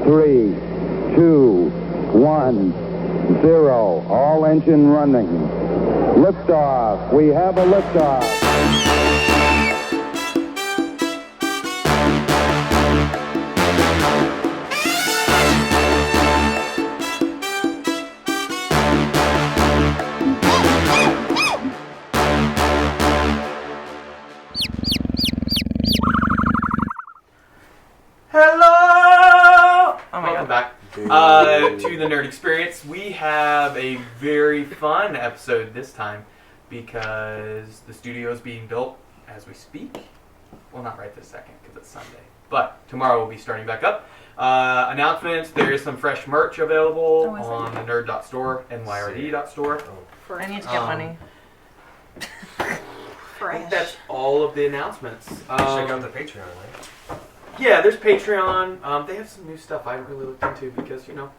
3, 2, 1, 0. All engine running. Liftoff. We have a liftoff. Hello! Welcome back to the Nerd Experience. We have a very fun episode this time because the studio is being built as we speak. Well, not right this second because it's Sunday, but tomorrow we'll be starting back up. Announcements: there is some fresh merch available on the nerd.store, nyrd.store. I need to get money. I think that's all of the announcements. Check out the Patreon, right? Yeah, there's Patreon. They have some new stuff I haven't really looked into because, you know.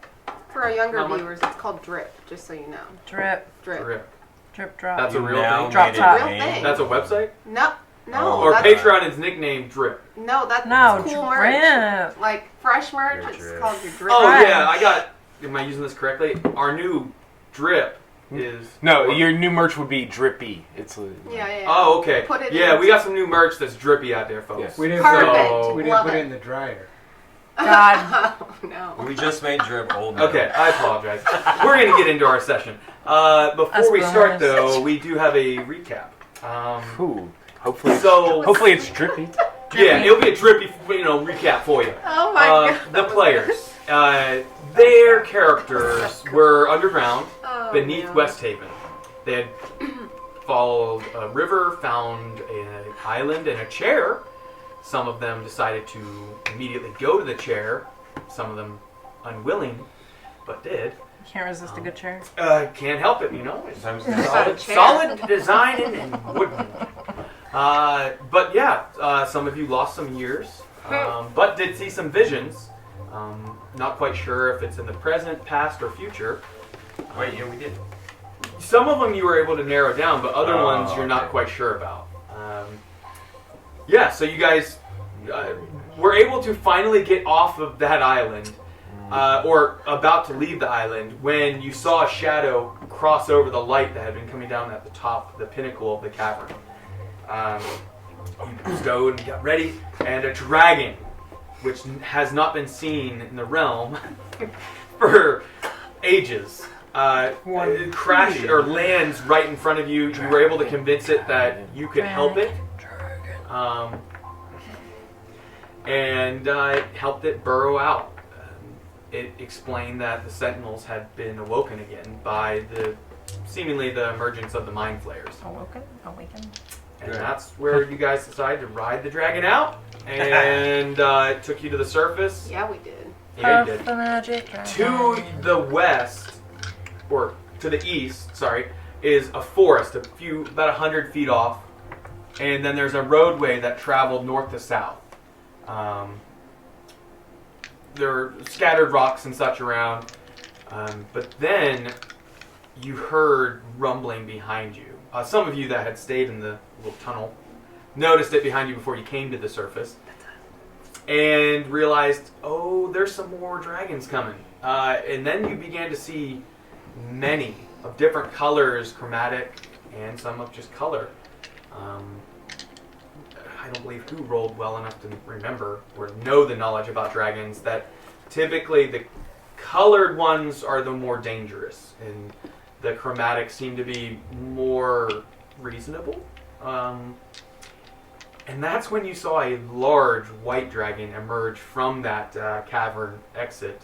For our younger viewers, it's called Drip, just so you know. Drip. Drip. Drip drop. That's a real thing? Drop top. Real thing. That's a website? No. Or Patreon is nicknamed Drip. No, that's cool Drip. merch. Like fresh merch, it's called your Drip. Oh, yeah, am I using this correctly? Our new Drip is... No, your new merch would be drippy. It's Yeah. Oh, okay. Put it we got some new merch that's drippy out there, folks. Yes. We didn't, Perfect. we didn't put it in the dryer. God. Oh, no. We just made drip old. Okay, I apologize. We're going to get into our session. Before we start, though, we do have a recap. Hopefully it's drippy. Yeah, it'll be a drippy, recap for you. Oh my God. The players, their characters were underground beneath West Haven. They had followed a river, found an island and a chair. Some of them decided to immediately go to the chair. Some of them unwilling, but did. Can't resist a good chair. Can't help it, It's Solid solid design and wooden. But yeah, some of you lost some years, but did see some visions. Not quite sure if it's in the present, past, or future. Wait, yeah, we did. Some of them you were able to narrow down, but other ones you're not quite sure about. So you guys were able to finally get off of that island, or about to leave the island, when you saw a shadow cross over the light that had been coming down at the top, the pinnacle of the cavern. You stowed and got ready, and a dragon, which has not been seen in the realm for ages, crashed or lands right in front of you. You were able to convince it that you could help it, and helped it burrow out. It explained that the Sentinels had been awoken again by seemingly the emergence of the Mind Flayers. Awakened. And that's where you guys decided to ride the dragon out, and it took you to the surface. Yeah, we did. Yeah, you did. The magic dragon. To the west, or to the east, sorry, is a forest, about 100 feet off, and then there's a roadway that traveled north to south. There are scattered rocks and such around, but then you heard rumbling behind you. Some of you that had stayed in the little tunnel noticed it behind you before you came to the surface, and realized, there's some more dragons coming. And then you began to see many of different colors, chromatic, and some of just color. I don't believe who rolled well enough to remember or know the knowledge about dragons, that typically the colored ones are the more dangerous, and the chromatic seem to be more reasonable. And that's when you saw a large white dragon emerge from that cavern exit.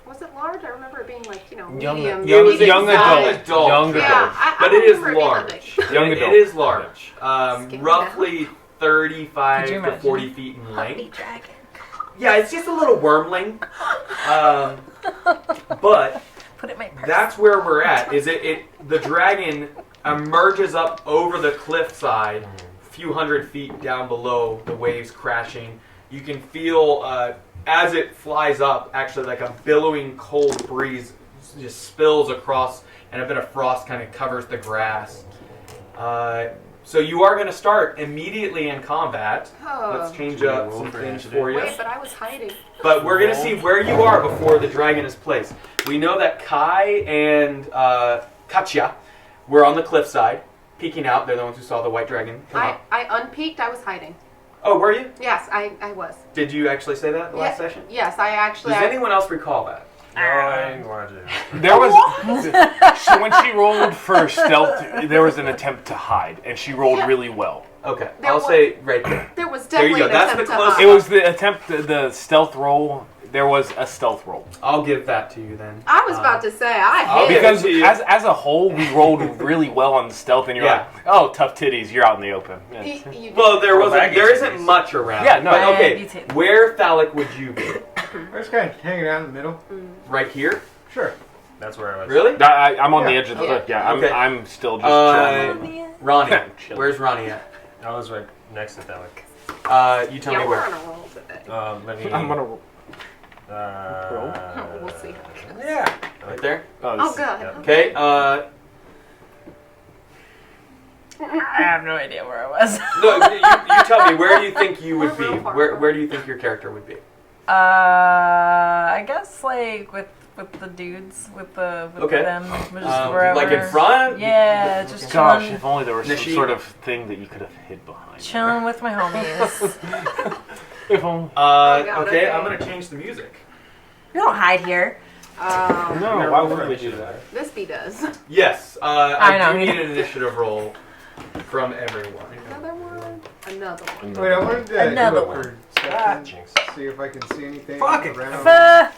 Was it large? I remember it being Young medium. adult. But it is large. Young adult. It is large. Roughly 35 to 40 feet in length. Dragon. Yeah, it's just a little wormling. But Put it in my purse. that's where we're at. Is the dragon emerges up over the cliffside, a few hundred feet down below, the waves crashing. You can feel as it flies up, actually like a billowing cold breeze just spills across, and a bit of frost kind of covers the grass. So you are going to start immediately in combat. Oh. Let's change up some things for you. Wait, but I was hiding. But we're going to see where you are before the dragon is placed. We know that Kai and Katya were on the cliffside, peeking out. They're the ones who saw the white dragon come up. I unpeaked. I was hiding. Oh, were you? Yes, I was. Did you actually say that last session? Yes, I actually. Does anyone else recall that? No, I didn't watch it. There was when she rolled for stealth, there was an attempt to hide, and she rolled really well. Okay, There I'll was- say right there. There was There you definitely go, an that's attempt the to closest- hide. It was the attempt, the stealth roll. There was a stealth roll. I'll give that to you then. I was about to say I I'll hate give it. Because to you. as a whole, we rolled really well on the stealth, and you're Yeah. like, oh, tough titties, you're out in the open. Yeah. Well, there Well, that there gets isn't nice. much around. Yeah, no. But, Yeah, okay, you take- where phallic would you be? I was kind of hanging out in the middle. Right here? Sure. That's where I was. Really? I'm on the Yeah. edge of the Yeah. cliff. Yeah, Okay. I'm still just chilling. Ronnie. Chill. Where's Ronnie at? I was right next to Thalic. You tell Yeah, me we're where. on a roll today. Let me. I'm gonna. We'll see. Yeah. Right there? Oh, this- good. Okay, I have no idea where I was. no, you tell me, where do you think you would be? We're real far Where apart. do you think your character would be? I guess like with the dudes, with Okay. them, just wherever. Like in front? Yeah, just Gosh, chilling, if only there was some Nishi? sort of thing that you could have hid behind. chilling with my homies. If only. God, Okay, okay. I'm gonna change the music. You don't hide here. No, why would we do that? This bee does. Yes, I I know. do need an initiative roll from everyone. Another one. Another one. Wait, I wanted to Another do it one. for Ah, second, jinx. see if I can see anything Fucking around.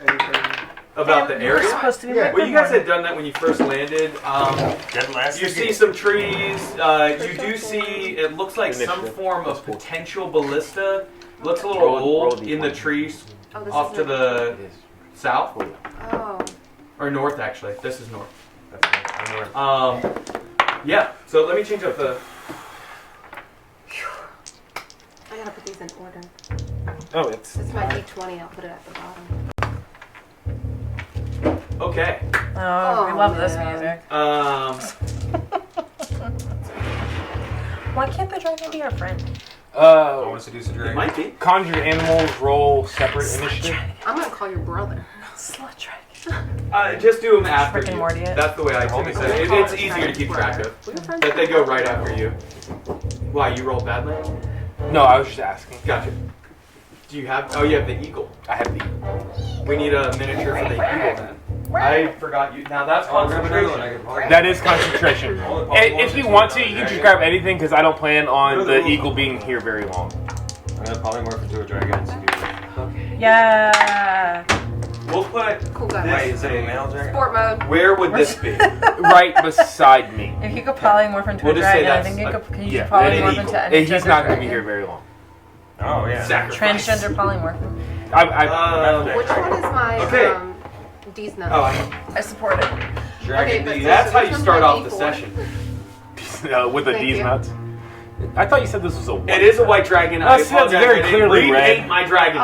Anything. About the You're area? supposed to be. Yeah. Well, you guys had done that when you first landed. Dead last. You see some trees. You do see, it looks like some Initiative. form of potential ballista. Looks a little Roll old the in the one. trees Oh, this off is to the south. Oh. Or north, actually. This is north. That's right. I'm north. Yeah, so let me change up the... I gotta put these in order. Oh, it's. This is my D20. I'll put it at the bottom. Okay. Oh, we love this man. music. Why can't the dragon be our friend? I want to seduce a It dragon. might be. Conjured animals roll separate initiative. I'm gonna call your brother. Slut dragon. Just do them after Rick and you. Morty it. That's the way I Homie typically said It's easier to keep track of. We're friends That they go forever. right after you. Why, you rolled badly? No, I was just asking. Gotcha. Do you have... Oh, you have the eagle. I have the. We need a miniature for the eagle then. I forgot you. Now that's concentration. That is concentration. If you want to, you can just grab anything because I don't plan on the eagle being here very long. I'm gonna polymorph into a dragon and seduce it. Yeah. We'll put Cool guy. Wait, is it a male dragon? Sport mode. Where would this be? Right beside me. If you could polymorph into We'll a just say dragon, I that's think you a- could yeah, polymorph an into eagle. any He's gender not going to be dragon. here very long. Oh yeah. Sacrifice. Transgender polymorph. Which one is my Okay. D's nut? Oh, I support it. Okay, but that's how which you one's start my off the D4? session. With the Thank D's you. nuts. I thought you said this was a white. It is a white dragon. I That's apologize. very I didn't clearly red. repaint my dragon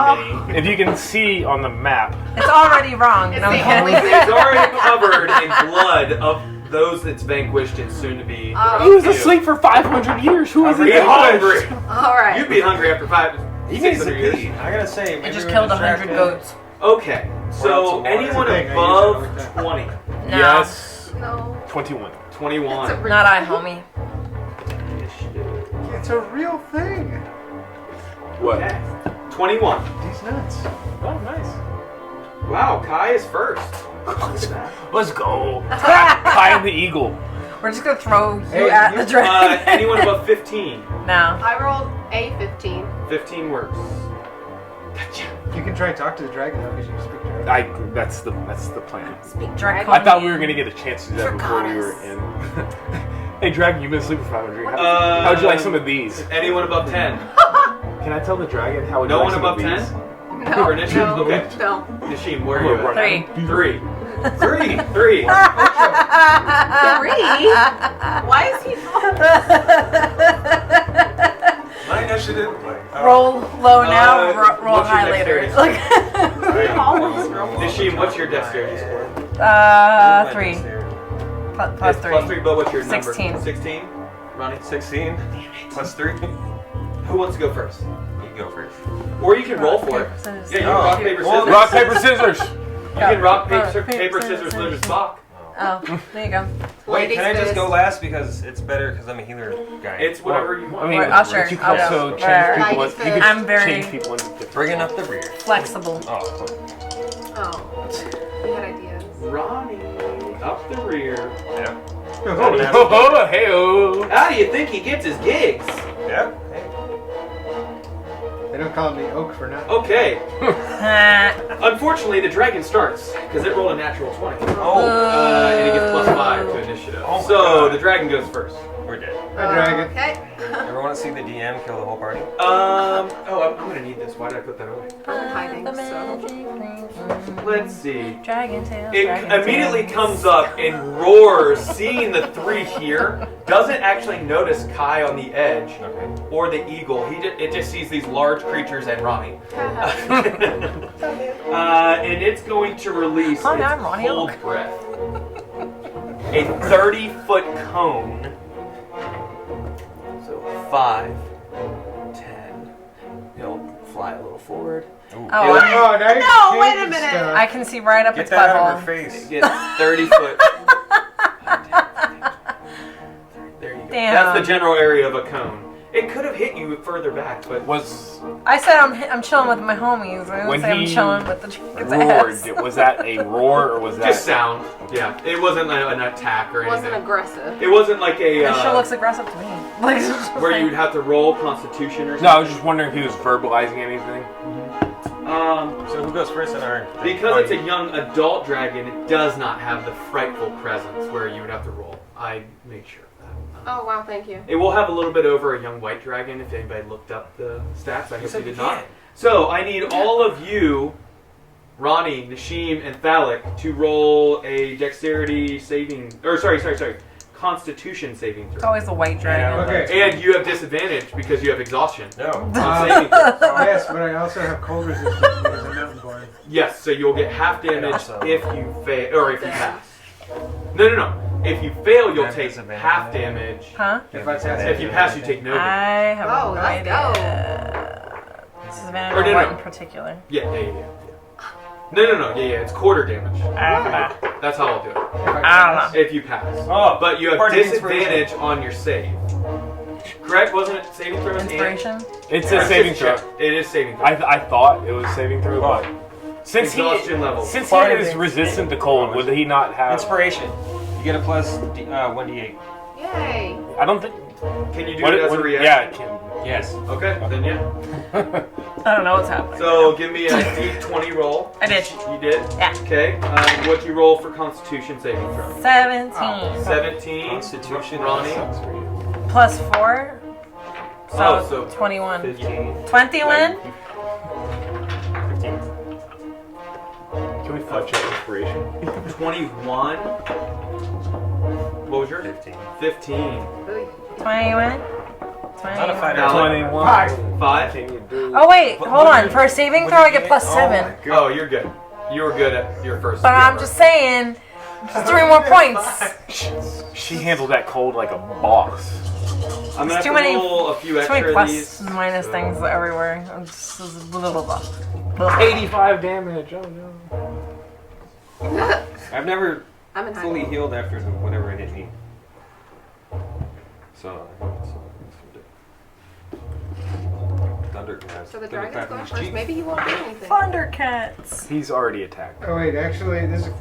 mini. If you can see on the map, It's already wrong. It's No, the I'm kidding. only It's already covered in blood of those that's vanquished and soon to be. he was asleep for 500 years. Who was Be he? hungry. All right. You'd be hungry after He needs to 600 years. pee. I gotta say, I just killed 100 goats. Okay, so water. anyone It's a thing, I use it above every time. 20, No. Yes. No. 21. 21. It's a Not I, homie. It's a real thing. What? Okay. 21. These nuts. Oh, nice. Wow, Kai is first. Let's go. Kai and the eagle. We're just gonna throw you Hey, at the dragon. Anyone above 15? No. I rolled a 15. 15 works. You can try and talk to the dragon though, because you speak dragon. That's the plan. Speak dragon. I thought we were gonna get a chance to do that before we Draconis. were in. Hey, dragon, you've been sleeping for 500 years. How would you like some of these? Anyone above 10? Can I tell the dragon how would No you one like above some 10? of these? No. For initiative? No. Okay. No. Nishim, where are you at? 3. 3. 3. 3. 3? Why is he? My initiative. Roll low now, roll what's your high later. dexterity Like, Nishim, what's your dexterity score? 3. Plus 3. Plus 3, but what's your number? 16. 16? Ronnie? 16 plus 3. Who wants to go first? You go first. Or you can roll for it. Paper, scissors. Yeah, you can rock, paper, scissors. Rock, paper, scissors. You can rock, paper, scissors, scissors, sock. Oh, there you go. Wait, can I Ladies just go first. last because it's better because I'm a healer guy. It's whatever you want. I mean, Right, sure. you can also I'll- change people. Ladies You can first. I'm very- change people into different. Bringing up the rear. Flexible. Oh, cool. Oh, you had ideas. Ronnie, up the rear. Yeah. Oh, hey-oh. How do you think he gets his gigs? Yeah. Hey. They don't call me Oak for nothing. Okay. Ah, Unfortunately, the dragon starts because it rolled a natural 20. Oh, And it gets plus 5 to initiative. Oh my So God. the dragon goes first. we're dead. Hi, Dragon. Okay. Ever want to see the DM kill the whole party? Oh, I'm gonna need this. Why did I put that away? I'm hiding, the so. magic ring. Let's see. Dragon tail. It dragon immediately tail. comes up and roars, seeing the 3 here. Doesn't actually notice Kai on the edge Okay. or the eagle. It just sees these large creatures and Ronnie. And it's going to release Hi, its I'm Ronnie cold Oak. breath. A 30-foot cone. So 5, 10. He'll fly a little forward. Oh, Oh, now you No, wait a changed minute. stuff. I can see right up Get its that out of her butthole. face. Get 30 foot. There you go. Damn. That's the general area of a cone. It could have hit you further back, but Was I said I'm chilling with my homies. I When didn't say I'm he chilling with the dragon's ass. roared, was that a roar or was that just sound. Yeah, it wasn't an attack or It wasn't anything. aggressive. It wasn't like a It sure looks aggressive to me. Like, where you'd have to roll Constitution or something. No, I was just wondering if he was verbalizing anything. So who goes first in our? Because it's a young adult dragon, it does not have the frightful presence where you would have to roll. I made sure of that. Oh, wow, thank you. It will have a little bit over a young white dragon if anybody looked up the stats. I guess said you did you not. can't. So I need all of you, Ronnie, Nashim, and Thalik, to roll a dexterity saving, or sorry, Constitution saving it's throw. always the white dragon. Okay. And you have disadvantage because you have exhaustion. No. On saving throws. Yes, but I also have cold resistance because I'm mountain born. Yes, so you'll get half damage also- if you fail, or if you pass. No. If you fail, you'll Have take disadvantage. half damage. Huh? If I pass If you pass, you take no damage. I have Oh, no let's idea. This is Or advantage no, on what no. in particular? Yeah. No. Yeah, it's quarter damage. That's how I'll do it. I don't know. If you pass. Oh, But you have party disadvantage on your save. Correct? Wasn't it saving throws? Inspiration? It's a saving throw. It is saving throw. I thought it was saving throw, but since Exhaustion level. since he is resistant to cold, would he not have? Inspiration. You get a plus 1d8. Yay. I don't think. Can you do What, it as a what, reaction? yeah, it can. Yes. Okay, then yeah. I don't know what's happening. So give me a d20 roll. I did. You did? Yeah. Okay. What'd you roll for Constitution saving throw? 17 17. Constitution. Ronnie. Sucks for you. plus 4. So, So 21. 15. 21? 15. Can we fudge your inspiration? 21. What was yours? 15. 15. 21? Not a 21. fighter. Now, 21. 5. Can you do? Oh wait, But hold what on. did- For a saving what throw, I did you get plus get? 7. Oh my God. Oh, you're good. You were good at your first. But I'm just saying, just 3 more points. She handled that cold like a boss. I'm gonna It's have too to many- roll a few Too extra many of plus these. and minus so- things everywhere. I'm just blah, blah, blah, blah. 85 damage. Oh no. I've never I'm in fully hiding. healed after whatever I didn't eat. So. Thundercats. So the dragon's going first. Maybe he won't do anything. Thundercats. He's already attacked. Oh wait, actually, this is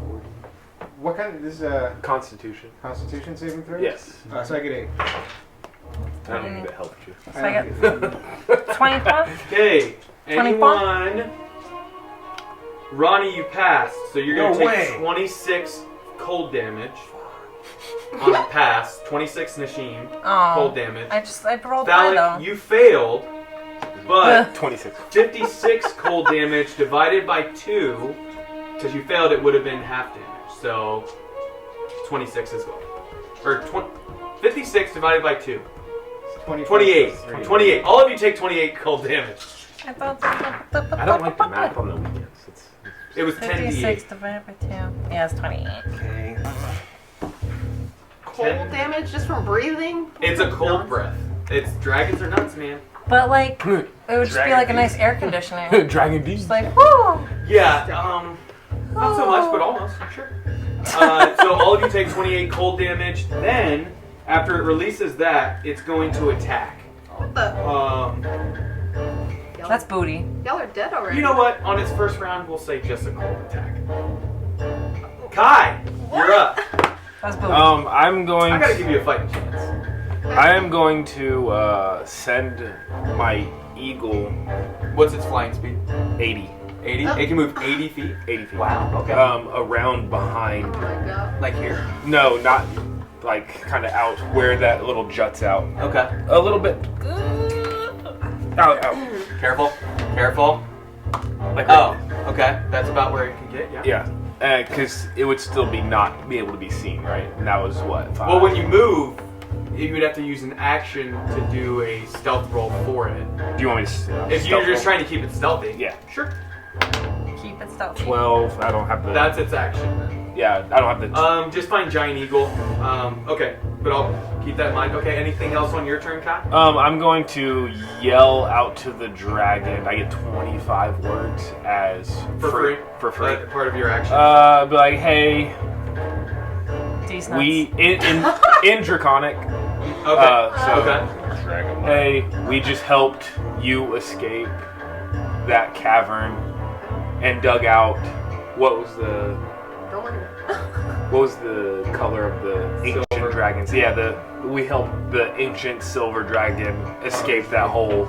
what kind of this is a Constitution. Constitution saving throw? Yes. So I get 8. I don't think that helped you. So I get 20 plus? Okay. 24? Anyone? Ronnie, you passed, so you're gonna No take way. 26 cold damage on a pass. 26 Nashim Oh. cold damage. I rolled high Thalik, though. you failed, but 26. 56 cold damage divided by 2, because you failed, it would have been half damage. So 26 as well, or 56 divided by 2. 28. 28. All of you take 28 cold damage. I thought I don't like the math on the weekends. It was 10 56 d8. divided by 2. Yeah, it's 28. Okay. cold damage just from breathing? It's a cold breath. It's dragons are nuts, man. But like, it would just be like a nice air conditioning. Dragon D. Just like, whoo! Yeah, not so much, but almost. Sure. So all of you take 28 cold damage. Then, after it releases that, it's going to attack. What the? That's booty. Y'all are dead already. You know what? On its first round, we'll say just a cold attack. Kai, you're up. That's booty. I'm going. I gotta give you a fighting chance. I am going to send my eagle. What's its flying speed? 80. 80? Oh. It can move 80 feet? 80 feet. Wow, okay. Around Oh behind. my god. Like here? No, not like kind of out where that little juts out. Okay. A little bit. Out. Careful. Careful. Like Oh, okay. That's about where it can get, yeah. Yeah. Because it would still be not be able to be seen, right? And that was what? 5. Well, when you move, you would have to use an action to do a stealth roll for it. Do you want me to? If you're just trying to keep it stealthy. Yeah. Sure. Keep it stealthy. 12. I don't have the. That's its action then. Yeah, I don't have the. Just find Giant Eagle. Okay. But I'll keep that in mind. Okay, anything else on your turn, Kai? I'm going to yell out to the dragon. I get 25 words as For free? For free. Part of your action. Be like, hey, These we nuts. in Draconic. Okay. Okay. Hey, we just helped you escape that cavern and dug out. What was the color of the ancient Silver. dragons? Yeah, we helped the ancient silver dragon escape that hole.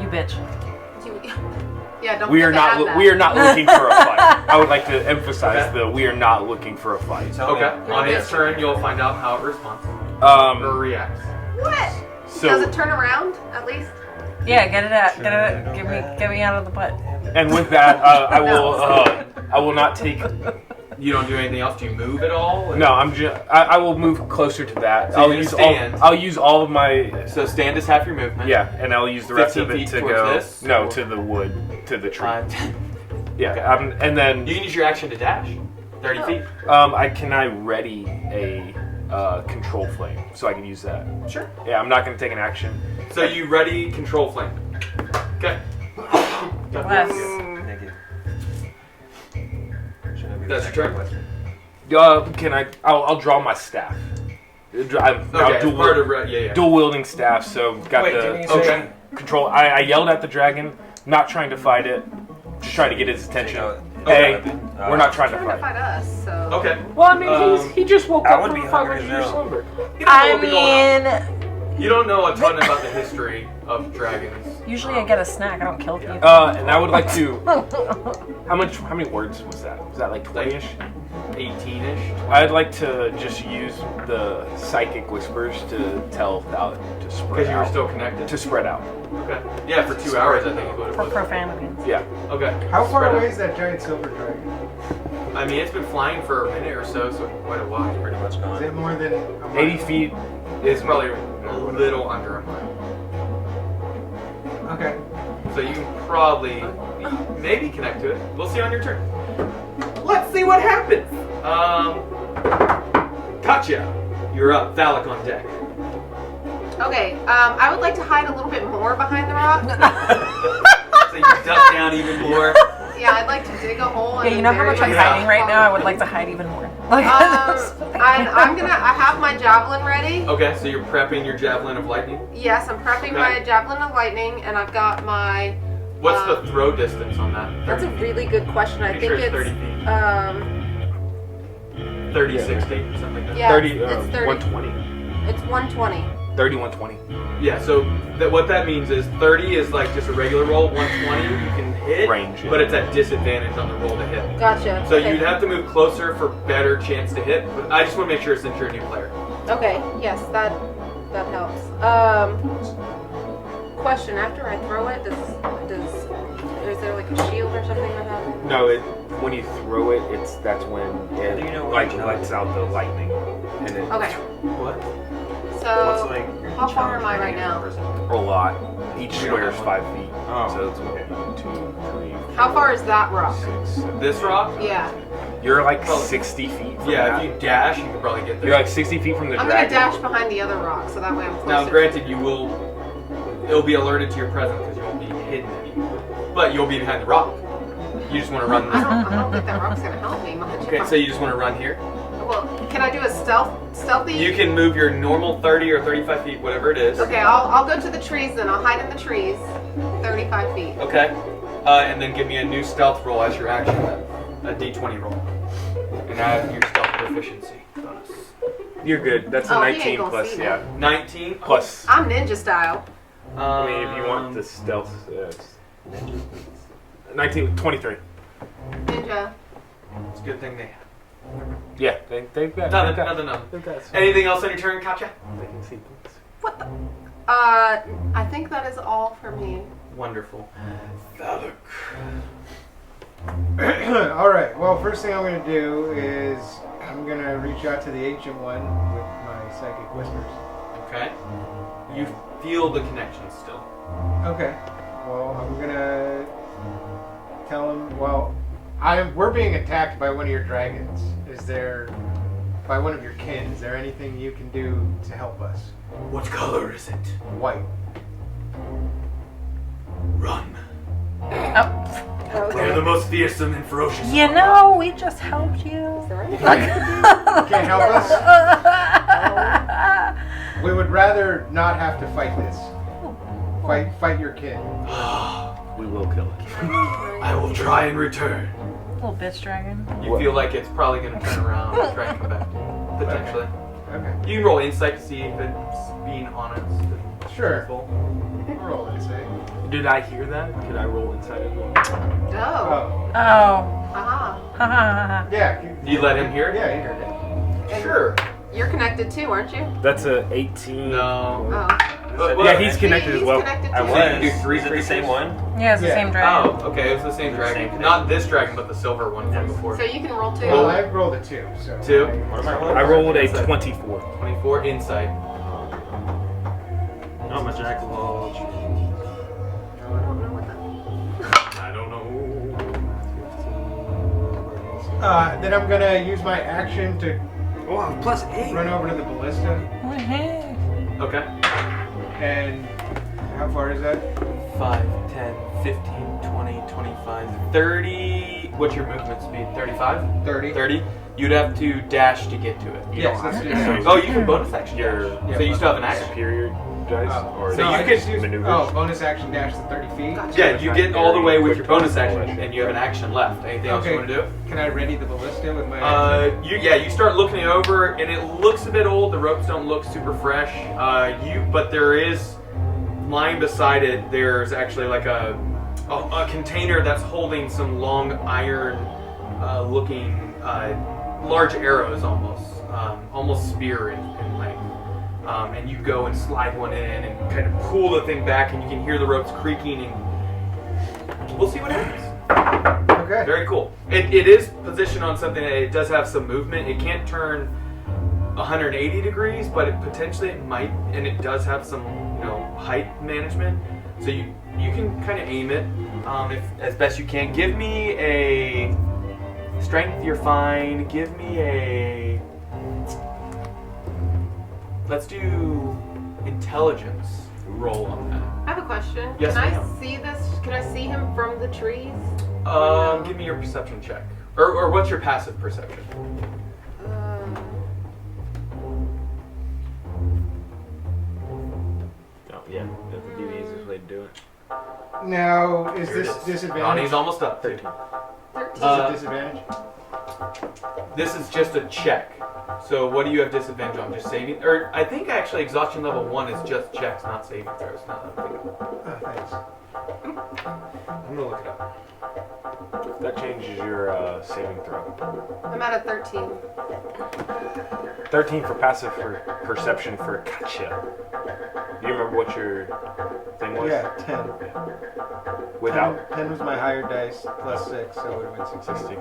You bitch. Yeah, don't We are forget to add not that. we are not looking for a fight. I would like to emphasize we are not looking for a fight. Okay. On its turn, you'll find out how it responds. Or reacts. What? So Does it turn around at least? Yeah, get it out. Get me out of the butt. and with that, I will not take. You don't do anything else? Do you move at all? No, I will move closer to that. So you're gonna stand. I'll use all of my. So stand is half your movement. Yeah, and I'll use the rest of 15 it feet to towards go. this, No, or- to the wood, to the tree. Yeah, Okay. and then You can use your action to dash. 30 feet. can I ready a control flame so I can use that? Sure. Yeah, I'm not gonna take an action. So you ready control flame. Okay. Bless. Thank you. That's your turn. Can I? I'll draw my staff. I'm now Okay, part of yeah. dual wielding staff, so got Wait, the didn't you say- Okay. control. I yelled at the dragon, not trying to fight it, just trying to get his attention. Okay. Hey, we're not trying to Trying to fight. fight us, so. Okay. Well, I mean, he just woke I up would from be a hungry 500 year now. slumber. You don't know I what be going on. mean, You don't know a ton about the history of dragons. usually I get a snack. I don't kill people. And I would like to. How many words was that? Was that like 20ish? 18-ish. I'd like to just use the psychic whispers to tell out to spread Because you were out. still connected. To spread out. Okay. Yeah, for 2 hours I think is what it For was. profanity. Yeah. Okay. How far Spread away out. is that giant silver dragon? I mean, it's been flying for a minute or so quite a while. Pretty much Is gone. it more than a mile? 80 feet. It's probably a little under a mile. Okay. So you can probably maybe connect to it. We'll see on your turn. Let's see what happens. Gotcha. You're up. Valak on deck. Okay, I would like to hide a little bit more behind the rock. So you duck down even more. Yeah, I'd like to dig a hole. Yeah, and you know how much I'm bury myself. hiding right now? I would like to hide even more. Like, I have my javelin ready. Okay, so you're prepping your javelin of lightning. Yes, I'm prepping my javelin of lightning, and I've got my. What's the throw distance on that? That's a really good question. I Pretty think sure it's 30 feet. 30, 60, something like that. Yeah, 30, it's 30. 120. It's 120. 30, 120. Yeah, so what that means is 30 is like just a regular roll, 120 you can hit, Range, yeah. but it's at disadvantage on the roll to hit. Gotcha. So okay. you'd have to move closer for better chance to hit, but I just want to make sure since you're a new player. Okay. Yes, that helps. Question: after I throw it, is there like a shield or something that happens? No, when you throw it, that's when it Do you know what like your lets out the lightning, and it Okay. What? So What's like your how far challenge am I right range now? or something? a lot. Each square is 5 feet. Oh, So it's 1, 2, 3. How far is that rock? 6, 7, This rock? Yeah. You're like 60 feet from Yeah, that. if you dash, you can probably get there. You're like 60 feet from the I'm gonna dragon. dash behind the other rock, so that way I'm closer. Now, granted, it'll be alerted to your presence because you won't be hidden anymore. But you'll be behind the rock. You just want to run this. I don't think that rock's gonna help me much. Okay, so you just want to run here? Well, can I do a stealthy? You can move your normal 30 or 35 feet, whatever it is. Okay, I'll go to the trees then. I'll hide in the trees, 35 feet. Okay. And then give me a new stealth roll as your action then. A d20 roll. And add your stealth proficiency bonus. You're good. That's a Oh, he ain't 19 gonna plus, see yeah. that. 19? Plus. I'm ninja style. I mean, if you want the stealth. 19, 23. Ninja. It's a good thing they have. Yeah, they've got. Nothing. They've got some- Anything else on your turn, Katya? They can see things. What the? I think that is all for me. Wonderful. Valak. Alright, well, first thing I'm going to do is I'm going to reach out to the Ancient One with my Psychic Whispers. Okay. You feel the connection still. Okay, well, I'm going to tell him, well, we're being attacked by one of your dragons. By one of your kin, is there anything you can do to help us? What color is it? White. Run. Oh, They're the most fearsome and ferocious. you know, we just helped you. You can't help us? We would rather not have to fight this. Fight your kin. We will kill it. I will try and return. Little bitch dragon. You feel like it's probably going to turn around and try and come back. Potentially. Okay. You can roll insight to see if it's being honest and Sure. truthful. Roll and say. Did I hear that? Could I roll inside as well? Oh. Oh. Oh. Aha. Ha ha ha. Yeah. You let him hear it? Yeah, he heard it. Sure. You're connected too, aren't you? That's a 18. No. Oh. Yeah, he's connected as well. Connected I too. So you can do was. 3 Is it the same creatures? one? Yeah, it's the Yeah. same dragon. Oh, okay. It was the same They're the dragon. same Not this dragon, but the silver one from before. So you can roll too. Well, I rolled a 2, so. 2? What am I rolling? I rolled a Inside. 24. 24 insight. Oh, my jack of all. I don't know what that. I don't know. Then I'm gonna use my action to Oh, +8. run over to the ballista. Okay. And how far is that? 5, 10, 15, 20, 25, 30. What's your movement speed? 35? 30. 30? You'd have to dash to get to it. Yes, let's do that. Oh, you can bonus action Your dash. So you still have an action. superior dice? Oh. Or So No, you I could just use- maneuvers? Oh, bonus action dash to 30 feet. Gotcha. Yeah, you get all the way with your bonus action, and you have an action left. Anything else you Okay. want to do? Can I ready the ballista with my You start looking it over, and it looks a bit old. The ropes don't look super fresh. But there is lying beside it. There's actually like a container that's holding some long iron looking large arrows, almost spear in length. And you go and slide one in and kind of pull the thing back, and you can hear the ropes creaking, and we'll see what happens. Okay. Very cool. It is positioned on something that it does have some movement. It can't turn 180 degrees, but it might, and it does have some height management. So you can kind of aim it if, as best you can. Give me a strength. You're fine. Give me a. Let's do intelligence roll on that. I have a question. Yes, Can ma'am. I see this? Can I see him from the trees? Give me your perception check, or what's your passive perception? Oh, yeah. That would be the easiest way to do it. Now, is Here it this is. disadvantage? Ronnie's almost up. 13. 13. Is this a disadvantage? This is just a check. So what do you have disadvantage on? Just saving? Or I think actually exhaustion level 1 is just checks, not saving throws. Not that I'm thinking. Oh, thanks. I'm gonna look it up. That changes your saving throw. I'm at a 13. 13 for passive for perception for gotcha. Do you remember what your thing was? Yeah, 10. Without 10 was my higher dice, plus 6, so it would have been 16. 16.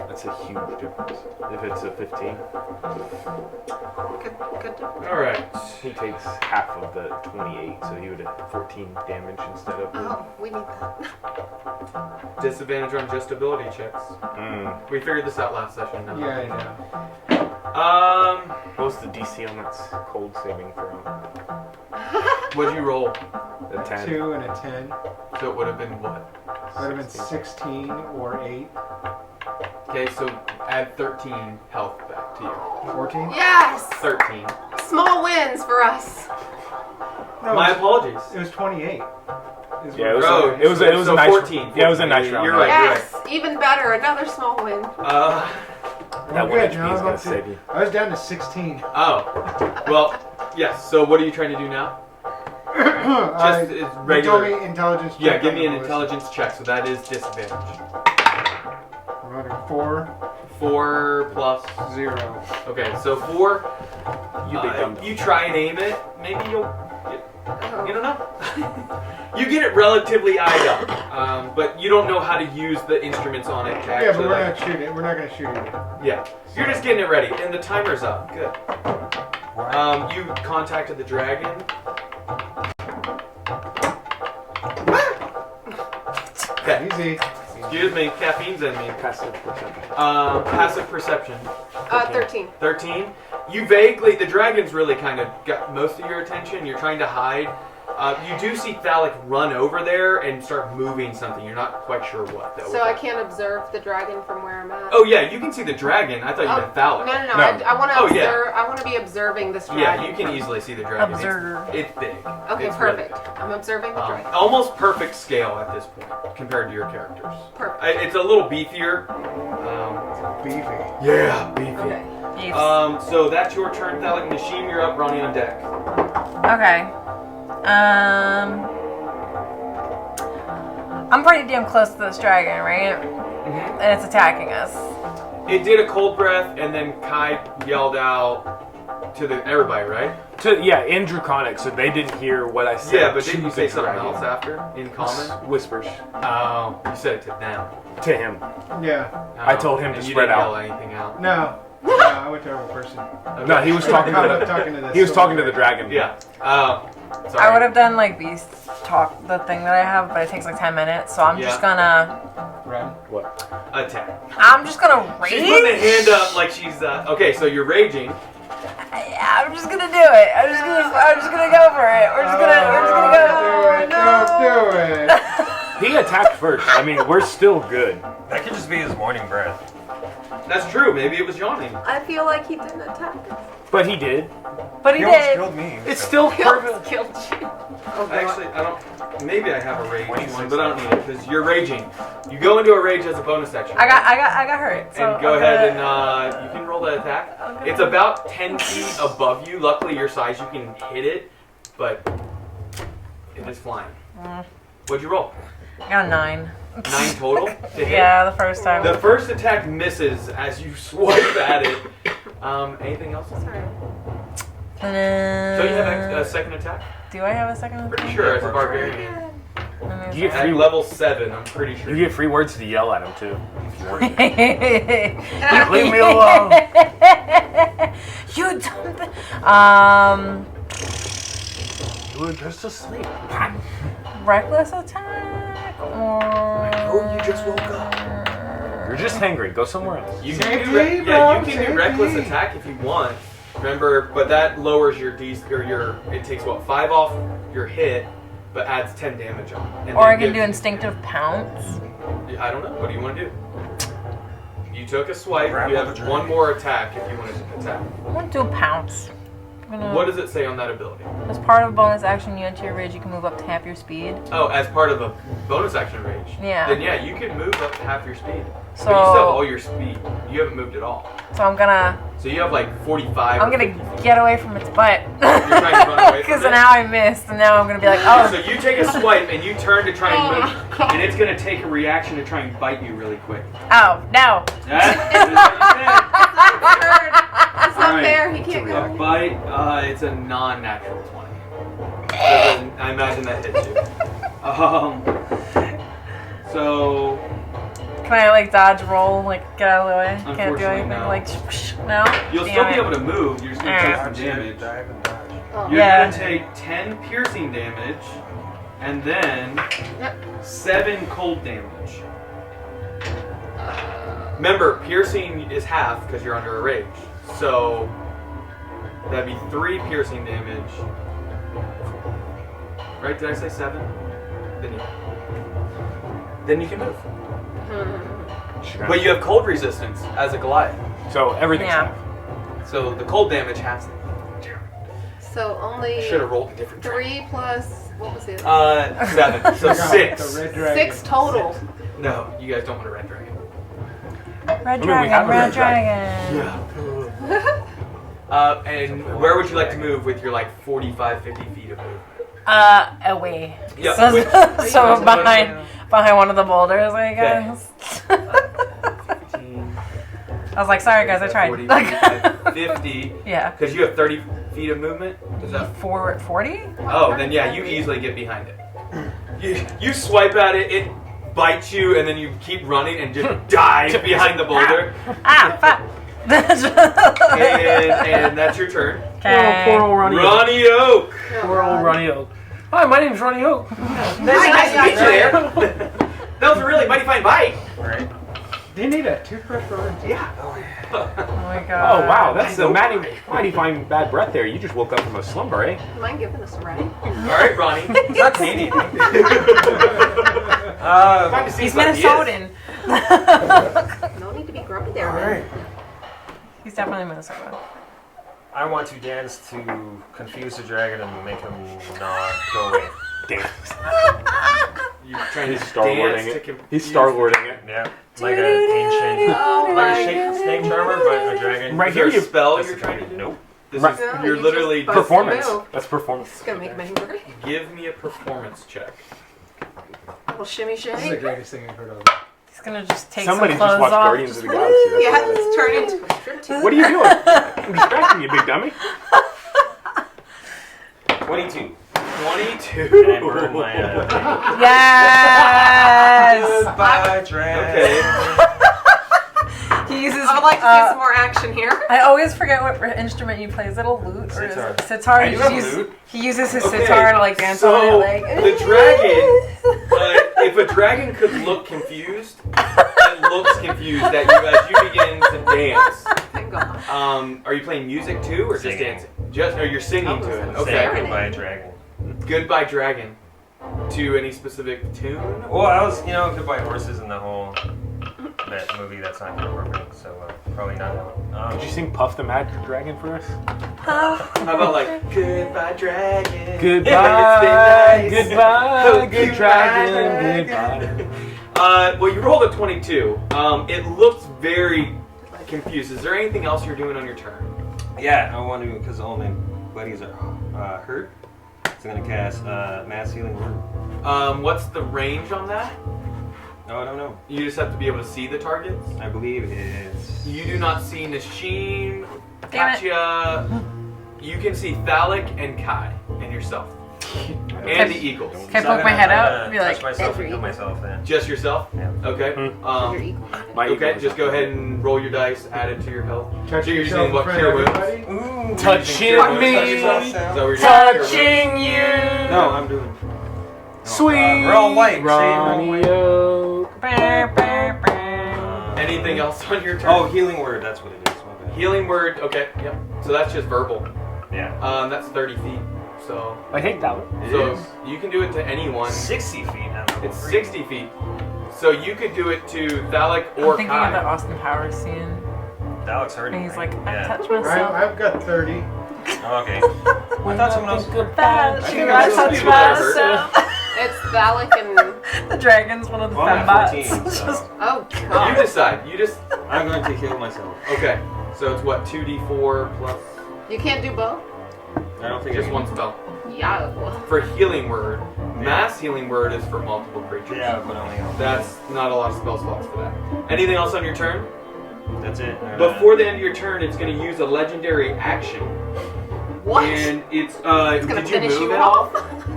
That's a huge difference. If it's a 15, Good. All right. he takes half of the 28, so he would have 14 damage instead of. Oh, we need that. Disadvantage on just ability checks. We figured this out last session. No? Yeah, I know. What was the DC on that cold saving throw? What'd you roll? A 10. 2 and a 10. So it would have been what? It would have been 16 or 8. Okay, so add 13 health back to you. 14? Yes! 13. Small wins for us. No, My it was, apologies. it was 28. Yeah, it was. Oh, It was a so nice. 14. Yeah, it was a nice round. You're right. Yes, even better. Another small win. That one good, HP now is I'm gonna up to- save you. I was down to 16. Oh. Well, yes. So what are you trying to do now? Just it's told regular. me intelligence check. Yeah, give on me the an list. intelligence check. So that is disadvantage. 4, 4 plus. 0. Okay, so 4. You big dumb. You try and aim it. Maybe you'll get. You don't know. You get it relatively eyed up, but you don't know how to use the instruments on it. To Yeah, but actually, we're not shooting. We're not going to shoot it. Yeah, you're just getting it ready, and the timer's up. Good. You contacted the dragon. Okay. Easy. Excuse me, caffeine's in me. Passive perception. Passive perception. 13. 13. You vaguely, the dragon's really kind of got most of your attention. You're trying to hide. You do see Thalic run over there and start moving something. You're not quite sure what, though. So I can't observe the dragon from where I'm at. Oh, yeah, you can see the dragon. I thought you meant Thalic. No. No. I want to Oh, observe. yeah. I want to be observing this dragon. Yeah, you can easily see the dragon. Observe. It's big. Okay, It's really perfect. I'm observing the big. dragon. Almost perfect scale at this point compared to your characters. Perfect. It's a little beefier. Beefy. Yeah, beefy. Okay. Yes. So that's your turn, Thalic. Nashim, you're up, Ronnie on deck. Okay. I'm pretty damn close to this dragon, right? Mm-hmm. And it's attacking us. It did a cold breath, and then Kai yelled out to everybody, right? In Draconic, so they didn't hear what I said. Yeah, but to didn't you the say something dragon. else after in common? Whispers Oh, you said it to them. to him. Yeah. I told him and to you spread didn't out. yell anything out. No. No, I went to every person. Okay. No, he was talking to this he was talking to silver the dragon. Yeah. Sorry. I would have done like beast talk, the thing that I have, but it takes like 10 minutes, so I'm just gonna. Run. What? Attack. I'm just gonna rage. She's putting a hand up like she's. Okay, so you're raging. I'm just gonna do it. I'm just gonna go for it. We're just gonna go. Do it. Don't do it. He attacked first. I mean, we're still good. That could just be his morning breath. That's true. Maybe it was yawning. I feel like he didn't attack us. But he did. But he He almost did. killed me. It's so. still He perfect. almost killed you. Oh, God. Actually, I don't. Maybe I have a rage 26. one, but I don't need it because you're raging. You go into a rage as a bonus action. I got hurt. So And go I'm ahead gonna- and you can roll that attack. Okay. It's about 10 feet above you. Luckily, your size, you can hit it, but it is flying. What'd you roll? I got a 9. 9 total to hit? Yeah, the first time. The first attack misses as you swipe at it. Anything else? Sorry. So you have a second attack? Do I have a second? Pretty sure as a barbarian. You get At free. level 7, I'm pretty sure. You get free words to yell at him too. Leave me alone. You dumb. You were just asleep. Reckless attack or? Oh, you just woke up. You're just hangry. Go somewhere else. You can do you can do reckless attack if you want. Remember, but that lowers your it takes what 5 off your hit, but adds 10 damage on. And Or then I can do gives- instinctive pounce. I don't know. What do you want to do? You took a swipe. Grab You on have the one dragon. more attack if you want to attack. I want to do a pounce. What does it say on that ability? As part of a bonus action, you enter your rage, you can move up to half your speed. Oh, as part of a bonus action rage. Yeah. Then yeah, you can move up to half your speed. So But you still have all your speed. You haven't moved at all. So I'm gonna. So you have like 45. I'm gonna get away from its butt. You're trying to run away from Because it? now I missed, and now I'm gonna be like, oh. So you take a swipe and you turn to try and move, and it's gonna take a reaction to try and bite you really quick. Oh no. That's what you said. It's not fair. He can't A go. bite, it's a non-natural 20. I imagine that hits you. So Can I like dodge, roll, like get out of the way? Can't do Unfortunately, anything. no. Like no. you'll still be able to move. You're just gonna take some damage. Dive and dodge. Oh. You're Yeah. gonna take 10 piercing damage, and then 7 cold damage. Remember, piercing is half because you're under a rage. So that'd be 3 piercing damage. Right? Did I say 7? Then you can move. But you have cold resistance as a Goliath. So everything's Yeah. half. So the cold damage has it. So only Should have rolled a different track. 3 plus, what was the other? 7. So 6. The red dragon. 6 total. No, you guys don't want a red dragon. Red we have dragon, a red red dragon. And where would you like to move with your like 45, 50 feet of movement? Away. Yeah, So, which- so behind one of the boulders, I guess. I was like, sorry guys, I tried. 40, 45, 50. Yeah. Because you have 30 feet of movement? Is that? 40? Oh, then yeah, you easily get behind it. You swipe at it, it bites you, and then you keep running and just dive behind the boulder. Ah, fuck. And that's your turn. Okay. Poor old Ronnie Oak. Ronnie Oak! Poor old Ronnie Oak. Hi, my name's Ronnie Oak. Nice to meet you there. That was a really mighty fine bite. Right? Do you need a toothbrush for it? Yeah. Oh my god. Oh wow, that's a mighty fine bad breath there. You just woke up from a slumber, eh? Am I giving this right? Alright, Ronnie. It's not Canadian. Time to see He's some ideas. Minnesotan. No need to be grumpy there. Alright. He's definitely Minnesota. I want to dance to confuse the dragon and make him not go away. Damn. You're trying He's to Star-Lording dance to it. confuse- He's Star-Lording it. Yeah. Like an ancient, Oh like my a snake charmer, but a dragon. Right Is there here a you spell you're trying to do? Nope. This Right. is, No, you're you literally just bust Performance. move. That's performance. It's gonna make him angry. Give me a performance check. Little shimmy This is the shimmy. greatest thing I've heard of. He's gonna just take Somebody some just clothes watched off. Guardians of the Galaxy. That's Yeah, what it is. it's turned into a striptease. What are you doing? I'm distracting you, big dummy. 22. 22. And I burned my Yes! Goodbye, dragon. Okay. He uses. I would like to see some more action here. I always forget what instrument you play. Is it a lute or Sitar. is it sitar? I He do have a uses- lute. He uses his Okay, sitar to like dance so on it. Like the dragon, if a dragon could look confused, it looks confused at you as you begin to dance. Thank God. Are you playing music too, or just Singing. dancing? Just, or you're singing to it? Oh, Okay. sorry. Goodbye, dragon. Goodbye, dragon. To any specific tune? Well, I was, Goodbye Horses and the whole that movie that's not gonna work, so probably not that one. Could you sing Puff the Mad Dragon for us? How about like Goodbye, dragon? Goodbye, It's been nice. goodbye, Hope good you dragon, ride. goodbye. Well, you rolled a 22. It looks very confused. Is there anything else you're doing on your turn? Yeah, I want to, because all my buddies are hurt, so I'm gonna cast Mass Healing Word. What's the range on that? No, I don't know. You just have to be able to see the targets. I believe it's. You do not see Nasheen, Damn it. Katya. You can see Thalic and Kai and yourself. And the Eagles. Can I poke my head out and be touch like, myself and "Every kill myself then. Just yourself? Yeah. Okay. You're equal. My Okay, ego is just up. go ahead and roll your dice, add it to your health. Touch So you're yourself using in what, front cure of wounds? everybody? Ooh. Touching Touch me, yourself? Is that what you're using? Cure wounds? touching you. No, I'm doing. Sweet We're all white. Ronnie Oak. Anything else on your turn? Oh, Healing Word, that's what it is. My bad. Healing word. Okay. Yep. So that's just verbal. Yeah. That's 30 feet. So I hate that one. It so is. you can do it to anyone. 60 feet. I'm level It's 3. 60 feet. So you could do it to Thalic I'm or thinking of that Kai. Austin Powers scene. That looks hurting. And he's right? like, I Yeah. touched myself. I've got 30. Oh, okay. I thought someone else. I think I'm supposed to be whatever. It's phallic and. The dragon's one of the Well, I'm fembots. at 14, so Oh, You God. decide. You just. I'm going to heal myself. Okay. So it's what, 2d4 plus. You can't do both? I don't think Just I one can. spell. Yeah. For healing word, mass healing word is for multiple creatures. Yeah, but only on. That's not a lot of spell slots for that. Anything else on your turn? That's it. Before the end of your turn, it's going to use a legendary action. What? And it's It's gonna did you finish move you at all?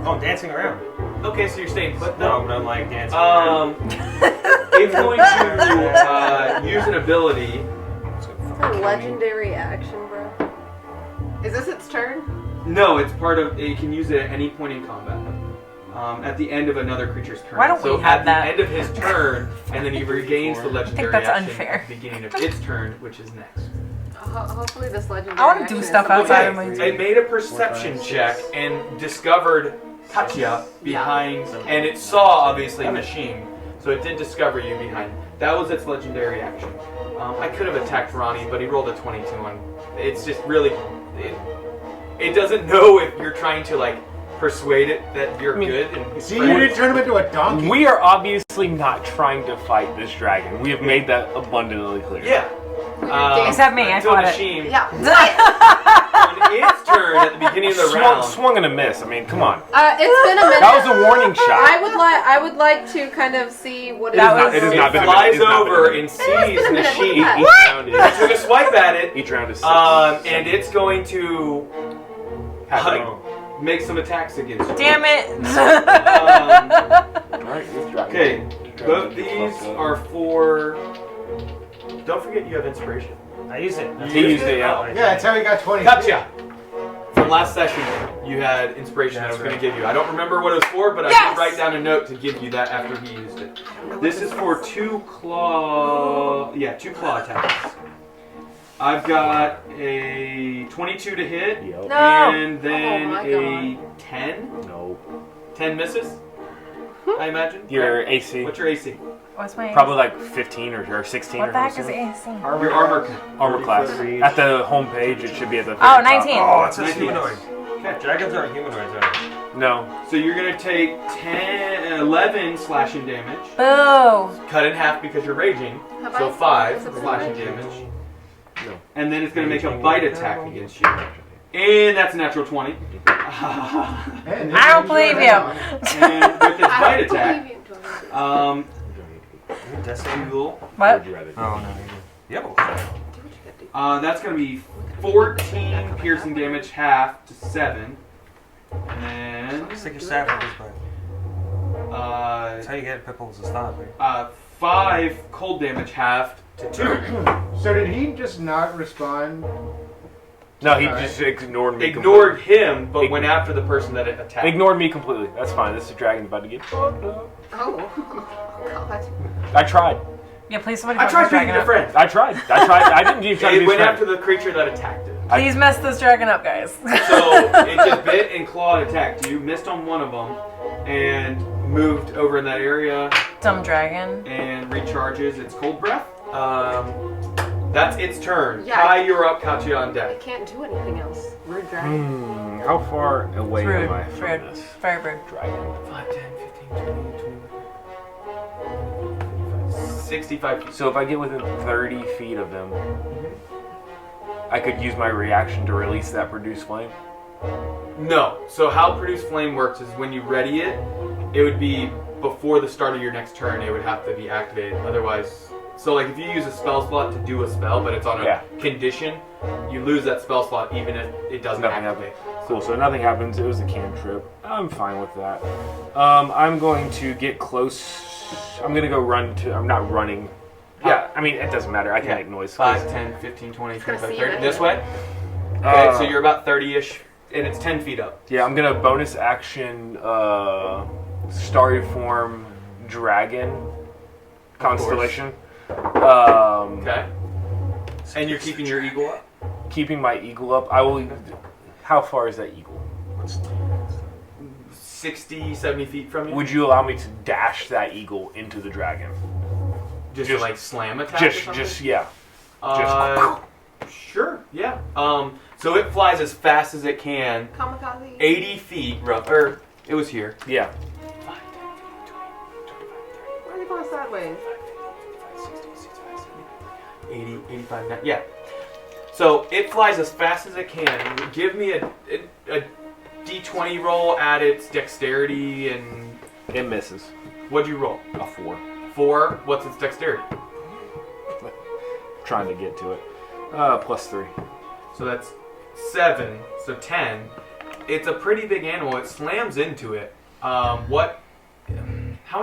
Oh, dancing around. Okay, so you're staying put. No, but I'm like dancing around. It's going to use an ability. A legendary action, bro. Is this its turn? No, it's part of. It can use it at any point in combat. At the end of another creature's turn. Why don't so we have at that? the end of his turn, and then he regains the legendary that's action unfair. at the beginning of its turn, which is next. Hopefully this legendary I want to action do is stuff something- outside Okay, of my I made a perception check and discovered Katya behind, and it saw obviously machine, so it did discover you behind. That was its legendary action. I could have attacked Ronnie, but he rolled a 22 on. It's just really, it doesn't know if you're trying to like persuade it that you're good. And See, you didn't turn him into a donkey. We are obviously not trying to fight this dragon. We have made that abundantly clear. Yeah. Except me, I until fought it. Nashim, Yeah. on its turn at the beginning of the round. Swung and a miss. I mean, come on. It's been a minute. That was a warning shot. I would like to kind of see what That it was- It has It not been a flies minute. It's not been a over minute. and sees been a minute. Nashim. What? Each round is. Took a swipe at it, Each round is 6. and it's going to like, make some attacks against you. Damn it! Okay, both these are for. Don't forget you have inspiration. I use it. You He used it, yeah. Yeah, that's how he got 20. Gotcha. From last session, you had inspiration that I was going to give you. I don't remember what it was for, but I Yes! did write down a note to give you that after he used it. This is for 2 claw attacks. I've got a 22 to hit, No. and then Oh my a 10. No. 10 misses, I imagine. Your AC. What's your AC? What's my Probably like 15 or 16 What or the heck is something. AC? Your armor. Armor class. At the home page, it should be at the Oh, very top. 19. Oh, it says 19. humanoid. Okay. Dragons aren't humanoids, are they? No. So you're going to take 11 slashing damage. Boo! Cut in half because you're raging. Have So I- 5 is it slashing percentage? damage. No. And then it's going to make a bite attack against you. And that's a natural 20. Man, I don't believe you. And with its I bite don't attack, believe you. you will, What? Oh, no. Yep. Do what you gotta do. that's going to be 14 piercing damage, half to 7. And Stick your staff in his butt. That's how you get pickles to stop, right? 5 cold damage, half to 2. So did he just not respond? No, he Alright. just ignored me. Ignored him, but went after the person that it attacked. Ignored me completely. That's fine. This is dragon about to get fucked up. Oh, God. I tried. Yeah, please somebody. I fuck tried this being dragon your up. friend. I tried. I didn't even try to It be went his after friend. the creature that attacked it. Please mess this dragon up, guys. So it just bit and clawed, attacked you, missed on one of them, and moved over in that area Dumb dragon. and recharges its cold breath. That's its turn. Yeah. Kai, you're up. Katya on I deck. can't do anything else. Rude dragon. How far away Rude. am I from Rude. this Very rude. dragon? 5, 10, 15, 20, 65 feet. So if I get within 30 feet of them, I could use my reaction to release that produce flame. No. So how Produce Flame works is when you ready it, it would be before the start of your next turn. It would have to be activated. Otherwise, so like if you use a spell slot to do a spell, but it's on a condition, you lose that spell slot even if it doesn't Nothing activate. Cool. So nothing happens. It was a cantrip. I'm fine with that. I'm going to get close. I'm going to go run to. I'm not running. Yeah, I mean, it doesn't matter. I can make noise. 5, 10, 15, 20, gonna 25, see you 30. then. This way? Okay, so you're about 30-ish, and it's 10 feet up. Yeah, I'm going to bonus action starry form dragon constellation. Okay. And you're keeping your eagle up? Keeping my eagle up. I will. How far is that eagle? 60, 70 feet from you? Would you allow me to dash that eagle into the dragon? Just to, like slam attack or something? Just yeah. Sure, yeah. So it flies as fast as it can, Kamikaze. 80 feet, or it was here. Yeah. 5, 10, 15, 20, 25, 30, Why are they going sideways? 60, 65, 70, 80, 85, 90. Yeah. So it flies as fast as it can. Give me a D20 roll at its dexterity and... It misses. What'd you roll? A 4. 4. What's its dexterity? Trying to get to it. +3. So that's 7. So 10. It's a pretty big animal. It slams into it. How much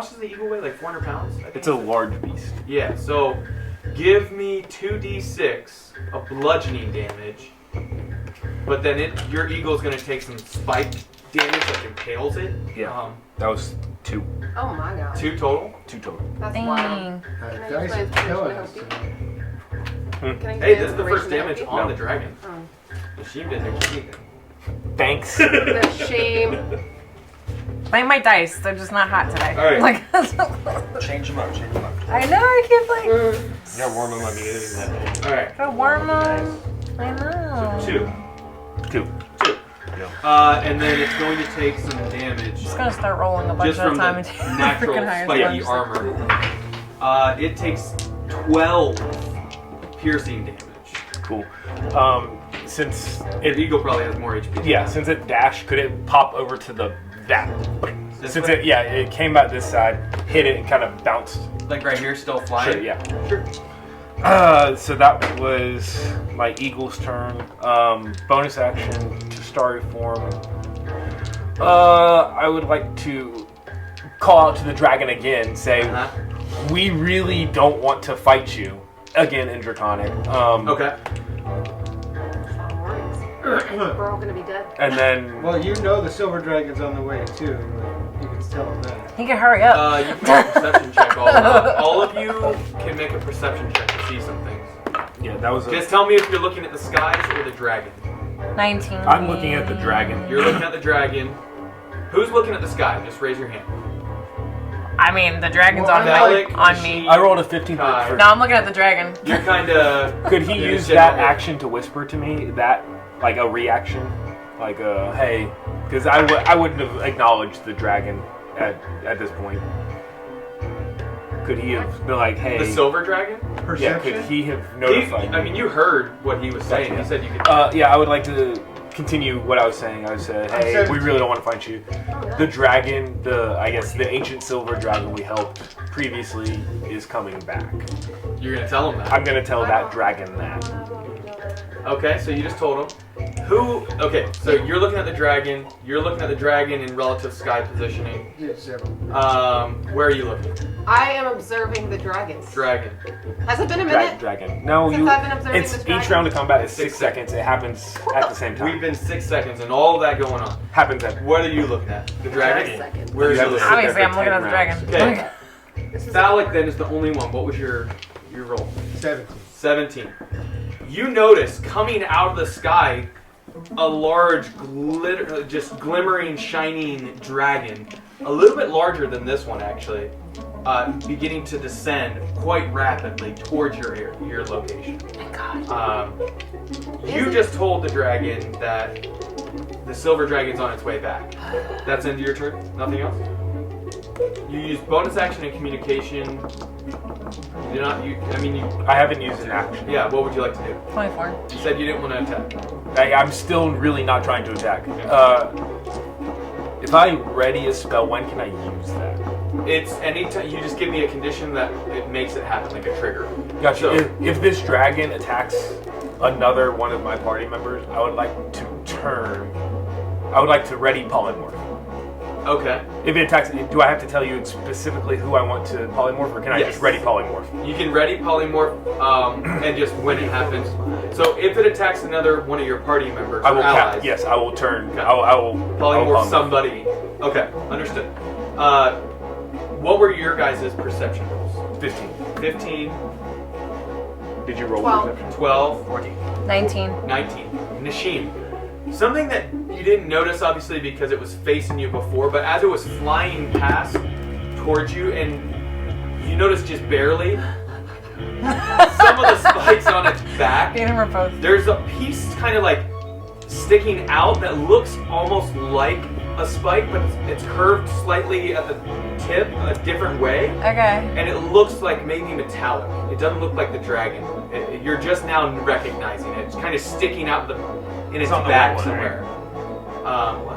does the eagle weigh? Like 400 pounds? I think It's a large beast. Yeah, so give me 2d6 of bludgeoning damage. But then your eagle's going to take some spike damage that impales it. Yeah. That was 2. Oh my god. 2 total. 2 total. That's Dang. wild. Dice is killing us tonight. Can I Hey, get this is the first damage inspiration to on help the dragon. you? The sheep didn't do anything. Thanks. Oh. The shame. Like my dice, they're just not hot today. All right. Like, Change them up. I know, I keep like, Yeah, warm them up. You get that. Alright, gotta warm them. I know. 2. 2. 2. And then it's going to take some damage Just gonna start rolling a bunch just at a from time the and take natural freaking higher spiky sponge. armor. It takes 12 piercing damage. Cool. Since The eagle probably has more HP. since it dashed, could it pop over to that? This Since way? it came out this side, hit it, and kind of bounced. Like right here, still flying? Sure, yeah. Sure. So that was my eagle's turn. Bonus action to starry form. I would like to call out to the dragon again, say, Uh-huh. we really don't want to fight you. Again in Draconic. Okay. Warnings. We're all gonna be dead. And then Well, you know the silver dragon's on the way too. Like, you can tell him that. You can hurry up. You can make a perception check. All of you can make a perception check to see some things. yeah, that was. Just tell me if you're looking at the skies or the dragon. 19. I'm looking at the dragon. You're looking at the dragon. Who's looking at the sky? Just raise your hand. I mean, the dragon's Well, on, Alec, on me. she- I rolled a 15 Kai. for. No, I'm looking at the dragon. You're kind of. Could he use that action to whisper to me? That, like a reaction? Like a, hey. Because I wouldn't have acknowledged the dragon at this point. Could he have been like, hey. The silver dragon? Yeah, Perception? could he have notified me? I mean, you heard what he was saying. Gotcha. He said you could. Yeah, I would like to continue what I was saying. I said, hey, said- we really don't want to fight you. The dragon, I guess the ancient silver dragon we helped previously is coming back. You're gonna tell him that. I'm gonna tell that dragon that. Okay, so you just told him. Who? Okay, so you're looking at the dragon. You're looking at the dragon in relative sky positioning. Yes, yeah. Where are you looking? I am observing the dragons. Dragon. Has it been a minute? Dragon. No, Since I've been observing it's this each dragon? round of combat is 6 6 seconds. It happens at the same time. We've been 6 seconds and all of that going on. Happens at. What are you looking at? The dragon? Seconds. Where is You you have to looking? sit there Obviously, I'm for looking at 10 the rounds. dragon. Okay. This is Phallic then is the only one. What was your roll? 17. 17. You notice coming out of the sky a large just glimmering, shining dragon, a little bit larger than this one actually, beginning to descend quite rapidly towards your location. You just told the dragon that the silver dragon's on its way back. That's end of your turn? Nothing else? You use bonus action and communication. You do not. I haven't used an action. Yeah. What would you like to do? 24. You said you didn't want to attack. I'm still really not trying to attack. If I ready a spell, when can I use that? It's anytime you just give me a condition that it makes it happen, like a trigger. Gotcha. So- If this dragon attacks another one of my party members, I would like to ready polymorph. Okay. If it attacks, do I have to tell you specifically who I want to polymorph, or can I Yes. just ready polymorph? You can ready polymorph, and just when it happens. So if it attacks another one of your party members I or will allies, Yes, I will turn. Okay. I will polymorph somebody. Okay, understood. What were your guys' perception rolls? 15. 15, Did you roll 12. perception? 12, 19. 19. Nashim. Something that you didn't notice, obviously, because it was facing you before, but as it was flying past towards you, and you noticed just barely, some of the spikes on its back, Being repose. there's a piece kind of like sticking out that looks almost like a spike, but it's curved slightly at the tip a different way. Okay. And it looks like maybe metallic. It doesn't look like the dragon. You're just now recognizing it. It's kind of sticking out in its on the back white one, somewhere. What?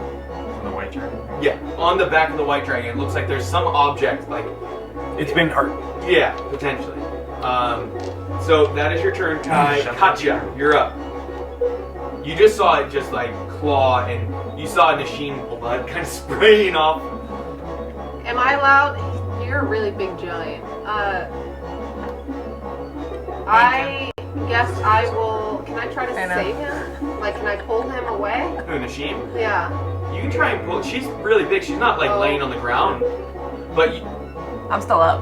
On the white dragon. Yeah, on the back of the white dragon. It looks like there's some object, like... It's been hurt. Yeah, potentially. So that is your turn, Kai. Katya, you're up. You just saw it just like claw, and you saw Nasheen blood kind of spraying off. Am I allowed? You're a really big giant. I guess I will. Can I try to save him? Like, can I pull him away? Who, Nasheen? Yeah. You can try and pull. She's really big. She's not like laying on the ground. But I'm still up.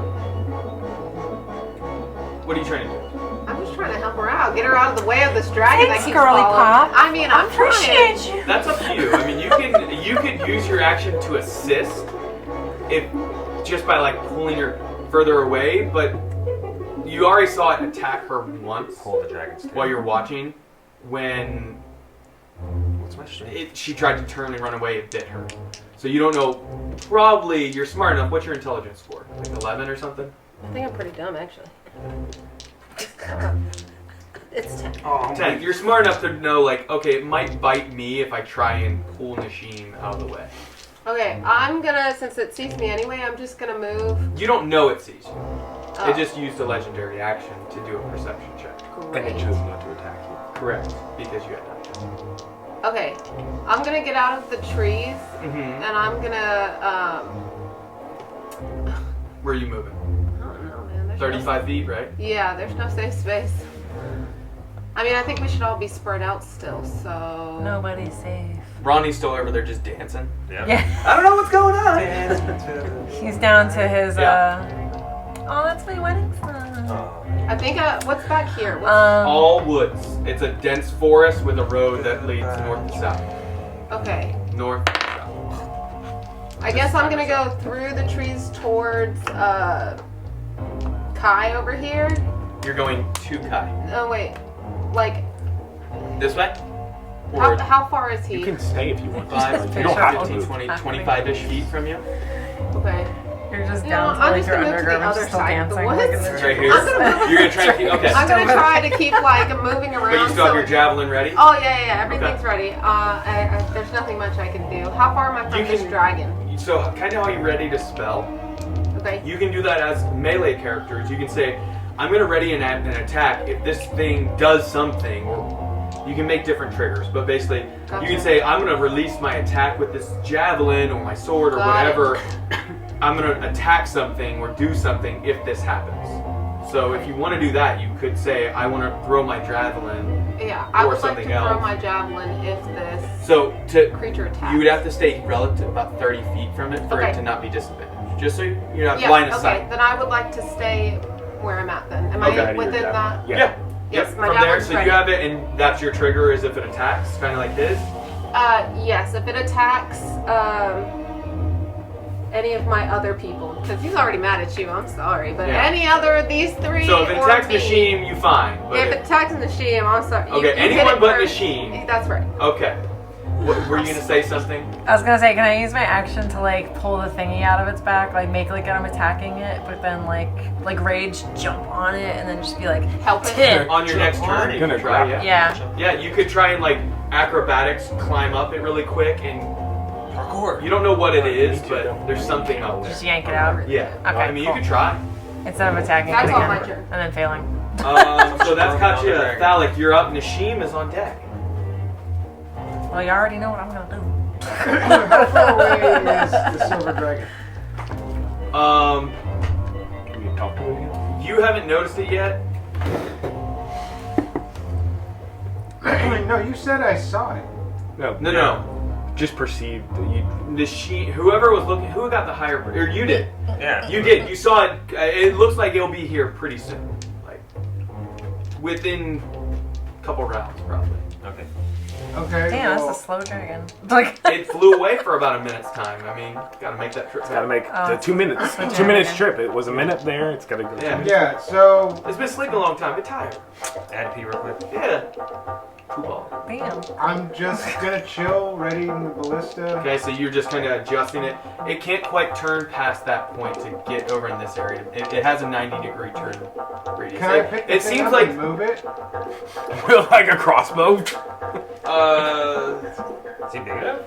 what are you trying to do? I'm just trying to help her out. Get her out of the way of this dragon Thanks, that keeps girly following. pop. I mean, I'm trying. Appreciate you. That's up to you. I mean, you could use your action to assist if just by like pulling her further away, but you already saw it attack her once Pull the dragon's tail. while you're watching when What's my strength? she tried to turn and run away and bit her. So you don't know. Probably you're smart enough. What's your intelligence score? Like 11 or something? I think I'm pretty dumb, actually. It's 10. Oh, 10. You're smart enough to know, like, okay, it might bite me if I try and pull Nasheen out of the way. Okay, I'm gonna, since it sees me anyway, I'm just gonna move. You don't know it sees you. Oh, It just used a legendary action to do a perception check. And great. it chose not to attack you. Correct, because you had not. Okay, I'm gonna get out of the trees Mm-hmm. and I'm gonna, Where are you moving? I don't know, man. There's 35 feet, right? Yeah, there's no safe space. I mean, I think we should all be spread out still, so. Nobody's safe. Ronnie's still over there just dancing. Yeah. I don't know what's going on. He's down to his, Yeah. Oh, that's my wedding song. I think, what's back here? What's, All woods. It's a dense forest with a road that leads north to south. okay. North to south. I guess I'm gonna go through the trees towards, Kai over here. You're going to Kai. Oh, wait. Like, This way? Or how far is he? You can stay if you want. 5, You don't have to 15, move. 20, 25-ish feet from you. Okay. You're just You know, down to I'm like just your gonna move to the undergarments other still side of the dancing. Like in the woods. Right trees. here. I'm gonna You're gonna try to keep. Okay. I'm gonna try to keep like moving around. But you still have your javelin ready? Oh yeah, everything's ready. There's nothing much I can do. How far am I from You this can- dragon? So kind of how you ready to spell. Okay. You can do that as melee characters. You can say, I'm going to ready an attack if this thing does something, or you can make different triggers. But basically, you Gotcha. can say, I'm going to release my attack with this javelin or my sword or Got whatever. I'm going to attack something or do something if this happens. So if you want to do that, you could say, I want to throw my javelin. Yeah, I Or would like to something throw else. my javelin if this So to creature attacks. you would have to stay relative about 30 feet from it for Okay. it to not be disadvantaged. Just so you have Yeah. line of Okay. sight. Then I would like to stay where I'm at. Then am Okay. I within that? Yeah. Yes, Yep. my From there, javelin's so ready. you have it, and that's your trigger. Is if it attacks, kind of like this. Yes. If it attacks any of my other people, because he's already mad at you. I'm sorry, but Yeah. any other of these three. So if it or attacks me, Nasheen, you fine. But If it attacks Nasheen, I'm sorry. Okay, You hit anyone it but first. Nasheen. That's right. Okay. Were you gonna say something? I was gonna say, can I use my action to like pull the thingy out of its back, like make like I'm attacking it, but then like rage jump on it and then just be like, Help it. Tit. On your next turn, you Gonna can try. grab Yeah. yeah. Yeah, you could try and like acrobatics, climb up it really quick, and Parkour. you don't know what it is, Me too. but there's something up there. Just yank it out Yeah. Okay, I mean, cool. you could try. instead of attacking That's it all again my turn. and then failing. So that's Katya. Thalik, you're up. Nashim is on deck. Well, you already know what I'm gonna do. How far away is the silver dragon? Can you talk to it again? You haven't noticed it yet. No, you said I saw it. No. Just perceived that you. Nashim, whoever was looking, who got the higher, or you did. Yeah. You did. You saw it. It looks like it'll be here pretty soon. Like within a couple rounds, probably. Okay. Okay. Damn, well, that's a slow dragon. Like, It flew away for about a minute's time. I mean, gotta make that trip. Gotta make Oh. the 2 minutes. That's 2 minutes okay. trip. It was a minute there. It's gotta go. Yeah. Yeah, so It's been sleeping a long time. Get tired. Add P real quick. Yeah. Cool. Damn. I'm just gonna chill, readying the ballista. Okay, so you're just kind of adjusting it. It can't quite turn past that point to get over in this area. It has a 90-degree turn radius. Can I pick the It thing seems up like and move it? Like a crossbow. Is he big enough?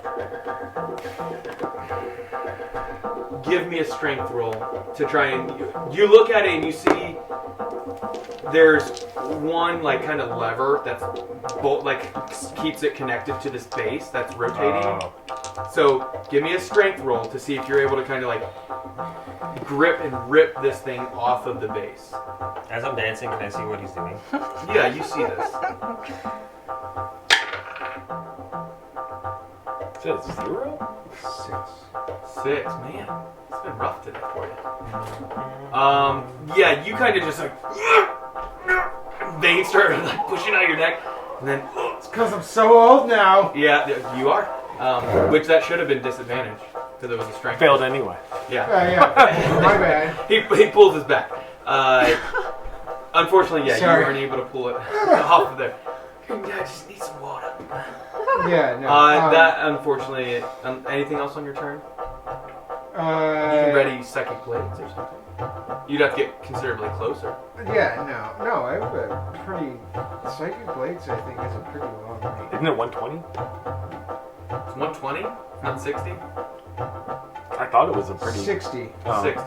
give me a strength roll to try and you look at it and you see there's one like kind of lever that's keeps it connected to this base that's rotating. Oh. So give me a strength roll to see if you're able to kind of like grip and rip this thing off of the base. As I'm dancing, can I see what he's doing? Yeah, you see this. So it's 0? 6, man. It's been rough today for you. Yeah, you kind of just like veins start like pushing out your neck, and then It's because I'm so old now. yeah, you are. Which that should have been disadvantage because it was a strength. Failed anyway. Yeah. Yeah, my bad. He pulls his back. Unfortunately, yeah, Sorry. you weren't able to pull it off of there. I just need some water. Yeah, no. That unfortunately. Anything else on your turn? You can ready second blades or something. You'd have to get considerably closer. Yeah, no. I have a pretty psychic blades. I think is a pretty long range. Isn't it 120? It's 120, not 60. I thought it was a pretty... 60. Oh. 60.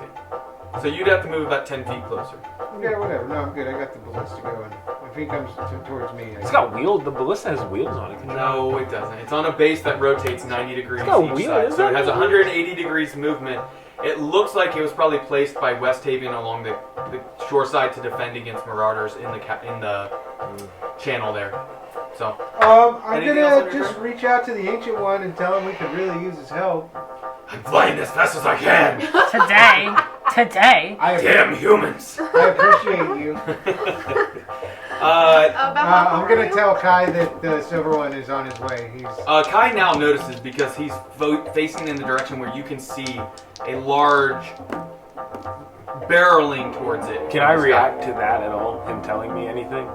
So you'd have to move about 10 feet closer. Yeah, whatever. No, I'm good. I got the ballista going. If he comes towards me, It's got wheels. The ballista has wheels on it. Can you- No, it doesn't. It's on a base that rotates 90 degrees It's got a each wheel, side. is So it? it has 180 degrees movement. It looks like it was probably placed by West Haven along the shore side to defend against marauders in the channel there. So I'm Anything else on gonna your just turn? reach out to the Ancient One and tell him we could really use his help. I'm flying as fast as I can. Today. Damn humans. I appreciate you. I'm gonna tell Kai that the Silver One is on his way. Kai now notices because he's facing in the direction where you can see a large barreling towards it. Can I react to that at all? Him telling me anything?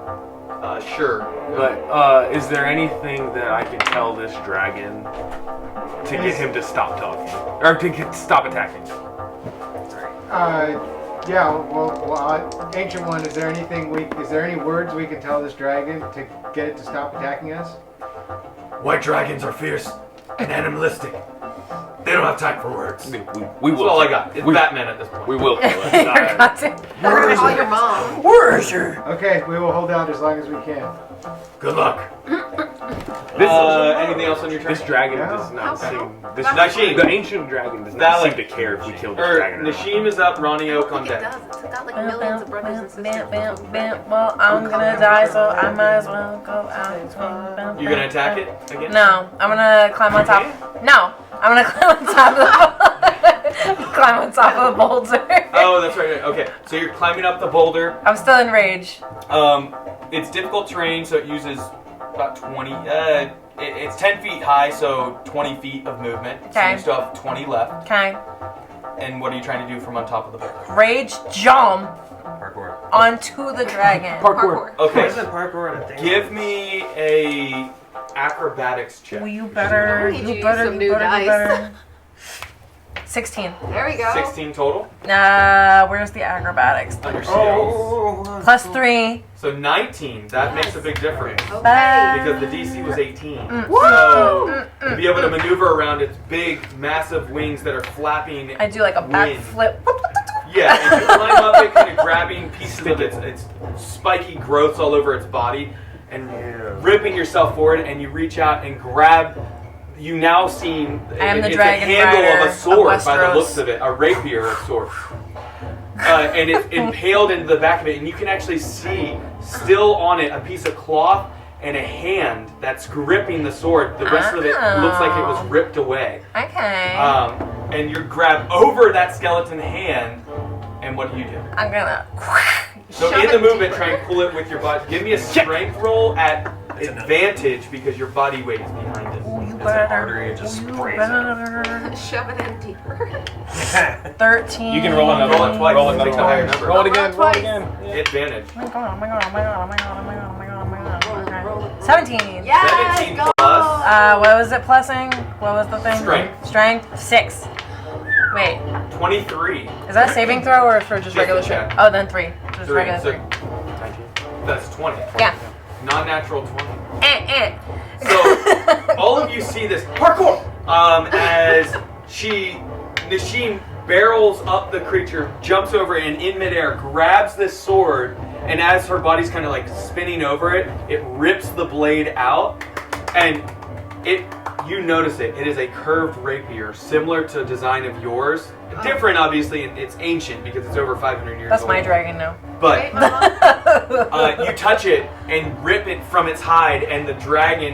Sure. But is there anything that I can tell this dragon to get him to stop talking or to stop attacking? Yeah. Well, Ancient One, is there any words we can tell this dragon to get it to stop attacking us? White dragons are fierce and animalistic. They don't have time for words. We That's will. all I got. It's Batman at this point. We will kill it. We're gonna call your mom. Where is she? Okay, we will hold out as long as we can. Good luck. Anything else on your turn? This dragon Yeah. does not Okay. seem. This Nashim. the ancient dragon does not seem to care if we kill this dragon. or not. Nashim is up. Ronnie Oak on It deck. does. It's got like millions of brothers and sisters. Well, I'm gonna die, so I might as well go out. You're gonna attack it again? No, I'm gonna climb on top. No, I'm gonna climb on top of the boulder. Oh, that's right. Okay, so you're climbing up the boulder. I'm still in rage. It's difficult terrain, so it uses about 20. It's 10 feet high, so 20 feet of movement. So Okay. you still have 20 left. Okay. And what are you trying to do from on top of the boulder? Rage jump Parkour. onto the dragon. Parkour. Okay, Isn't parkour a thing? give me a acrobatics check. Well, you better. I need you to use some new dice. 16. There we go. 16 total. Where's the acrobatics? Under skills. Plus 3. So 19. That makes a big difference. Okay. Because the DC was 18. Woo! So to be able to maneuver around its big, massive wings that are flapping. I do like a wind. backflip. Yeah, and you climb up it, kind of grabbing pieces of its spiky growths all over its body, and ripping yourself forward, and you reach out and grab. You now see I am the it's dragon a handle rider of a sword of by the Westeros. looks of it, a rapier of sword. And it's impaled into the back of it, and you can actually see still on it a piece of cloth and a hand that's gripping the sword. The rest of it looks like it was ripped away. Okay. And you grab over that skeleton hand, and what do? I'm gonna. So Shove in the it movement, deeper. try and pull it with your body. Give me a strength roll at advantage because your body weight is behind it. Ooh, you better. artery, it just You sprays out. better. Shove it in deeper. 13. You can roll another Roll it one. twice. Roll Take another the higher one. number. Roll it again. Roll it Twice. again. Advantage. Oh my god, oh my god, oh my god, oh my god, oh my god, oh my god, oh my god, oh my god. Roll it. 17. Yes, 17 go. plus. What was it plussing? What was the thing? Strength. Strength? 6. Wait, 23. is that a saving throw or for just Just regular a check. strength? Oh, then 3. Just 3. regular So 3. that's 20. Yeah. Non-natural 20. Eh. So all of you see this parkour as Nasheen barrels up the creature, jumps over it, and in midair grabs this sword, and as her body's kind of like spinning over it, it rips the blade out, and you notice it. It is a curved rapier, similar to design of yours. Different, obviously, and it's ancient because it's over 500 years That's old. my dragon now. But Wait, Mama. you touch it and rip it from its hide, and the dragon,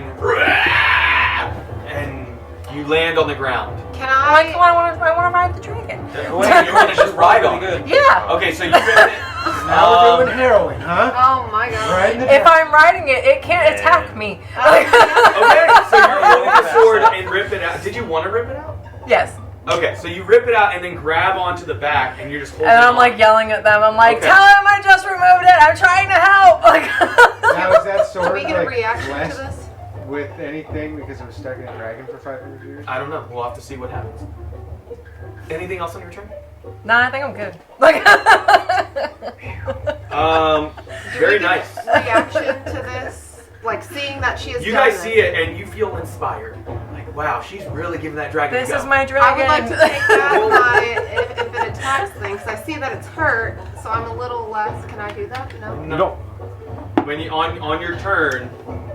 and you land on the ground. Can I'm like, come I? on, I want to ride the dragon. You want to just ride on it? Yeah. Okay, so you rip it. Now we're doing heroin, huh? Oh my god. Right in the If I'm riding it, it can't attack me. Okay, so you're holding the sword and rip it out. Did you want to rip it out? Yes. Okay, so you rip it out and then grab onto the back, and you're just holding And it I'm on. like yelling at them. I'm like, Okay. tell him I just removed it. I'm trying to help. Like. Now is that sword Can we get a like reaction to blessed this? with anything because it was stuck in a dragon for 500 years? I don't know. We'll have to see what happens. Anything else on your turn? Nah, I think I'm good. Like. Very nice. Reaction to this, like seeing that she is. You guys see it and you feel inspired. Like, wow, she's really giving that dragon This a go. is my I dragon. would like to take back my if it attacks things. I see that it's hurt, so I'm a little less. Can I do that? No. No. When you on your turn,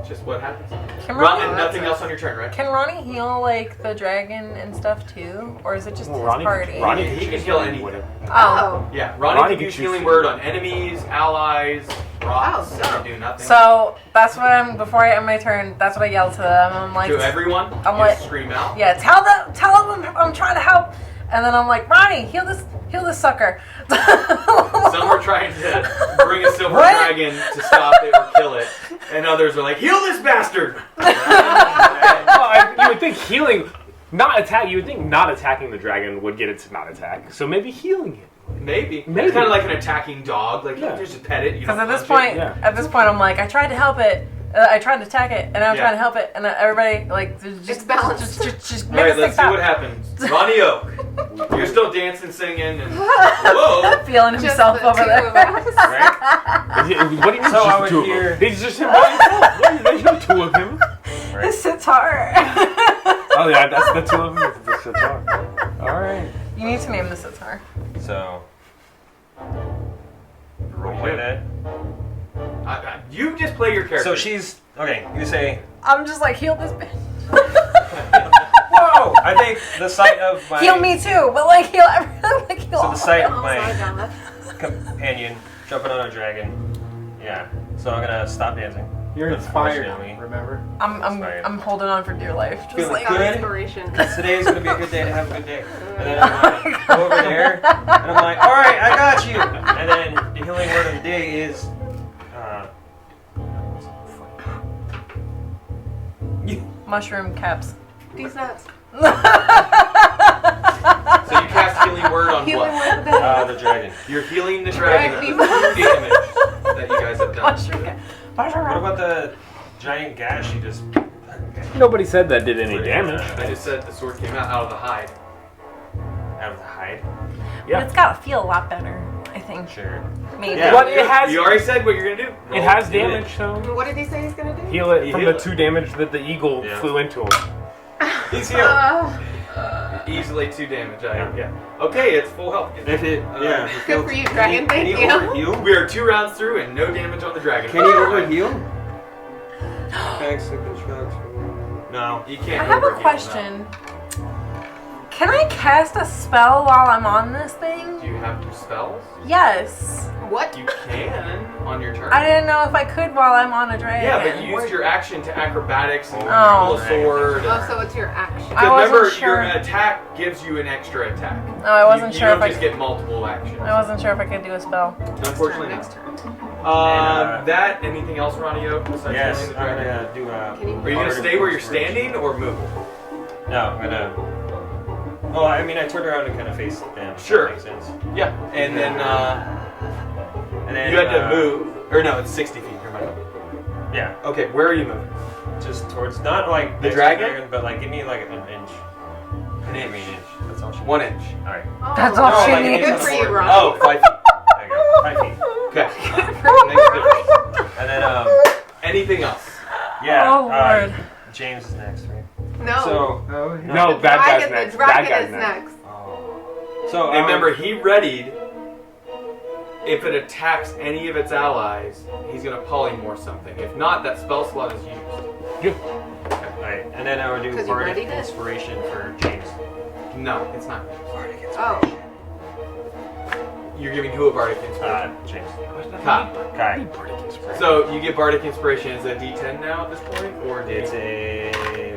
just what happens? Can Run Ronnie, and nothing else on your turn, right? can Ronnie heal like the dragon and stuff too, or is it just his Ronnie, party? Ronnie He can choose heal anything, anything. whatever. Oh. Yeah, Ronnie Ronnie can can use choose healing to- word on enemies, allies, rocks. Oh, That dope. do nothing. So that's what I'm. Before I end my turn, that's what I yell to them. I'm like, to everyone, I'm you like- scream out. yeah, tell them I'm trying to help. And then I'm like, Ronnie, heal this sucker. Some were trying to bring a silver What? dragon to stop it or kill it, and others are like, heal this bastard! You would think healing, not attack. You would think not attacking the dragon would get it to not attack. So maybe healing it. Maybe. Maybe. It's kind of like an attacking dog. Like, Yeah. you just pet it. You Because don't at this punch point, it. Yeah. I'm like, I tried to help it. I tried to attack it, and I'm Yeah. trying to help it, and everybody like just It's balanced. just All make right, this thing let's see stop. what happens. Ronnie Oak, you're still dancing, singing, and whoa. Feeling Just himself the over two there. of us. What do you mean? So just I the would two of hear- them? He's just him by himself. There's no two of him. The sitar. Oh yeah, that's the two of them. It's the sitar. All right. You need to name the sitar. So, roleplay that. You just play your character. So she's okay. You say, I'm just like, heal this bitch. whoa! I think the sight of my Heal me too, but like heal everyone. Like heal So all the sight of of them. my companion jumping on a dragon. Yeah. So I'm gonna stop dancing. You're inspired, Unfortunately. remember? I'm holding on for dear life. Just Feeling like good? Inspiration. Today is gonna be a good day to have a good day. And then I'm gonna go over there, and I'm like, all right, I got you. And then the healing word of the day is, mushroom caps. These nuts. So you cast healing word on Healing what? word of the day. the dragon. You're healing the dragon of Dragon. the damage that you guys have done. Mushroom cap. Mushroom What cap. about the giant gash you just? Nobody said that did any damage. I just said the sword came out of the hide. Out of the hide. But Yeah. it's gotta feel a lot better, I think. Sure. Maybe. Yeah. But it has. You already said what you're gonna do. It has damage, so What did he say he's gonna do? heal it You from heal the it. 2 damage that the eagle Yeah. flew into him. He's healed. Easily 2 damage. Yeah. Okay, it's full health. If it, yeah. Good for you, dragon. Can Thank he you. overheal? We are 2 rounds through and no damage on the dragon. Can he overheal? No. You I can't. have a overheal, question. Can I cast a spell while I'm on this no. thing? Do you have 2 spells? Yes. What? You can on your turn. I didn't know if I could while I'm on a dragon. Yeah, but you used your action to acrobatics and Oh. pull a sword. Oh, so it's your action. I wasn't Remember, sure. your attack gives you an extra attack. No, I wasn't you sure don't if I just could. get multiple actions. I wasn't sure if I could do a spell. Unfortunately, Next no. turn. That, anything else, Ronio? Besides Yes, killing the I'm dragon? gonna do Can you- Are you gonna stay where you're standing or move? No, I'm gonna. Oh, I mean, I turned around and kind of faced them. Sure. That makes sense. Yeah, and then And then you had to move. Or no, it's 60 feet. Never mind. Yeah, Okay, where are you moving? just towards not like The next to dragon? but like give me like an inch. An Give me inch. an inch. That's all she. 1 inch. All right. Oh, That's all she like, needs. Good for you, Ron. Oh, 5 feet. There you go. 5 feet. Okay. Makes a difference. And then Anything else? yeah. Oh, Lord. James is next, right? No. So. Oh, No, bad guy's dragon, next. the Bad dragon guy's is next. next. Oh. So And remember, he readied. If it attacks any of its allies, he's gonna polymorph something. If not, that spell slot is used. Right, and then I would do 'Cause you bardic readied it? inspiration for James. No, it's not. Oh. You're giving who a bardic inspiration? James. Kai. Kai. So you get bardic inspiration. Is it a D10 now at this point, or It's a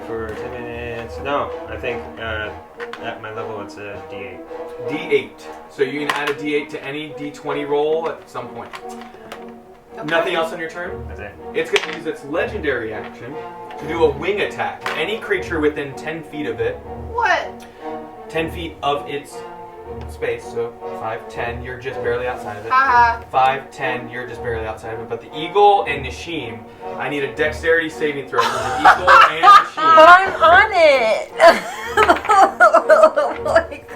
for 10 minutes. No, I think at my level it's a D8. D8? So you can add a D8 to any D20 roll at some point. Okay. Nothing else on your turn. That's it. It's going to use its legendary action to do a wing attack. Any creature within 10 feet of it, What? 10 feet of its space, so 5, 10, you're just barely outside of it. Haha. 5, 10, you're just barely outside of it. But the eagle and Nishim, I need a dexterity saving throw for the eagle and But Nishim. I'm on it. Like,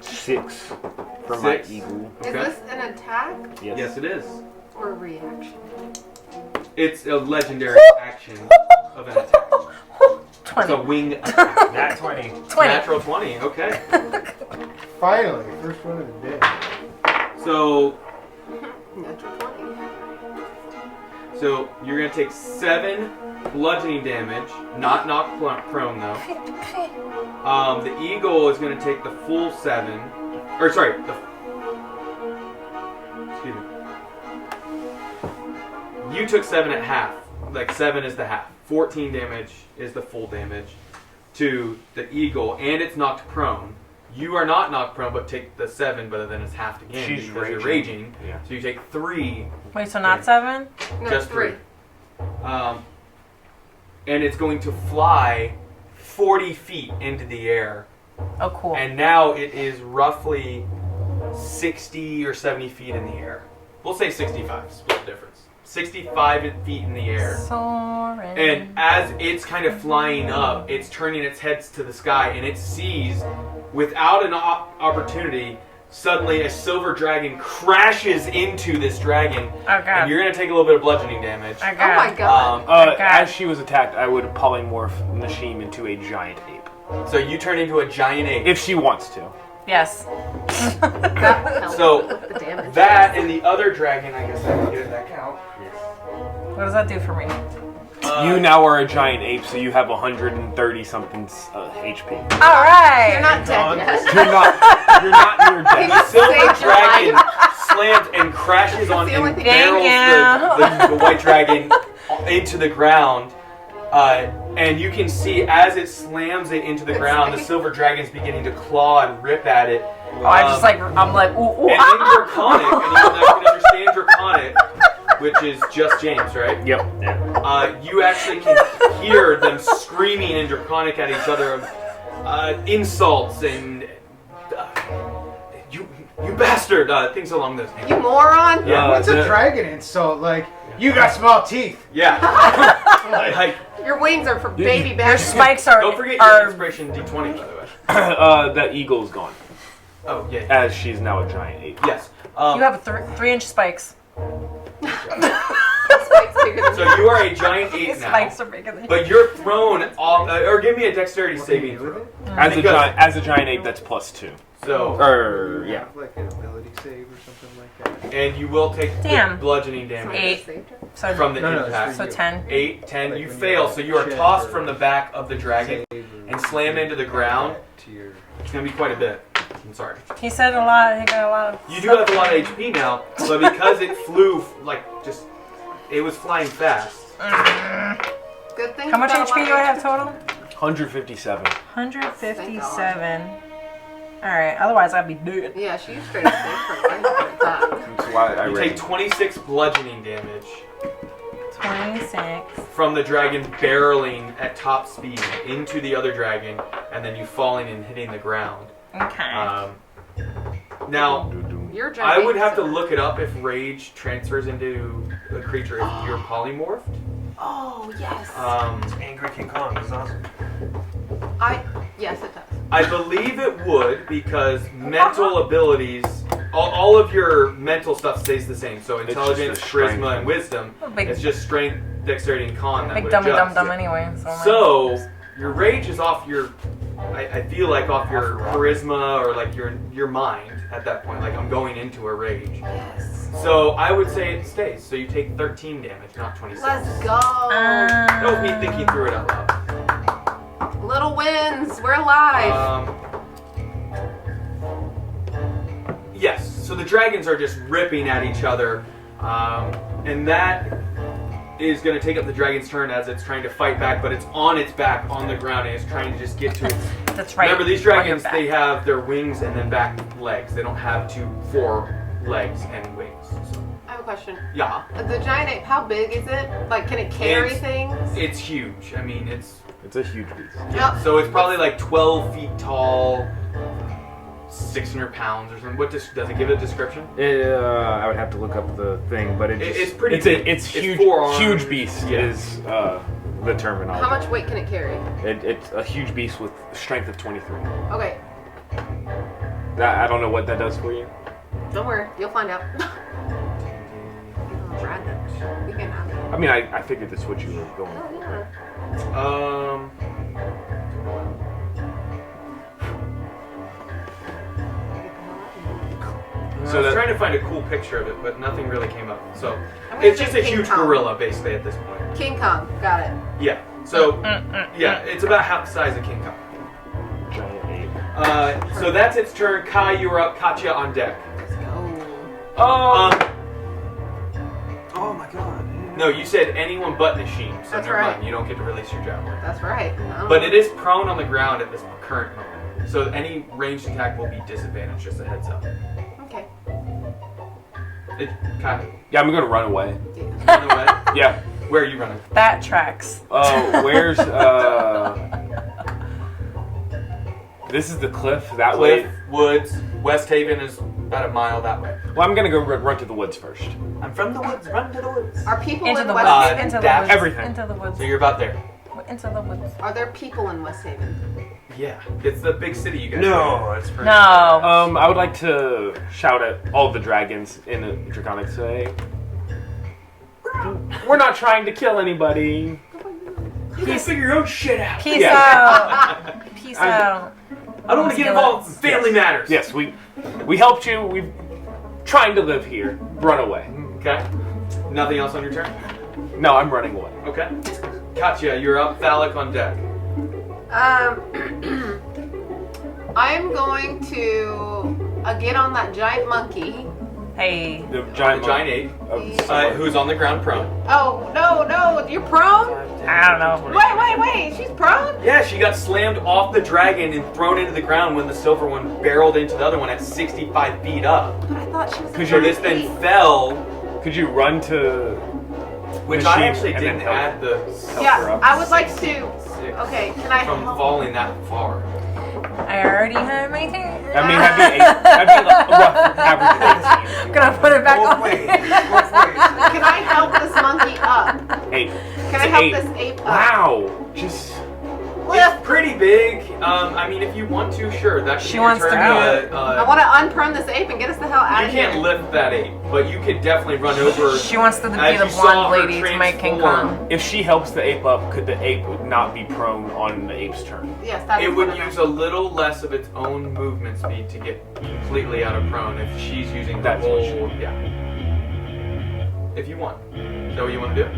6 for 6. my eagle. Is Okay. this an attack Yes. Yes, it is. or a reaction? It's a legendary action of an attack. It's a 20. wing attack. Nat 20. 20. Natural 20, okay. finally, first one of the day. So Natural 20. So you're gonna take 7 bludgeoning damage, not knocked prone though. The eagle is gonna take the full 7, or sorry, excuse me. You took 7 at half. Like 7 is the half. 14 damage is the full damage to the eagle, and it's knocked prone. You are not knocked prone, but take the 7, but then it's halved again She's because you're raging. raging. Yeah. So you take 3. Wait, so not 7? No, Just 3. 3. And it's going to fly 40 feet into the air. Oh, cool. And now it is roughly 60 or 70 feet in the air. We'll say 65, split difference. 65 feet in the air. Soaring. And as it's kind of flying up, it's turning its head to the sky, and it sees, without an opportunity, suddenly a silver dragon crashes into this dragon. Oh, God. And you're going to take a little bit of bludgeoning damage. Oh, Oh my God. god. Okay. As she was attacked, I would polymorph Nashim into a giant ape. So you turn into a giant ape. If she wants to. Yes. That helps So, with the damage. that and the other dragon, I guess I can get that count. What does that do for me? You now are a giant ape, so you have 130 something HP. All right. You're not dead yet. You're not near The death. silver Saved your dragon life. slams and crashes on the only and thing- barrels Thank the white dragon into the ground. And you can see as it slams it into the ground, the silver dragon's beginning to claw and rip at it. Oh, I'm like, ooh, ooh, And in ah. Draconic, and you can understand Draconic, which is just James, right? Yep. You actually can hear them screaming in Draconic at each other of insults and you bastard, things along those lines. You moron. Yeah, What's a dragon insult? Like, you got small teeth. Yeah. Like, Your wings are for baby Your back. spikes are. don't forget your are inspiration D20, by the way. The eagle's gone, Oh, yeah. as she's now a giant ape. Yes. you have 3-inch spikes. Spikes bigger than So you are a giant ape These now, spikes are bigger than but you're thrown off, or give me a dexterity saving throw. As a Because- giant ape, that's +2. So, Yeah. Have like an ability save or something like that. and you will take Damn. bludgeoning damage 8. So, from the No, no, impact. it's so 10. 8, 10, Like you when fail, you so you are check tossed or- from the back of the dragon and slam into the ground. To your It's going to be quite a bit. I'm sorry. He said a lot. He got a lot of. You do have a lot of HP now, but because it flew, it was flying fast. Good thing. How much you got a HP lot do I of- have total? 157. 157. Alright, otherwise I'd be dead. Yeah, she's straight up safe for life at that. That's why I You take 26 bludgeoning damage 26. from the dragon barreling at top speed into the other dragon, and then you falling and hitting the ground. Okay. Now, You're I giant, would have to so- look it up if rage transfers into a creature if you're polymorphed. Oh, yes. Angry King Kong is awesome. Yes, it does. I believe it would because mental abilities, all of your mental stuff stays the same. So intelligence, just a strength. charisma, and wisdom. Big- It's just strength, dexterity, and con that Big would dummy adjust. dum dum anyway. So your rage is off your, I feel like off your charisma or like your mind at that point. Like I'm going into a rage. Yes. So I would say it stays. So you take 13 damage, not 26. Let's go. That was me thinking through it out loud. Little wins. We're alive. Yes, so the dragons are just ripping at each other, and that is going to take up the dragon's turn as it's trying to fight back, but it's on its back on the ground and it's trying to just get to its... That's right. Remember, these on your dragons, back. they have their wings and then back legs. They don't have 4 legs and wings. So, I have a question. yeah, The giant ape, how big is it? Like, can it carry It's- things? it's huge. I mean, it's a huge beast. Yep. so it's probably like 12 feet tall, 600 pounds or something. What does it give a description? I would have to look up the thing, but It's pretty It's big. it's It's huge. 4 arms. Huge beast Yeah. is the terminology. How much weight can it carry? It's a huge beast with strength of 23. Okay, I don't know what that does for you. don't worry. You'll find out. We can have it. I mean, I figured that's what you were going. Oh, yeah. So I was trying to find a cool picture of it, but nothing really came up. So I'm gonna it's say just a King huge Kong. gorilla, basically, at this point. King Kong. Got it. Yeah. So yeah, it's about half the size of King Kong. Giant ape. So that's its turn. Kai, you are up. Katya on deck. Let's go. Oh. Oh my god. No, you said anyone but Nashim. So That's never right. mind. You don't get to release your javelin. That's right. But it is prone on the ground at this current moment. So any ranged attack will be disadvantaged. Just a heads up. Okay. It kind of Yeah, I'm gonna run away. run away. Yeah. Where are you running? That tracks. Oh, where's This is the cliff that Cliff, way. woods. West Haven is about a mile that way. Well, I'm gonna go run to the woods first. I'm from the woods. Run to the woods. Are people Into in the West woods. Haven? Into the dash woods. everything. Into the woods. So you're about there. Into the woods. Are there people in West Haven? Yeah, it's the big city you guys. No, it's pretty. No. I would like to shout at all the dragons in a draconic say, "We're not trying to kill anybody." You guys figure your own shit out. Peace Yeah. out. Peace out. I don't want to get involved in family matters. Yes, we helped you. We're trying to live here. Run away. Okay. Nothing else on your turn? No, I'm running away. Okay. Katya, you're up. Phallic on deck. I'm going to get on that giant monkey. Hey. The The giant, giant ape, ape. who's on the ground prone. Oh, no, you're prone? I don't know. Wait, she's prone? Yeah, she got slammed off the dragon and thrown into the ground when the silver one barreled into the other one at 65 feet up. But I thought she was Could So this then fell, Could you run to? which Machine I actually and then didn't help. add the Help her Yeah, up. I would like to. six Okay, can I from help? falling that far. I already had my turn. I mean, that'd be a rough average of 18. Gonna put it back Both on. ways. Both ways. Can I help this monkey up? 8. Can I help this ape up? Wow. Just. It's pretty big. I mean, if you want to, sure. That She wants to turn, be I want to unprone this ape and get us the hell out You of here. can't lift that ape, but you could definitely run over. She wants to be As the you saw blonde her lady to make King transform, Kong. If she helps the ape up, could the ape not be prone on the ape's turn? Yes, that is It would what I'm use a little less of its own movement speed to get completely out of prone if she's using the That's what she whole. Yeah. If you want. Is that what you want to do?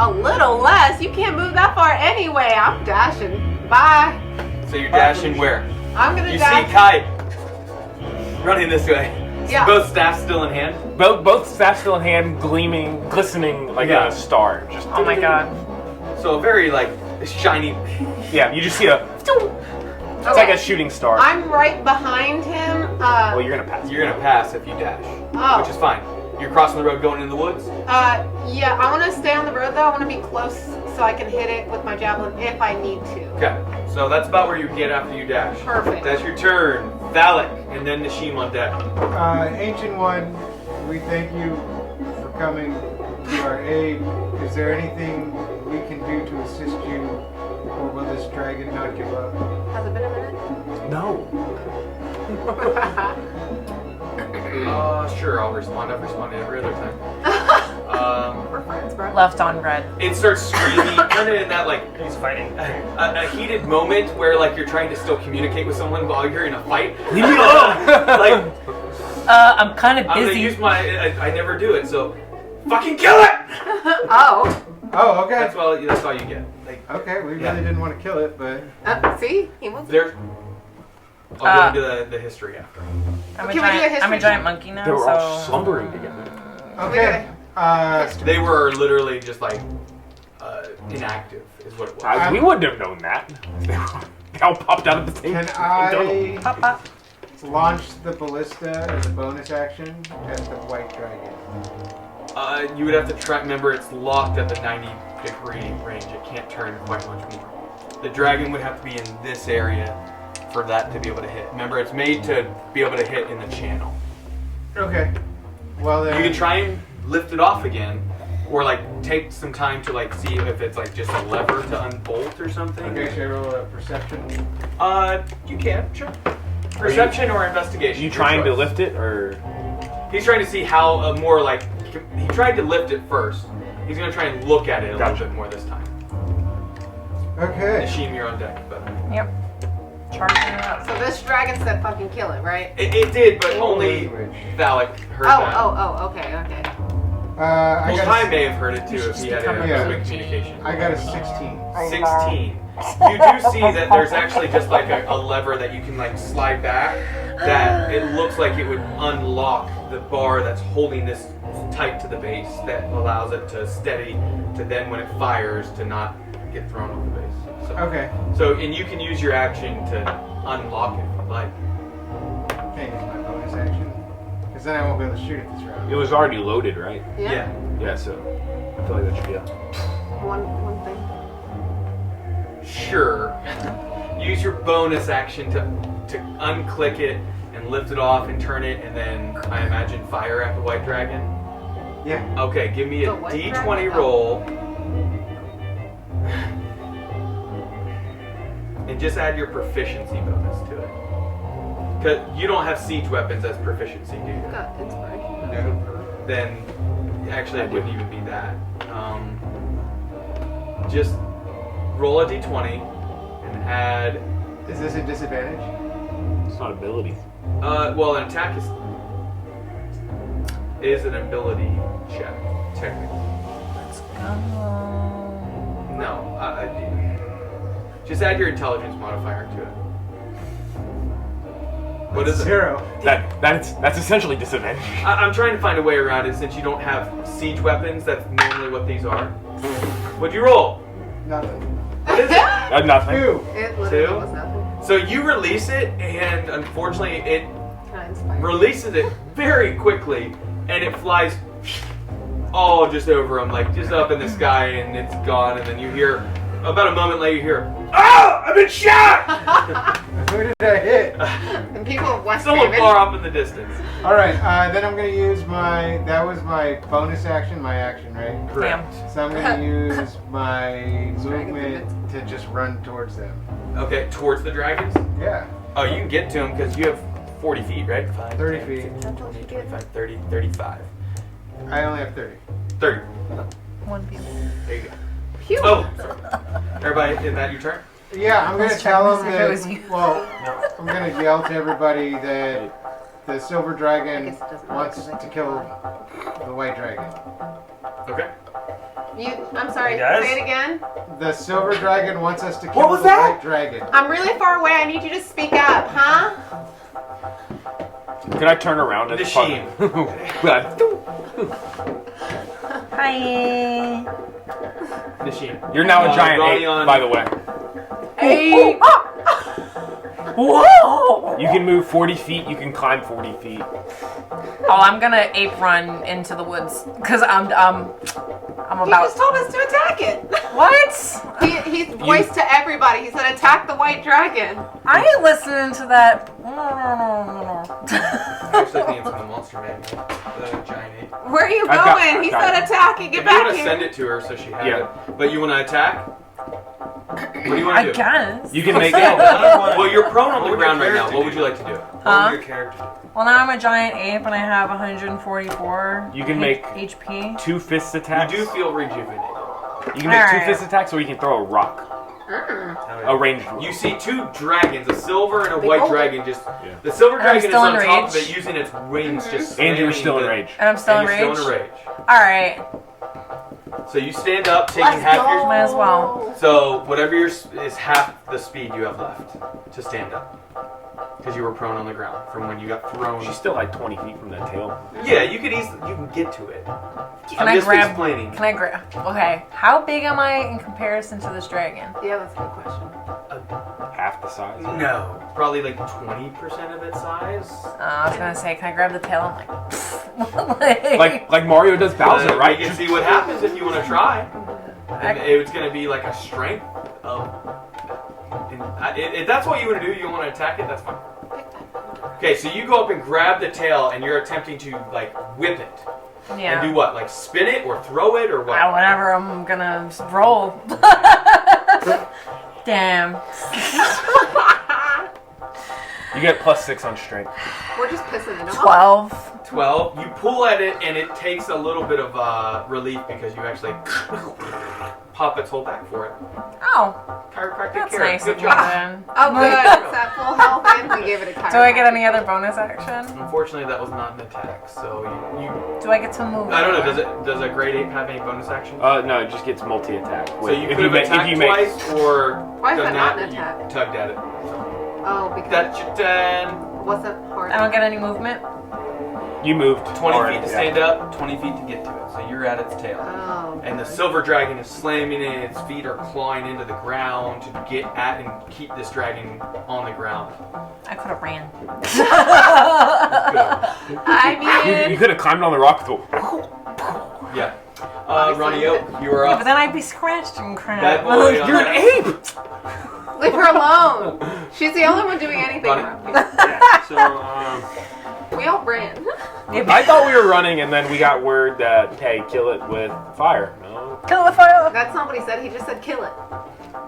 A little less? You can't move that far anyway. I'm dashing. Bye. So you're dashing where? I'm gonna You see dash. Kai running this way. Yeah. Both staffs still in hand. Both staffs still in hand, gleaming, glistening like Yeah. a star. Just Oh my god. So a very like shiny. yeah. You just see a It's like a shooting star. I'm right behind him. Well, you're gonna pass. You're gonna pass if you dash, Oh. which is fine. You're crossing the road going into the woods. Yeah, I want to stay on the road though. I want to be close so I can hit it with my javelin if I need to. Okay, so that's about where you get after you dash. Perfect. That's your turn. Valak, and then Nishim on deck. Ancient One, we thank you for coming to our aid. Is there anything we can do to assist you, or will this dragon not give up? Has it been a minute? No. Sure, I'll respond. I've responded every other time. We're friends, bro. Left on red. It starts screaming, kind of in that like He's fighting. a heated moment where like you're trying to still communicate with someone while you're in a fight. Leave me alone. Like I'm kind of I'm gonna busy. use my. I never do it, so fucking kill it. Oh. Oh, okay. That's all you get. Like Okay, we Yeah. really didn't want to kill it, but See? He wants there. I'll go into the history after. I'm Can we do a history I'm a giant check? monkey now, They were all so... slumbering together. okay. They were literally just like inactive, is what it was. We wouldn't have known that. They all popped out at the same Can time. I Pop, pop. launch the ballista as a bonus action at the white dragon? You would have to try. Remember, it's locked at the 90-degree range. It can't turn quite much more. The dragon would have to be in this area for that to be able to hit. Remember, it's made to be able to hit in the channel. Okay. Well then. You can try and lift it off again, or like take some time to like see if it's like just a lever to unbolt or something. Okay, should I roll a perception? You can, sure. Perception or investigation. Are you your trying to choice. lift it, or? He's trying to see how more like he tried to lift it first. He's gonna try and look at it a Gotcha. little bit more this time. Okay. Nishim, you're on deck, but Yep. Charging it up. So this dragon said fucking kill it, right? it did, but only Language. Valak heard that. Okay. I Well, got Ty a, may have heard it too if he had Yeah. a communication. I got a 16. 16. You do see that there's actually just like a lever that you can like slide back that it looks like it would unlock the bar that's holding this tight to the base that allows it to steady to then when it fires to not get thrown off the base. So, Okay. and you can use your action to unlock it if you'd like. Can't use my bonus action. Because then I won't be able to shoot it this round. It was already loaded, right? Yeah. Yeah, so I feel like that should be up. One thing. Sure. Use your bonus action to unclick it and lift it off and turn it, and then I imagine fire at the white dragon. Yeah. Okay, give me a The white D20 dragon? roll. And just add your proficiency bonus to it. Because you don't have siege weapons as proficiency, do you? Got inspiration. No. Then, actually, it wouldn't even be that. Just roll a D20 and add. Is this a disadvantage? It's not ability. Well, an attack is an ability check, technically. Let's go. No, just add your intelligence modifier to it. What is it? 0. That's essentially disadvantage. I'm trying to find a way around it since you don't have siege weapons. That's normally what these are. What'd you roll? Nothing. What is it? Nothing. 2. It literally Two? was nothing. So you release it, and unfortunately, it Can I inspire? releases it very quickly, and it flies all just over him, like just up in the sky, and it's gone. And then you hear, about a moment later, you hear, "Oh, I've been shot!" Who did I hit? And people of West Someone Haven. far off in the distance. Alright, then I'm going to use that was my bonus action, my action, right? Correct. So I'm going to use my Dragon movement to just run towards them. Okay, towards the dragons. Yeah. Oh, you can get to them because you have 40 feet, right? 5, 30 10, feet. 15, 20, 25, 30, 35. I only have 30. 30. One view. There you go. Phew. Oh, sorry. Everybody, is that your turn? Yeah, I'm going to Let's tell check them this if it was you. that. Well, I'm going to yell to everybody that the silver I dragon guess it doesn't matter wants 'cause I to can kill fly. the white dragon. Okay. I'm sorry, Hey, guys. say it again. The silver dragon wants us to kill What was the that? white dragon. I'm really far away. I need you to speak up, huh? Can I turn around and Nishim. Hi. Nishim. You're now a giant Ronnie ape, on- by the way. Hey. Whoa! You can move 40 feet. You can climb 40 feet. Oh, I'm gonna ape run into the woods because I'm He about. just told us to attack it. What? He's voiced to everybody. He said, attack the white dragon. I ain't listening to that. Actually, I think it's in the Monster Manual, the giant ape. Where are you I've got- going? I've He got said, it. attack and get If you back want to here. send it to her so she has Yeah. it. But you want to attack? What do you want I to do? guess. You can make I it. don't wanna- Well, you're prone on What the would ground your right now. character What would do? you like to do? What Huh? would your character do? Well, now I'm a giant ape and I have 144. You can make HP. 2 fist You attacks. do feel rejuvenated. You can make 2 Alright. fist attacks, or you can throw a rock. A ranged rock. You see 2 dragons, a silver and a Big white old- dragon. Just Yeah. the silver I'm dragon is still on in top of rage. it, using its wings. Just And you're slamming still in the- rage. And I'm still and in you're rage. still in a rage. Alright. So you stand up, taking Let's half go. your. Might as well. So whatever your is half the speed you have left to stand up, because you were prone on the ground from when you got thrown. She's still like 20 feet from that tail. Yeah, you could easily you can get to it. Can I'm I just grab? explaining. Can I grab? Okay. How big am I in comparison to this dragon? Yeah, that's a good question. Half the size. No, probably like 20% of its size. I was gonna say, can I grab the tail? I'm like, Like Mario does Bowser, right? You can see what happens if you want to try. And it's going to be like a strength of. If that's what you want to do, you want to attack it, that's fine. Okay, so you go up and grab the tail, and you're attempting to like whip it. yeah. And do what? Like spin it or throw it or what? Whatever. I'm gonna just roll. Damn. You get +6 on strength. We're just pissing it off. 12. 12. You pull at it, and it takes a little bit of relief because you actually pop its whole back for it. Oh, Chiropractic that's care. nice Good of you job. then. Oh, good. It's at full health, and we gave it a chiropractic. Do I get any other bonus action? Unfortunately, that was not an attack. So you Do I get to move? I don't know. Does a grade 8 have any bonus action? No, it just gets multi-attack. So you could have attacked twice or Why is done that not that. an attack? You tugged at it. Oh, because That's your turn. it wasn't hard. I don't get any movement. You moved 20 already, feet to yeah. stand up, 20 feet to get to it. So you're at its tail. Oh. And the silver dragon is slamming in, its feet are clawing into the ground to get at and keep this dragon on the ground. I could have ran. I You mean, could have climbed on the rock with Yeah. Ronnie Oak, you are Yeah, up. but then I'd be scratched and crap. Bad boy. You're an ape! leave her alone. She's the only one doing anything Ronnie. wrong. Yeah, so, We all ran. I thought we were running, and then we got word that, hey, kill it with fire. No. Kill the fire. That's not what he said. He just said kill it.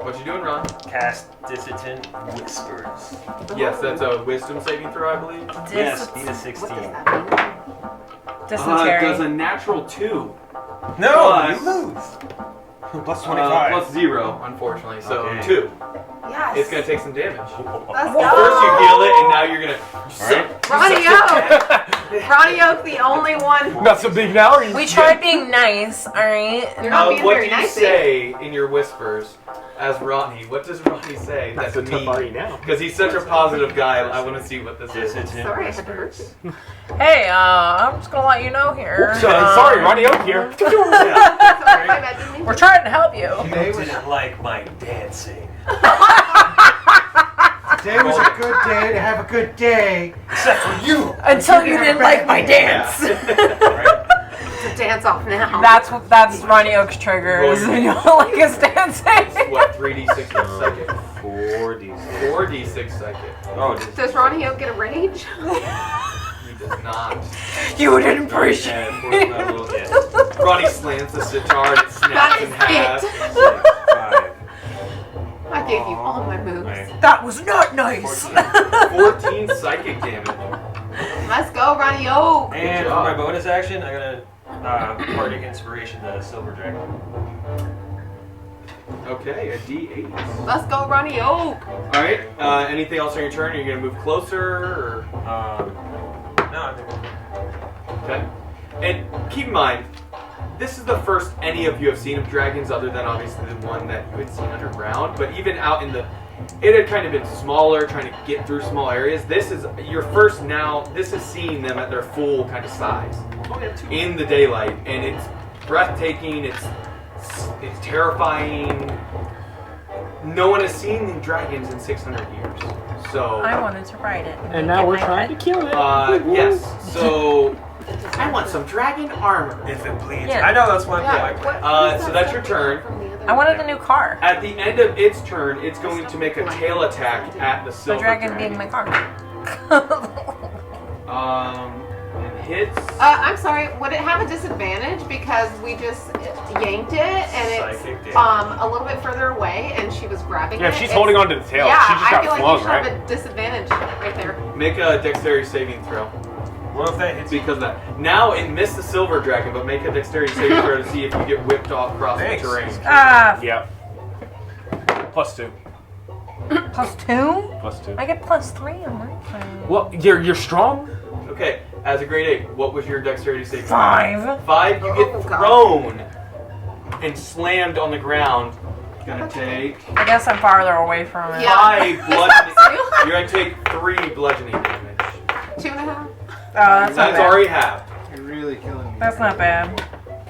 What you doing, Ron? cast Dissonant Whispers. Yes, that's a wisdom saving throw, I believe. Yes, beat a What 16. does that mean? Dysentery. Does a natural 2. No, Plus- you lose. Plus 25. Plus 0, unfortunately. So Okay. 2. Yes. It's going to take some damage. Let's Well, go. first you heal it, and now you're going to... Ronnie Oak. Ronnie Oak, the only one. Not so big now, or you? We tried being nice, alright? You're not being what very do you nice. say in your whispers as Ronnie? What does Ronnie say Not that's so tough mean? are you now? Because he's such a positive guy, I want to see what this is. Dissonant Sorry, I had to hurt Whispers. you. Hey, I'm just gonna let you know here. Sorry, Ronnie Oak here. Sorry, my bad, didn't mean We're to. trying to help you. Today was, Didn't like my dancing. today was a good day to have a good day. Except for you. Until you didn't like my dance. It's a dance off now. That's Ronnie Oak's triggers. You don't like his dancing. What, 3d6 psychic? 4d6. 4d6 psychic. Oh, Does Ronnie Oak get a rage? He does not. You didn't appreciate yeah, 4 level, yeah. Ronnie slams the sitar and it snaps in half. 5. I gave you all my moves. Right. That was not nice. 14 psychic damage. Let's go, Ronnie Oak. And for job. my bonus action, I'm gonna Bardic Inspiration the Silver Dragon. Okay, a d8. Let's go, Ronnie Oak. Alright, anything else on your turn? Are you going to move closer? Or... No, I think. Okay. And keep in mind, this is the first any of you have seen of dragons other than obviously the one that you had seen underground. But even out in the... It had kind of been smaller, trying to get through small areas. This is your first now... This is seeing them at their full kind of size. In the daylight. And it's breathtaking. It's terrifying. No one has seen dragons in 600 years. So, I wanted to ride it. And now we're trying to kill it. yes. So, I want some dragon armor. If it bleeds. Yeah. I know that's one thing. Yeah. What So that's your turn. I wanted a new car. At the end of its turn, it's going to make a tail attack at the The silver dragon being my car. It hits. I'm sorry. Would it have a disadvantage because we just yanked it and Psychic it's damage. a little bit further away and she was grabbing it? Yeah, if she's It's- holding onto the tail. Yeah, She just I got feel like flung, you should right? have a disadvantage right there. Make a dexterity saving throw. What if that hits you? Because of that. Now it missed the silver dragon, but make a dexterity saving throw to see if you get whipped off across Thanks. the terrain. Ah, Yep. +2. +2? +2. I get +3 on my thing. Well, you're strong. Okay, as a grade 8, what was your dexterity saving? 5. 5, you get Oh, God. thrown and slammed on the ground. Gonna take I guess I'm farther away from it. Yeah. 5 bludgeoning. You're gonna take 3 bludgeoning damage. 2.5. Oh, that's not That's bad. already halved. You're really killing me. That's not bad.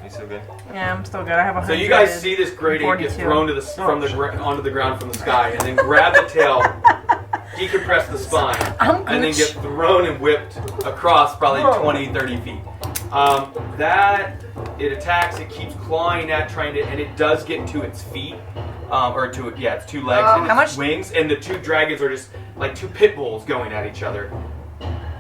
You so good? Yeah, I'm still good. I have 100. So you guys see this grade 8 get 42. thrown to onto the ground from the sky, and then grab the tail, decompress the spine, I'm and then Gooch. get thrown and whipped across probably 20, 30 feet. That it attacks, it keeps clawing at, and it does get to its feet, its 2 legs and How its much- wings, and the 2 dragons are just like 2 pit bulls going at each other.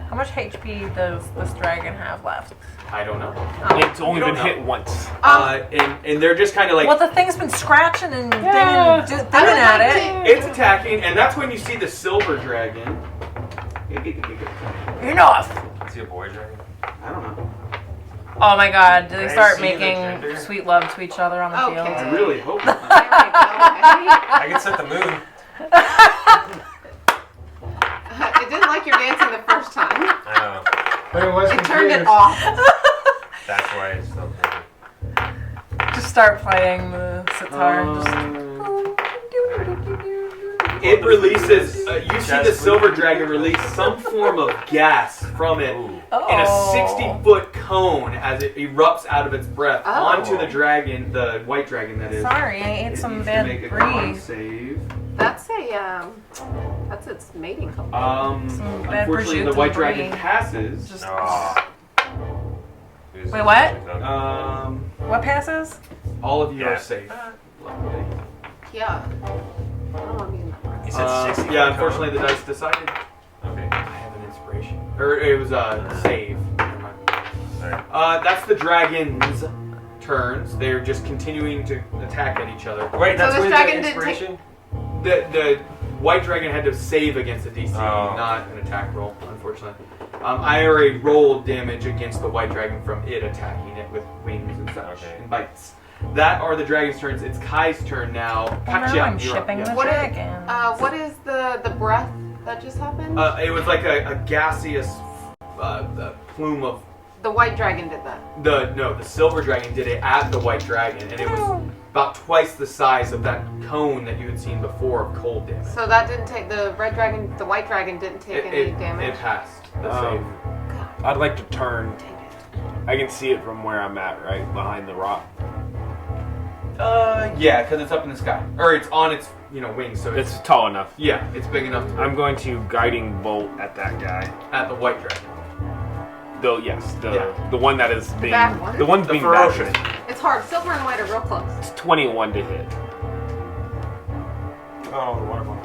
How much HP does this dragon have left? I don't know. It's only You been don't hit know. once. And they're just kind of like Well, the thing's been scratching and Yeah. dinging I would at like it. it's attacking, and that's when you see the silver dragon. Enough! Is he a boy dragon? I don't know. Oh my god, do they I start see the making gender. sweet love to each other on the Okay. I field? really hope not. There we go. I can set the moon. It didn't like your dancing the first time. I know. But it was It turned it confused. off. That's why it's so good. Just start playing the sitar. It releases, you see the silver dragon release some form of gas from it Ooh. in a 60-foot cone as it erupts out of its breath Oh. onto the dragon, the white dragon that is. Sorry, I ate It some needs to bad make a con breeze. save. That's its mating call. Some bad Unfortunately, the prosciutto white dragon brie. passes. Just Oh. Wait, what? what passes? All of you Yeah. are safe. Luckily. Yeah. Oh, I mean, He said 60. Yeah, unfortunately, the dice decided. Okay. I have an inspiration. Or it was a save. Never mind. Alright. That's the dragon's turns. They're just continuing to attack at each other. Wait, that's this where dragon the didn't take- inspiration? The white dragon had to save against a DC, Oh. not an attack roll, unfortunately. I already rolled damage against the white dragon from it attacking it with wings and such, Okay. and bites. That are the dragon's turns. It's Kai's turn now. Oh, Katya, now I'm you're up. shipping Yes. the What is- dragon. what is the breath that just happened? It was like a gaseous plume of The white dragon did that. the silver dragon did it at the white dragon, and it was about twice the size of that cone that you had seen before of cold damage. So that didn't take the white dragon didn't take any damage. It passed the save. I'd like to turn. I can see it from where I'm at, right behind the rock. Yeah, because it's up in the sky, or it's on its wings, so It's tall enough. yeah, it's big enough to I'm going to guiding bolt at that guy. at the white dragon. The yes, Yeah. the one that is being bad one? the one's The being ferocious. bad. It's hard. Silver and white are real close. It's 21 to hit. Oh, the water bomb.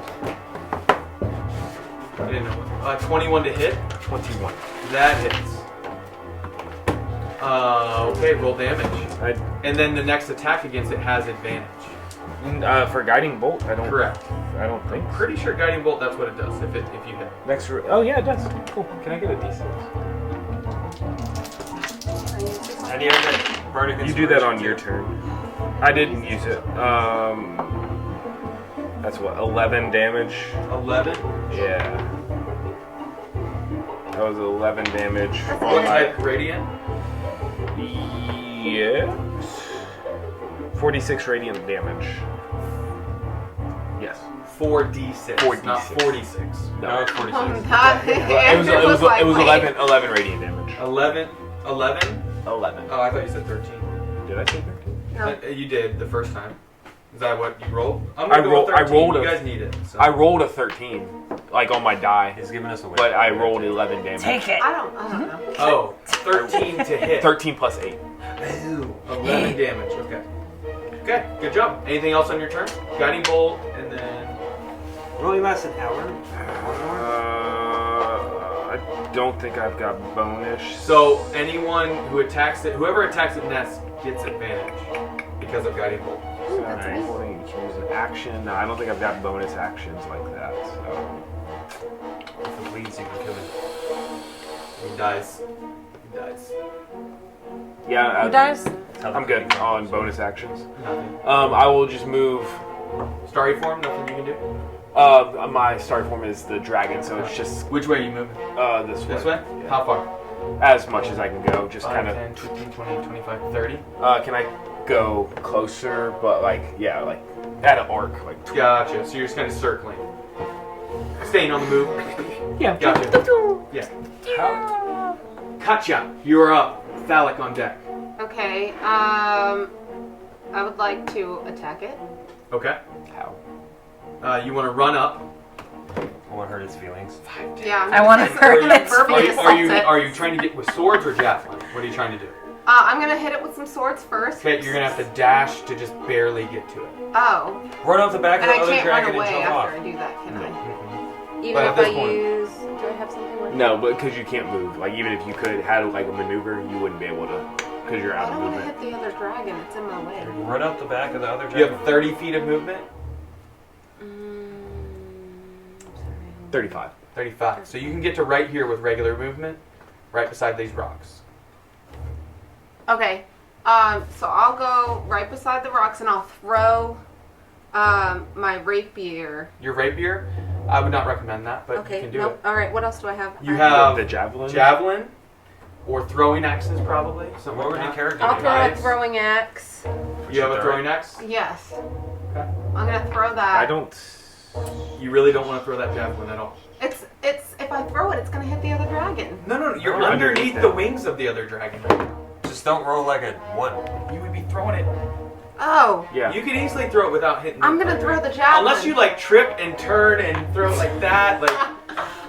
I didn't know. 21 to hit. 21. That hits. Okay, roll damage, and then the next attack against it has advantage. For guiding bolt, I don't. Correct. I don't think. Pretty sure guiding bolt. That's what it does. If you hit. Next. Oh yeah, it does. Cool. Can I get a D6? And you have that bardic You do that on inspiration, your too. turn. I didn't use it. That's what 11 damage. 11. Yeah. That was 11 damage. What type? Radiant. Yes. 46 radiant damage. Yes. 4d6. 4d6. Not 46. No, it's 46. It was 11 radiant damage. 11. 11. 11. Oh, I thought you said 13. Did I say 13? No. You did the first time. Is that what you rolled? I'm I gonna go with rolled- I 13. rolled You a- guys need it. So. I rolled a 13. like on my die, He's giving us a win. but I rolled 11 damage. Take it. I don't know. Oh, 13 to hit. 13 plus 8. Ooh, 11 damage. Okay. Okay, good job. Anything else on your turn? Guiding bolt, and then Really lasts an hour. I don't think I've got bonus. so anyone who attacks it, whoever attacks it next gets advantage because of guiding bolt. Alright, holding choose an action. No, I don't think I've got bonus actions like that. So If it bleeds, you can kill it. He dies. He dies. yeah, Who dies? I'm good on bonus actions. Nothing. I will just move. Starry form. Nothing you can do. My start form is the dragon, so it's just Which way are you moving? this way. This way? Yeah. How far? As much as I can go, just 5, kind of. 10, 15, 20, 25, 30. Can I go closer? But like, yeah, like at an arc, like. Gotcha. So you're just kind of circling. Staying on the move. Yeah. Gotcha. Yeah. Katya, you are up. Phallic on deck. Okay. I would like to attack it. Okay. How? You want to run up. I won't hurt his feelings. Yeah. I wanna hurt it. verbally assault it. Are you trying to get with swords or javelin? What are you trying to do? I'm gonna hit it with some swords first. Okay, you're gonna have to dash to just barely get to it. Oh. Run off the back And of I the other can't run dragon and away jump off. after I do that, can I? Even But at if this I point- use, do I have something with No, but because you can't move. Like even if you could had like a maneuver, you wouldn't be able to, because you're I out of don't want to movement. hit the other dragon. It's in my way. Run up the back of the other You dragon. have 30 feet of movement. Sorry. 35. 35. So you can get to right here with regular movement, right beside these rocks. Okay. So I'll go right beside the rocks and I'll throw my rapier. Your rapier, I would not recommend that, but Okay. you can do Nope. it. All right. What else do I have? You I- have the javelin. javelin or throwing axes, probably. Something What like would your that. character I'll do? throw a Knives. throwing axe. You have a throwing axe? Yes. Okay. I'm gonna throw that. I don't. You really don't want to throw that javelin at all. It's if I throw it, it's gonna hit the other dragon. No, you're Oh, underneath underneath the it. wings of the other dragon. Just don't roll like a 1. You would be throwing it. Oh. Yeah. You could easily throw it without hitting. I'm the gonna other throw dragon. the javelin. Unless you like trip and turn and throw it like that, like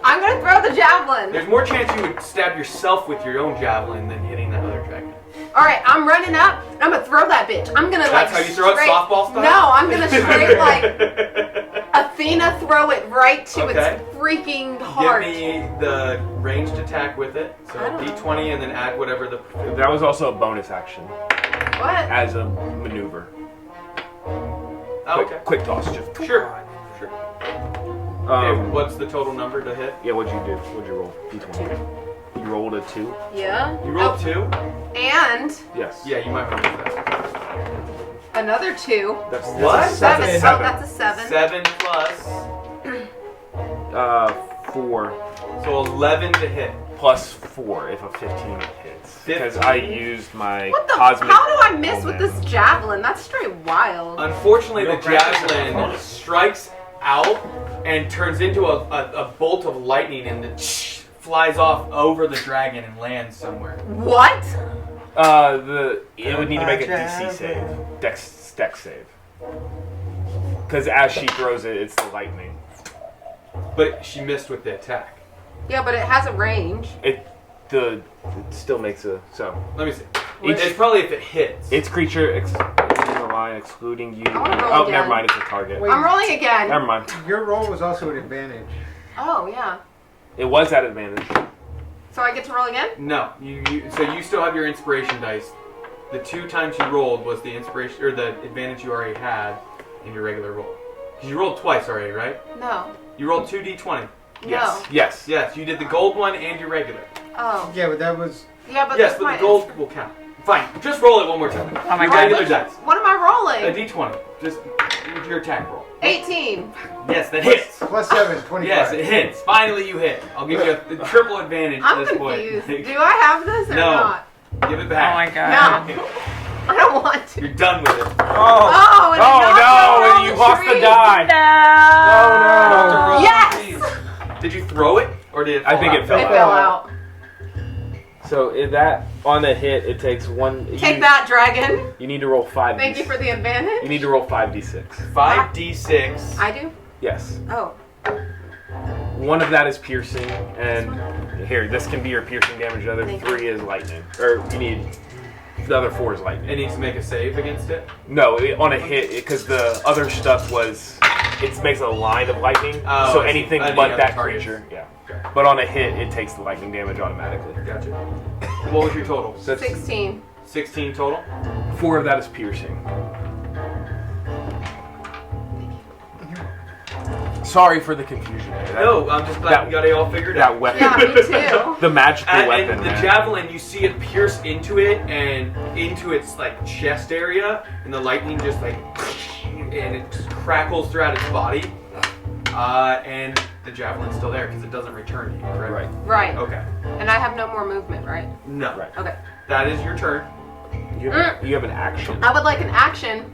I'm gonna throw the javelin. there's more chance you would stab yourself with your own javelin than hitting that other dragon. All right, I'm running up. And I'm gonna throw that bitch. I'm gonna That's how you throw it, straight- softball style? No, I'm gonna straight like Athena throw it right to Okay. its freaking Give heart. me the ranged attack with it. So I don't know. D20 and then add whatever the. That was also a bonus action What? as a maneuver. Oh, okay. Quick toss, just. Sure. Okay, Um, what's the total number to hit? Yeah, what'd you do? What'd you roll? D20. You rolled a 2? Yeah. You rolled 2? And Yes. Yeah, you might want to do that. another 2. That's What? That's a 7. Oh, that's a 7. 7 plus, 4 so 11 to hit. plus 4 if a 15 hits. Because 15? I used my What the? cosmic. How do I miss with moment. this javelin? That's straight wild. Unfortunately, No the practice. javelin strikes out and turns into a bolt of lightning and it flies off over the dragon and lands somewhere. What? It would need to make a DC save. Dex save. Because as she throws it, it's the lightning. But she missed with the attack. Yeah, but it has a range. It still makes a so. Let me see. Each- It's probably if it hits. Its creature in the line excluding you. I wanna roll Oh, again. never mind. It's a target. Wait. I'm rolling again. Never mind. Your roll was also an advantage. Oh yeah. It was at advantage. So I get to roll again? No, so you still have your inspiration dice. The 2 times you rolled was the inspiration or the advantage you already had in your regular roll. Because you rolled twice already, right? No. You rolled 2d20. Yes. No. Yes. Yes, you did the gold one and your regular. Oh. Yeah, but that was. Yeah, but Yes, that's but my the gold will count. Fine, just roll it one more time. Oh my Your God. regular dice. What am I A rolling? d20. Just your attack roll. 18. Yes, that hits. Plus 7, 25. Yes, it hits. Finally, you hit. I'll give you a triple advantage I'm at this confused. point. Do I have this or No. not? Give it Oh back. my god. No. I don't want to. You're done with it. Oh, and it Oh knocked no! over all You the lost the trees. die. No. Yes! Did you throw it or did it? I fall think out? it fell It out. fell out. So if that on a hit, it takes 1. Take that, dragon. You need to roll 5. Thank you for the advantage. You need to roll 5d6. 5d6. I do? Yes. Oh. 1 of that is piercing, and here, this can be your piercing damage. The other 3 is lightning. Or you need, the other 4 is lightning. It needs to make a save against it? No, on a hit, because the other stuff was, it makes a line of lightning, Oh, so I see. anything Any but other that targets. creature. Yeah. Okay. But on a hit, it takes the lightning damage automatically. Gotcha. What was your total? 16. 16 total? 4 of that is piercing. Sorry for the confusion there. No, I'm just glad we got it all figured That out. weapon. Yeah, me too. The magical weapon. And the man. javelin, you see it pierce into it and into its like chest area, and the lightning just like, and it just crackles throughout its body. And the javelin's still there because it doesn't return to you, correct? Right. Right. Okay. And I have no more movement, right? No. Right. Okay. That is your turn. You have an action. I would like an action.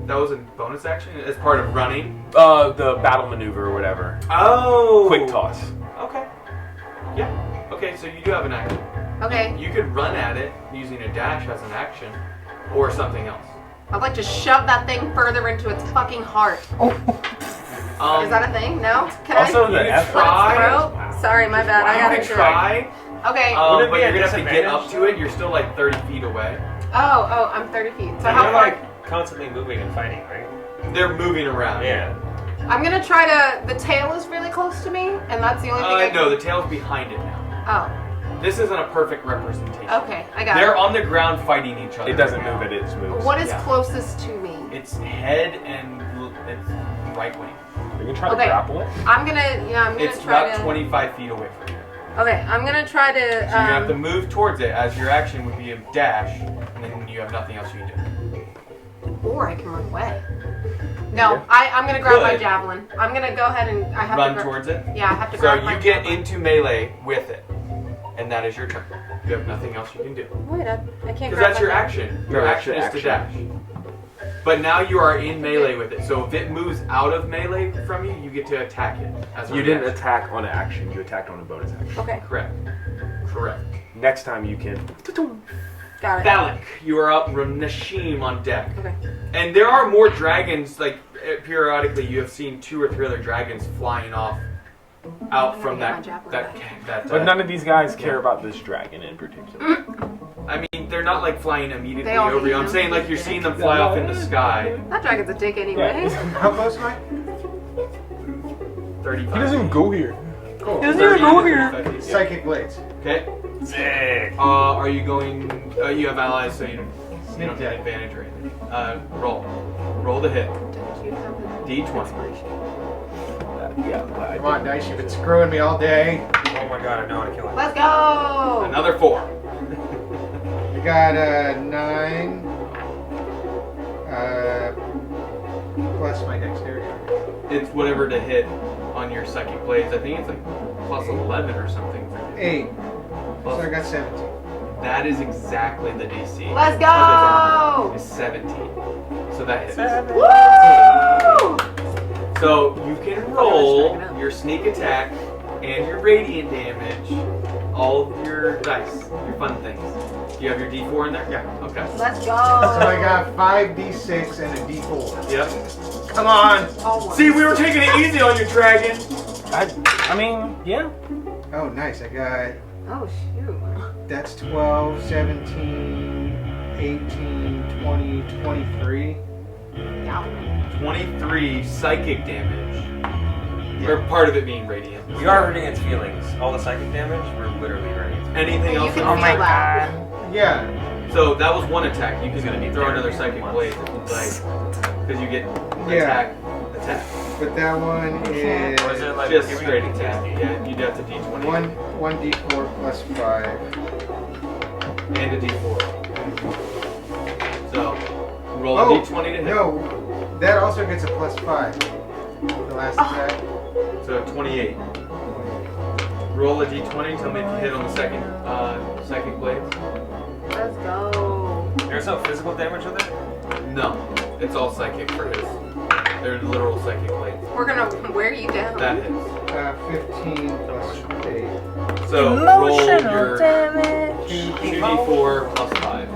That was a bonus action as part of running. The battle maneuver or whatever. Oh. Quick toss. Okay. Yeah. Okay, so you do have an action. Okay. You could run at it using a dash as an action, or something else. I'd like to shove that thing further into its fucking heart. Is that a thing? No? Can Also, I? the you F try. Throw? Sorry, my bad. I You gotta could do it. try, Okay. Would it but be you're a gonna have to get up disadvantage? to it. You're still like 30 feet away. Oh, I'm 30 feet. So And how you're far? like constantly moving and fighting, right? They're moving around. Yeah. I'm gonna try to. The tail is really close to me, and that's the only thing I can. No, the tail's behind it now. Oh, This isn't a perfect representation. okay. I got They're it. on the ground fighting each other. It doesn't move, it moves. What is Yeah. closest to me? It's head and it's right wing. You can try to Okay. grapple it. I'm gonna It's try about to. 25 feet away from you. Okay, I'm gonna try to. So you have to move towards it as your action would be a dash, and then you have nothing else you can do. Or I can run away. No, Yeah. I'm gonna grab my Good. javelin. I'm gonna go ahead and I have Run to towards it. Yeah, I have to So grab my you get javelin. into melee with it, and that is your turn. You have nothing else you can do. Wait, I can't Because grab that's my your javelin. action. No, Your that's action your is to dash. But now you are in melee with it. So if it moves out of melee from you, you get to attack it. As a You didn't reaction. attack on action, you attacked on a bonus action. Okay, Correct. Correct. Next time you can. got it. Valak, you are up. Nashim on deck. Okay. And there are more dragons, like periodically you have seen 2 or 3 other dragons flying off out I'm from gonna that get my that javelin that. But none of these guys care about this dragon in particular. I mean, they're not like flying immediately They all over you. hate I'm him. saying like you're seeing them fly off in the sky. That dragon's a dick anyway. How close am I? 35. He doesn't even go here. Cool. 30 to 35 feet, yeah. Psychic blades. Okay. Sick. Are you going? You have allies, so you don't Sneak get attack. advantage or anything. Roll the hit. Don't you have a- D20. Yeah, Come on, dice. You've been screwing me all day. Oh my god, I know how to kill it. Let's go! Another 4. I got a 9. Plus my dexterity. It's whatever to hit on your psychic blades. I think it's like plus 11 or something. 8. So Plus- I got 17. That is exactly the DC. Let's of his armor. go! Is 17. So that hits. Woo! So you can roll your sneak attack and your radiant damage, all of your dice, your fun things. Do you have your D4 in there? Yeah. Okay. Let's go! So I got 5d6 and a d4. Yep. Come on! Oh, See, we were taking it easy on you, dragon. I mean, yeah. Oh, nice. I got. Oh, shoot. That's 12, 17, 18, 20, 23. Yeah. 23 psychic damage. Or part of it being radiant. We are hurting its feelings. All the psychic damage, we're literally hurting its feelings. Anything You else? can that- feel that. Yeah. So that was one attack. You can throw another psychic blade, like, because you get Yeah. attack. But that one is Or is it like Just giving straight it attack. PTSD? Yeah, you'd have to D20 one d4 plus 5. and a D4. So roll Oh, a D20 to hit. no. That also gets a plus 5. The last attack. So 28. Roll a D20. Tell me if you hit on the second psychic blade. Let's go. There's no physical damage with it? No, it's all psychic for his. They're literal psychic blades. We're gonna wear you down. That hits. 15 plus 8. So roll Emotional your damage. 2d4 plus 5.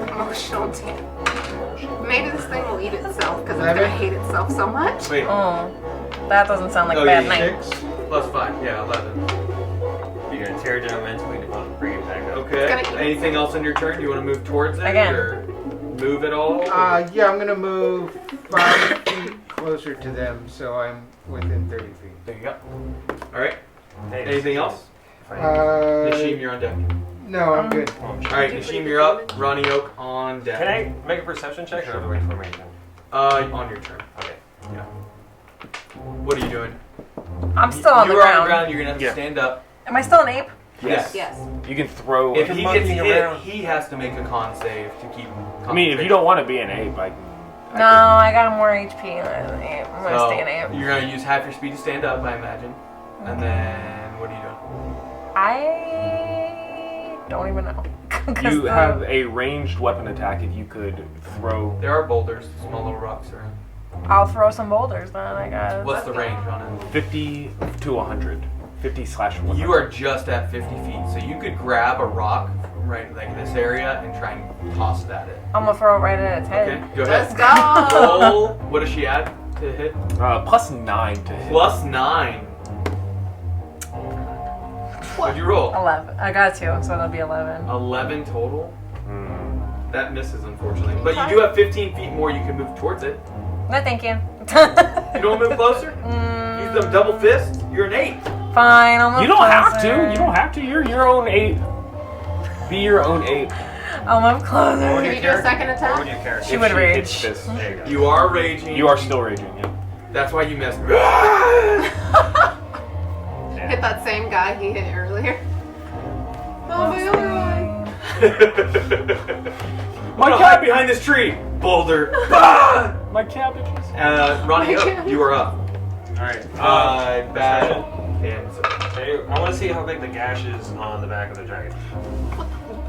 Emotional damage. Maybe this thing will eat itself because it's 11. gonna hate itself so much. Wait, Oh. That doesn't sound like Oh, a bad yeah, night. 6. Plus 5, yeah, 11. You're gonna tear it down mentally to bring it back up. Okay. It's gonna eat Anything else on your turn? Do you want to move towards it? Again. Or move at all? Yeah, I'm gonna move 5 feet closer to them, so I'm within 30 feet. There you go. Alright. Hey, Anything else? Nashim, Nashim, you're on deck. no, I'm good. Alright, Nashim, you're up. Ronnie Oak on deck. Can I make a perception check or other way formation? On your turn. Okay. Yeah. What are you doing? I'm still on the You're on the ground. ground, you're gonna have to Yeah. stand up. Am I still an ape? Yes. Yes. You can throw. If You're he gets monkeying hit, around. he has to make a con save to keep I mean, if you don't want to be an ape, I No, I got more HP than an ape. I'm gonna stay an ape. You're gonna use half your speed to stand up, I imagine. And then what are you doing? I don't even know. 'Cause You the- have a ranged weapon attack if you could throw. There are boulders, small little rocks around. I'll throw some boulders then, I guess. What's the range on it? 50 to 100. 50/100. You are just at 50 feet, so you could grab a rock from right like this area and try and toss it at it. I'm gonna throw it right at its head. Okay, go Let's ahead. go. Roll. What does she add to hit? +9 to hit. Plus 9. What'd you roll? 11. I got 2, so it'll be 11. 11 total. Mm. That misses, unfortunately. But you do have 15 feet more. You can move towards it. No, thank you. You don't move closer? Use them double fists? You're an 8. Fine, I'll move You don't have closer. to. You don't have to. You're your own ape. Be your own ape. I'll move closer. What would Can your you do a character- second What attack? would your character? She If would rage. hits this. There you go. You are raging. You are still raging. Yeah. That's why you missed. Hit that same guy he hit earlier. Oh, my other eye. My cat behind this tree. Boulder. Ah! My cabbages. Ronnie, My up. cat. You are up. Alright. Bad. And so I want to see how big the gash is on the back of the dragon.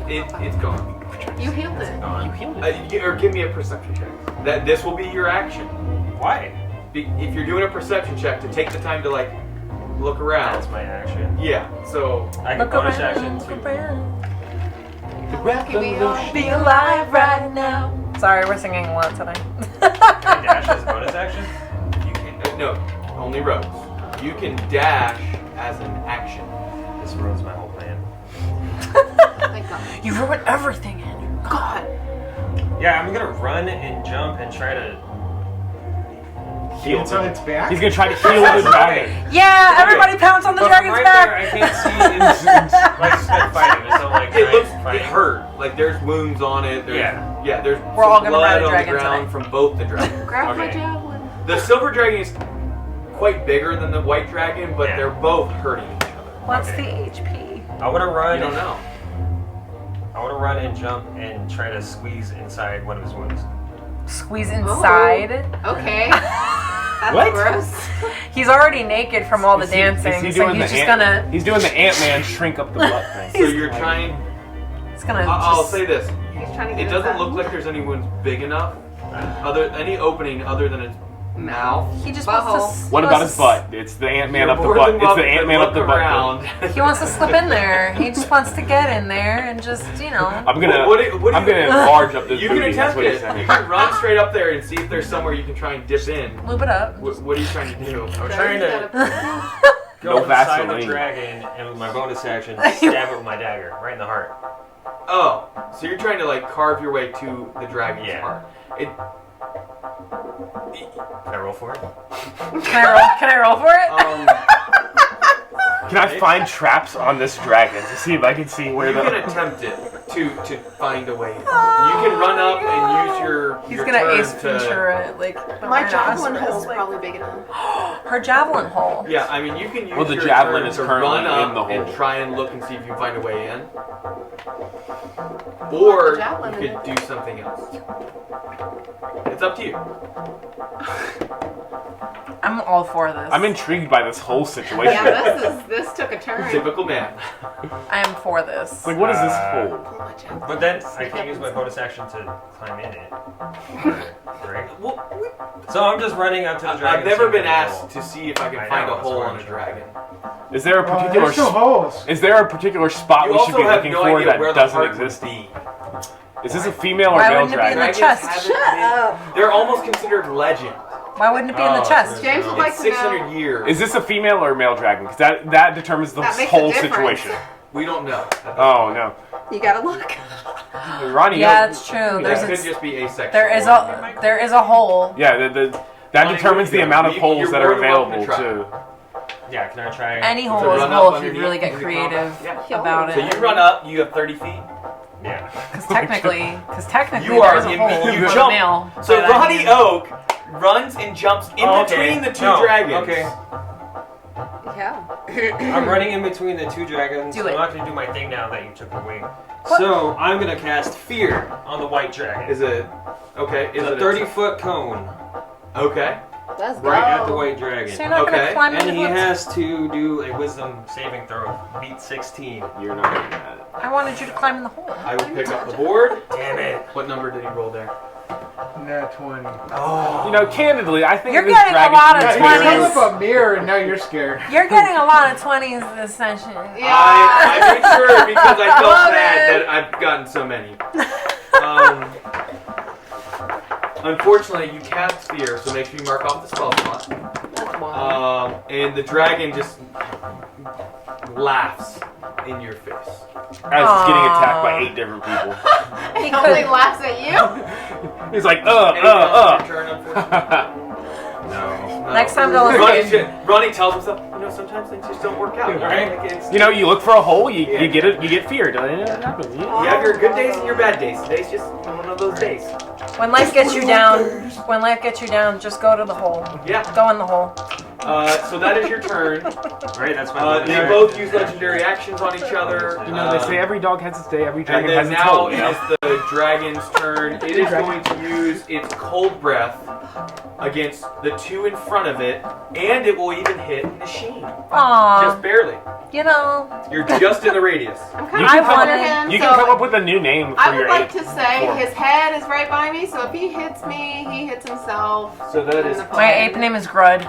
it's gone. You healed it. Or give me a perception check. This will be your action. Why? If you're doing a perception check, to take the time to like look around. That's my action. Yeah. So I can Look bonus around, action look to. around. Revolution. Be alive right now. Sorry, we're singing a lot today. Can I dash as a bonus action? you can no, only rogues. You can dash as an action. This ruins my whole plan. Thank God. You ruined everything, Andrew. God. Yeah, I'm gonna run and jump and try to Heal It's on him. its back? He's gonna try to heal the dragon. Yeah, everybody pounce on the But dragon's right back. there, I can't see like spent fighting. It's not like It looks fighting. it hurt. Like there's wounds on it. There's, Yeah. there's We're all some gonna ride blood a on the dragon ground today. from both the dragons. Grab my Okay. javelin. The silver dragon is quite bigger than the white dragon, but Yeah. they're both hurting each other. What's Okay. the HP? I want to run. You don't know. I want to run and jump and try to squeeze inside one of his wounds. Squeeze inside. Okay. That's What? gross. He's already naked from all the dancing, Is he so doing he's the just Ant- gonna. He's doing the Ant-Man shrink up the butt thing. So you're trying. He's gonna. I'll just- say this. He's trying to get It doesn't inside. look like there's any wounds big enough. Any opening other than its mouth. He just Butthole. wants to. What he about wants his to butt? It's the Ant-Man You're up the more butt. than It's the welcome to Ant-Man up the look butt. around. He wants to slip in there. He just wants to get in there and just, you know. I'm gonna. What do you- I'm gonna enlarge up this You can booty. That's attempt what he's it. saying. You can run straight up there and see if there's somewhere you can try and dip in. Lube it up. What are you trying to do? I'm trying to go No inside the Vaseline. dragon and with my bonus action stab it with my dagger right in the heart. Oh, so you're trying to like carve your way to the dragon's Yeah. heart. Can I roll for it? Can I roll for it? Can I find traps on this dragon to see if I can see where You the? can attempt it to find a way in. You can run up and use your He's your gonna turn Ace Ventura it, like My javelin rhinoceros, hole's like- probably big enough. Her javelin hole. Yeah, I mean you can use Well, the your javelin turn is to currently run up in the and hole. try and look and see if you can find a way in. Or javelin you in could do something else. It's up to you. I'm all for this. I'm intrigued by this whole situation. Yeah, this took a turn. Typical man. I am for this. Like, what is this hole? Pull my javelin. But then I can't use my bonus action to climb in it. Right? Well, So I'm just running up to the dragon. I've never see been if asked there's to see if I can I find know, a that's hole why on I'm a dragon. Is there a particular? There's still holes. Is there a particular spot You we should also be have looking no for idea that where the doesn't heart exist? would be. Is this a female or Why male wouldn't it be in dragon? the Dragons chest? haven't Shut been- up. They're almost considered legend. Why wouldn't it be in the chest? James would like It's to know. 600 years. Is this a female or a male dragon? Because that determines the That makes a whole difference. situation. We don't know. Oh no, You gotta look. Ronnie. Yeah, it's true. That There's could just be asexual. there is a hole. Yeah, that Ronnie, determines the you're amount of holes you're that are more than welcome available to try. too. Yeah, can I try? Any So hole is a run hole up if you underneath, really get use the creative compass. Yeah. about So it. you run up, you have 30 feet. Yeah. Because technically You are there's a hole you for jump. the male. So But I Ronnie mean- Oak runs and jumps in Oh, okay. between the two No, dragons. Okay. Yeah. I'm running in between the two dragons. Do it. I'm not gonna do my thing now that you took away. So I'm gonna cast Fear on the white dragon. Is it okay? Is It's a it 30-foot cone Okay. Let's go. right at the white dragon. So you're not Okay. gonna climb And into he the has to do a Wisdom saving throw. Beat 16. You're not gonna get it. I wanted you to climb in the hole. I will pick up the board. Damn it. What number did he roll there? Nat 20. Oh. You know, candidly, I think You're this getting a dragon lot of should be You 20s. held up a mirror and now you're scared. You're getting a lot of 20s this session. Yeah. I made sure because I felt Love bad it. that I've gotten so many. Unfortunately, you cast Fear, so make sure you mark off the spell slot. That's one. And the dragon just laughs in your face. As it's getting attacked by 8 different people. He He only could. laughs at you. He's like, Anything else on your turn, unfortunately? No. Next time they'll Ronnie tells himself, sometimes things just don't work out. Right. Like it's, You know, you look for a hole, you Yeah. get it, you get feared. It happens. you have your good days and your bad days. Today's just one of those days. When life gets you down, just go to the hole. Yeah. Go in the hole. So that is your turn. Right, that's my They both use legendary actions on each other. You know, they say every dog has its day, every And dragon then has its now hole. it You know? is the dragon's turn. It is going to use its cold breath against the two in front of it, and it will even hit Nasheen. Aww. Just barely. You know. You're just in the radius. I'm You kind can of come under up- him. You so can come up with a new name for I would your like 8. to say form. his head is right by me, so if he hits me, he hits himself. So that is. My ape name is Grud.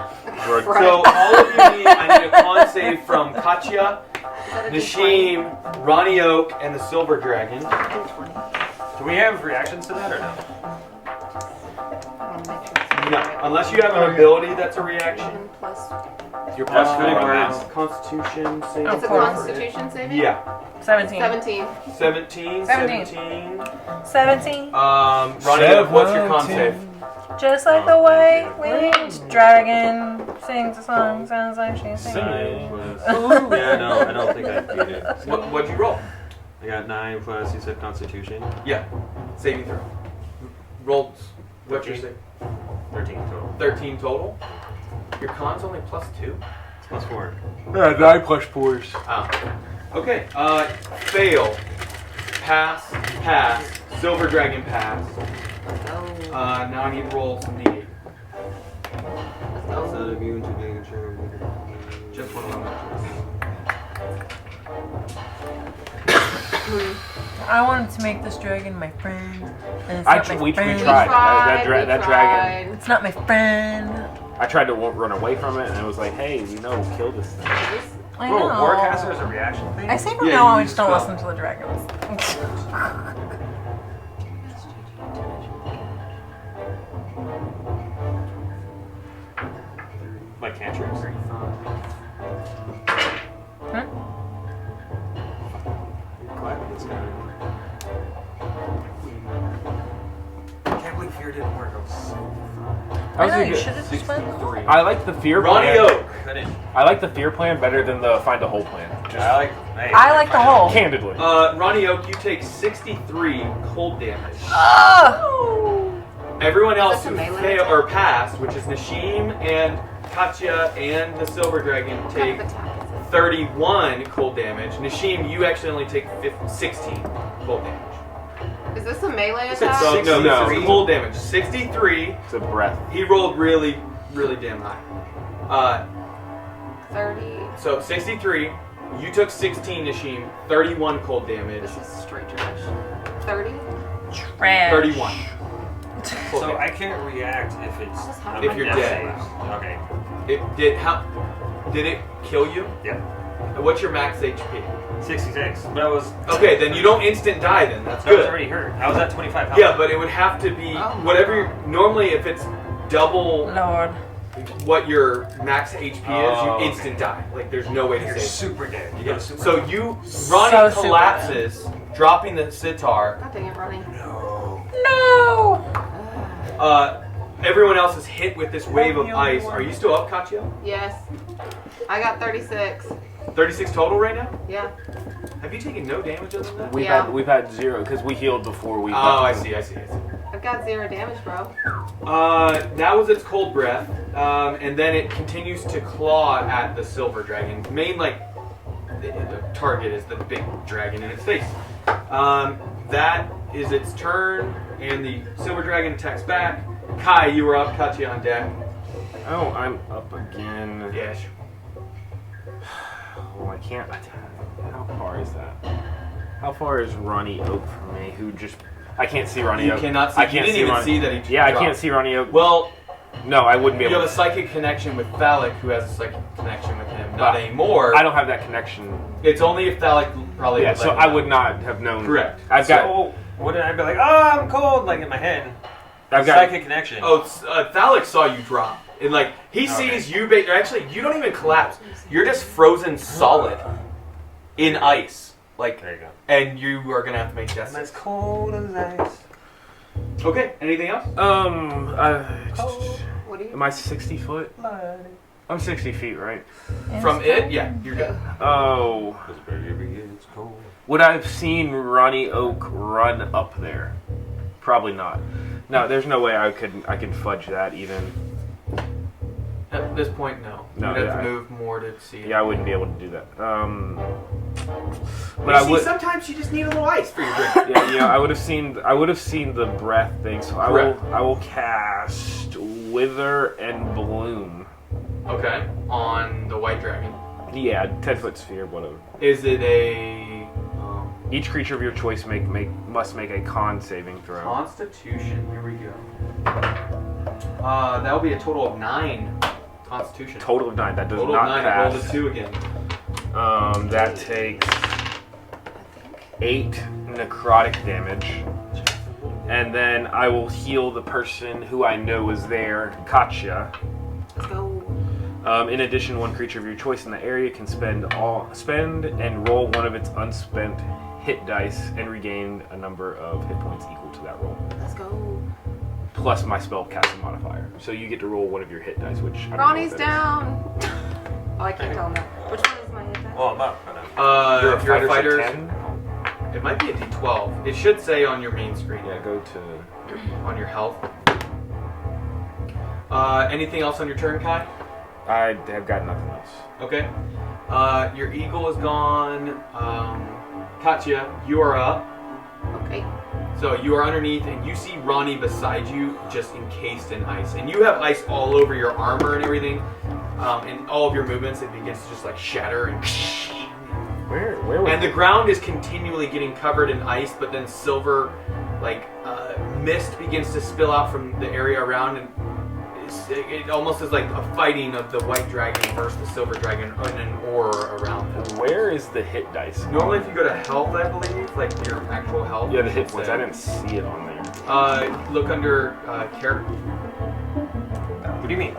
Good. So all of you need, I need a con save from Katya, Is that a Nasheen, Ronnie Oak, and the Silver Dragon. D20? Do we have reactions to that or no? I wanna make sure it's No, right. unless you have an ability that's a reaction. And plus, Your That's plus pretty 4 words. Constitution save. it's a course. Constitution saving. Yeah. 17. 17. 17. 17. 17. Ronnie Oak, what's your con save? Just like the white winged dragon sings a song, sounds like she's singing. 9 plus. Yeah, no, I don't think I beat it. What'd you roll? I got 9 plus, you said Constitution. Yeah. Saving throw. Roll. What's your save? 13 total. 13 total. Your con's only plus 2. Plus 4. Yeah, 9 plus 4s. Ah. Okay. Fail. Pass. Pass. Silver Dragon pass. Now I need to roll some D8. Outside of you and negative charge. Just one moment. I wanted to make this dragon my friend. And it's not my We friend. tried. We That dragon. It's not my friend. I tried to run away from it, and it was like, hey, kill this thing. I Oh, know. Warcaster is a reaction thing? I say from Yeah, now on, you we use just don't spell. listen to the dragons. Like cantrips? Hmm? Quiet with this guy. I can't believe fear didn't work. I was so I know, you good. should have just went. 63. I like the fear Ronnie plan. Oak. couldn't. I like the fear plan better than the find a hole plan. I like the hole. Candidly. Ronnie Oak, you take 63 cold damage. Oh! Everyone else Is this who a melee failed or passed, which is Nashim and Katya and the Silver Dragon, What kind take of attack is it? 31 cold damage. Nashim, you actually only take 16 cold damage. Is this a melee It's at attack? No, no. 63 cold damage. 63. It's a breath. He rolled really, really damn high. 30. So 63. You took 16, Nashim. 31 cold damage. This is straight trash. 30? Trash. 31. Cold So damage. I can't react if it's Just have If my you're death dead. save. Okay. It did it kill you? Yeah. What's your max HP? 66. But I was. Okay, then you don't instant die. Then that's I was good. already hurt. I was at 25 health. Yeah, but it would have to be Oh my whatever. God. Normally, if it's double Lord. what your max HP is, Oh, you instant die. Like there's no way to You're save. super dead. You Yeah. go super So dead. Ronnie super collapses, dropping the sitar. God dang it, Ronnie. No! Everyone else is hit with this wave of ice. Are you still up, Katya? Yes. I got 36. 36 total right now? Yeah. Have you taken no damage other than that? We've had 0 because we healed before we. Oh, I see. I've got 0 damage, bro. That was its cold breath, and then it continues to claw at the silver dragon. Main, like, the target is the big dragon in its face. That is its turn, and the silver dragon attacks back. Kai, you were up. Katya on deck. Oh, I'm up again. Yes. Oh, I can't attack. How far is that? How far is Ronnie Oak from me? Who just... I can't see Ronnie You Oak. cannot see. I can't you didn't even Ronnie. see that he Yeah, dropped. I can't see Ronnie Oak. Well, No, I wouldn't be you able have a to. psychic connection with Thalic, who has a psychic connection with him. Not anymore. I don't have that connection. It's only if Thalic probably. Yeah, would so let I him would know. not have known. Correct. I've got. So, wouldn't I be like, oh, I'm cold, like in my head? I've got. Psychic connection. Oh, Thalic saw you drop. And like he sees you. Actually, you don't even collapse. You're just frozen solid in ice. Like, There you go. and you are gonna have to make death I'm as saves. cold as ice. Okay. Anything else? What do you? Am I 60 foot? I'm 60 feet, right? From it? Yeah, you're good. Oh. It's cold. Would I have seen Ronnie Oak run up there? Probably not. No, there's no way I could fudge that even. At this point, no. No, You'd have yeah, to move more to see. Yeah, I wouldn't be able to do that. But You I see, would. sometimes you just need a little ice for your drink. Yeah, I would have seen the breath thing. So Correct. I will cast Wither and Bloom. Okay. On the white dragon. Yeah, 10-foot sphere, whatever. Is it a Each creature of your choice must make a con saving throw. Constitution? Here we go. That will be a total of 9 Constitution. Total of 9. That does Total not of 9. pass. Roll the 2 again. That takes 8 necrotic damage. And then I will heal the person who I know is there, Katya. Let's go. In addition, one creature of your choice in the area can spend and roll one of its unspent hit dice and regain a number of hit points equal to that roll. Let's go. Plus my spellcasting modifier. So you get to roll one of your hit dice, which I don't know Ronnie's what that is. down. Oh, I can't tell him that. Which one is my hit die? Well, I'm up. I know. If you're a fighter, fighter, so 10? it might be a D12. It should say on your main screen. Yeah, go to... On your health. Anything else on your turn, Kai? I have got nothing else. Okay. Your eagle is gone. Katya, you are up. Okay. So you are underneath, and you see Ronnie beside you, just encased in ice. And you have ice all over your armor and everything. And all of your movements, it begins to just like shatter and. Where was And the ground is continually getting covered in ice, but then silver, like mist begins to spill out from the area around, and it almost is like a fighting of the white dragon versus the silver dragon in an aura around them. Where is the hit dice? Normally, if you go to health, I believe, like your actual health. Yeah, the hit points. I didn't see it on there. Look under character. What do you mean?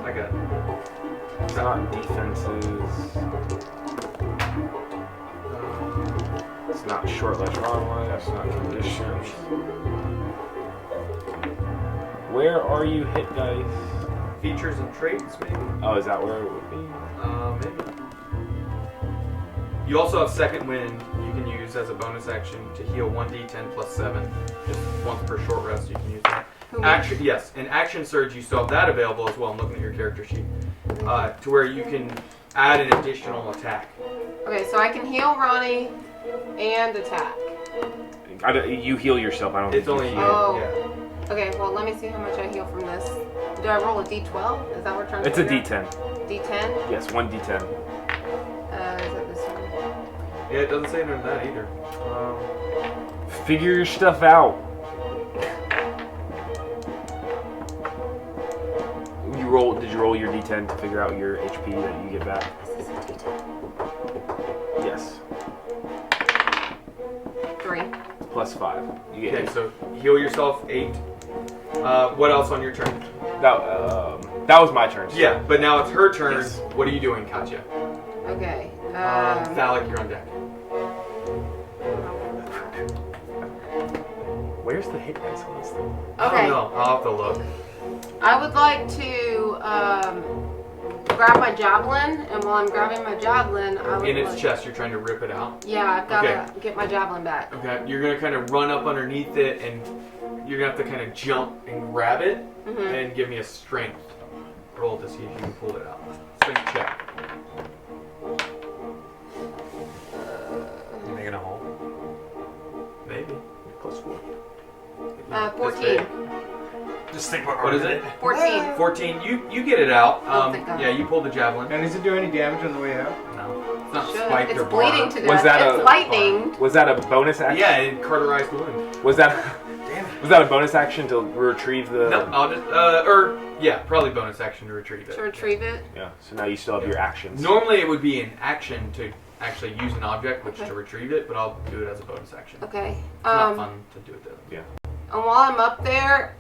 I got it. It's not defenses. It's not short ledge online. It's not conditions. Where are you hit dice? Features and traits, maybe. Oh, is that where it would be? Maybe. You also have second wind you can use as a bonus action to heal 1d10 plus 7. Just once per short rest you can use that. Who, me? Action, yes, and action surge you still have that available as well. I'm looking at your character sheet. To where you can add an additional attack. Okay, so I can heal Ronnie and attack. You heal yourself. I don't It's think only you you. heal. Oh. Yeah. Okay, well, let me see how much I heal from this. Do I roll a d12? Is that what we're trying to It's a figure out? D10. D10? Yes, 1d10. Is that this one? Yeah, it doesn't say none of that either. Figure your stuff out. Did you roll your D10 to figure out your HP that you get back? Is this a D10? Yes. 3. plus 5. You get Okay, 8. so heal yourself 8. What else on your turn? That was my turn. Yeah, but now it's her turn. Yes. What are you doing, Katya? Okay. Phallic, you're on deck. Where's the hit dice on this thing? I Okay. don't know. I'll have to look. I would like to grab my javelin, and while I'm grabbing my javelin, I would In its like- chest, you're trying to rip it out. Yeah, I've got to Okay. get my javelin back. Okay, you're gonna kind of run up underneath it, and you're gonna have to kind of jump and grab it, and give me a strength roll to see if you can pull it out. Strength check. You making a hole? Maybe. Plus 4. This 14. big. Just think what What is it? 14. 14. You get it out. Oh, thank God. Yeah, you pull the javelin. And does it do any damage on the way out? No, it's not Should. spiked It's or bleeding barbed. to Was death. that It's a- lightning. Was that a bonus action? Yeah, it cauterized the wound. Was that a bonus action to retrieve the? No, I'll just probably bonus action to retrieve it. To retrieve it. Yeah. So now you still have your actions. Normally it would be an action to actually use an object, which Okay. to retrieve it, but I'll do it as a bonus action. Okay. It's not fun to do it though. Yeah. And while I'm up there,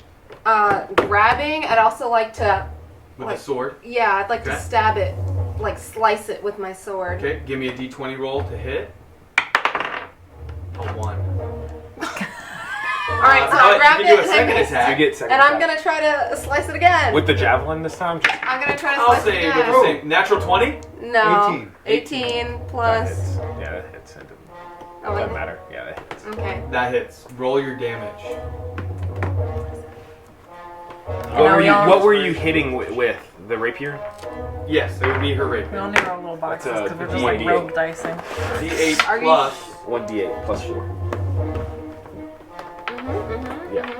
grabbing, I'd also like to, With Like- the sword. yeah, I'd like to Okay. stab it, like slice it with my sword. Okay, give me a d20 roll to hit. A 1. All right, so I grab you it can do a and I second miss. attack. You get second. And I'm attack. gonna try to slice it again. With the javelin this time. I'm gonna try to I'll slice it say with again. the same. Natural 20? No. 18. 18 That plus. hits. Yeah, that hits. Oh, Doesn't wait. matter. Yeah, that hits. Okay. That hits. Roll your damage. What were you hitting with? The rapier? Yes, it would be her rapier. We all need our little boxes That's a because we're just like D8. rogue dicing. D8 Are you plus. 1d8 plus 4. Yeah.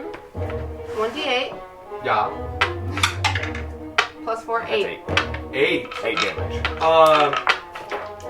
1d8 Yeah. plus 4, That's 8. 8. 8 damage.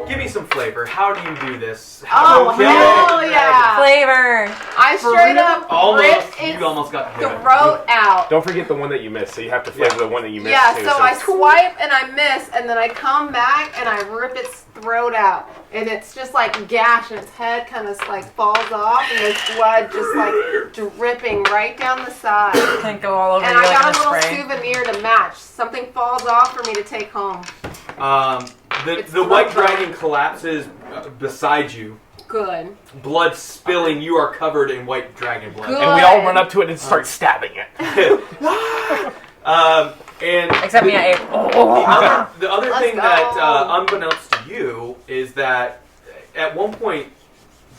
Give me some flavor. How do you do this? Oh, do you kill hell the yeah. Flavor. I straight up Almost. ripped You its almost got hit. throat out. Don't forget the one that you missed, so you have to flavor the one that you missed Yeah, too. so I swipe and I miss, and then I come back and I rip its throat out, and it's just like gash, and its head kind of like falls off, and there's blood just like dripping right down the side. Can't go all over And you I like got in a a little spray. souvenir to match. Something falls off for me to take home. It's The white blood. dragon collapses beside you. Good. Blood spilling. You are covered in white dragon blood. Good. And we all run up to it and start stabbing it. And Except me, I ate. the other Let's thing go. that, unbeknownst to you, is that at one point,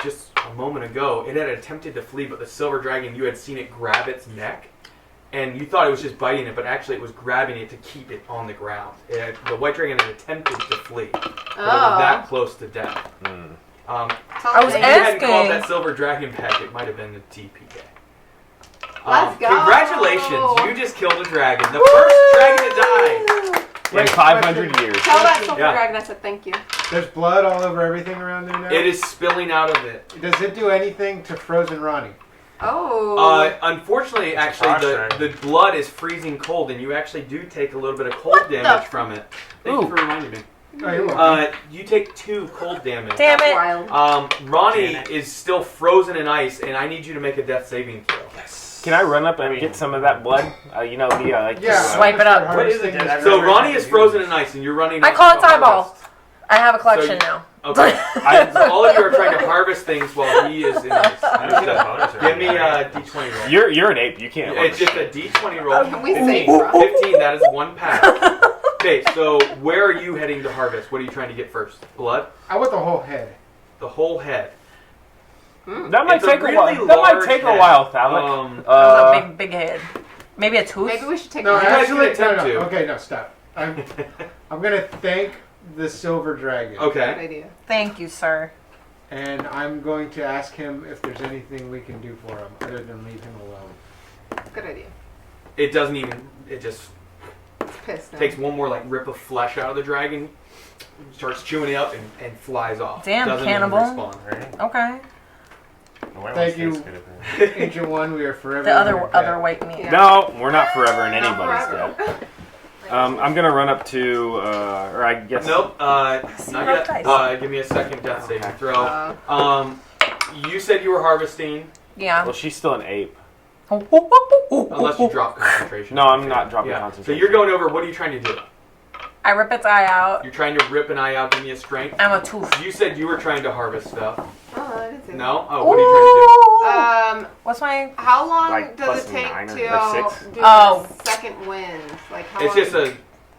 just a moment ago, it had attempted to flee, but the silver dragon, you had seen it grab its neck, and you thought it was just biting it, but actually it was grabbing it to keep it on the ground. The white dragon had attempted to flee, but it was that close to death. I was If you hadn't called asking. that silver dragon back, it might have been a TPK. Let's go. Congratulations, you just killed a dragon. The first dragon to die. In 500 years. Tell that silver Yeah. dragon I said thank you. There's blood all over everything around there now? It is spilling out of it. Does it do anything to Frozen Ronnie? Oh. Unfortunately, actually, frost the dragon. blood is freezing cold, and you actually do take a little bit of cold What the damage f- from it. Thank you for reminding me. Oh, you're welcome. You take 2 cold damage. Damn That's it. wild. Ronnie Damn it. is still frozen in ice, and I need you to make a death saving throw. Can I run up and get some of that blood? Like Yeah. Swipe it up. What is it, Harvesting Dad? I've So never Ronnie is used frozen it. in ice, and you're running. I up call to it eyeball. harvest. I have a collection you- now. Okay. So all of you are trying to harvest things while he is in ice. I don't get a bonus or Give me anything, a right? d20 roll. You're an ape. You can't. It's just a d20 roll. Can we 15. save Ron? 15, that is 1 pass. Okay, so where are you heading to harvest? What are you trying to get first? Blood? I want the whole head. The whole head. That might It's a take a really while. That might large take a head. while, Phallic. Um, That was a big head. Maybe a tooth. Maybe we should take No, a guys actually, can attempt no. to. Okay, no, stop. I'm gonna thank the silver dragon. Good Okay. idea. Thank you, sir. And I'm going to ask him if there's anything we can do for him other than leave him alone. Good idea. It doesn't even. It just Pissed now. takes one more like rip of flesh out of the dragon, starts chewing it up, and flies off. Damn, doesn't cannibal. Even respond. Right? Okay. Why Thank was you. this good at Ancient One, we are forever. The in other your debt. other white meat. Yeah. No, we're not forever in Not anybody's forever. debt. I'm gonna run up to, or I guess. Nope. Not roll yet. dice. Give me a second death saving throw. Uh, You said you were harvesting. Yeah. Well, she's still an ape. Unless you drop concentration. No, I'm not dropping Yeah. concentration. So you're going over. What are you trying to do? I rip its eye out. You're trying to rip an eye out. Give me a strength. I'm a tooth. You said you were trying to harvest stuff. Oh, I didn't say No? Oh, what are you trying to do? What's my? How long Like does plus it take 9 or to 6? do Oh. the second wind? Like how It's long? just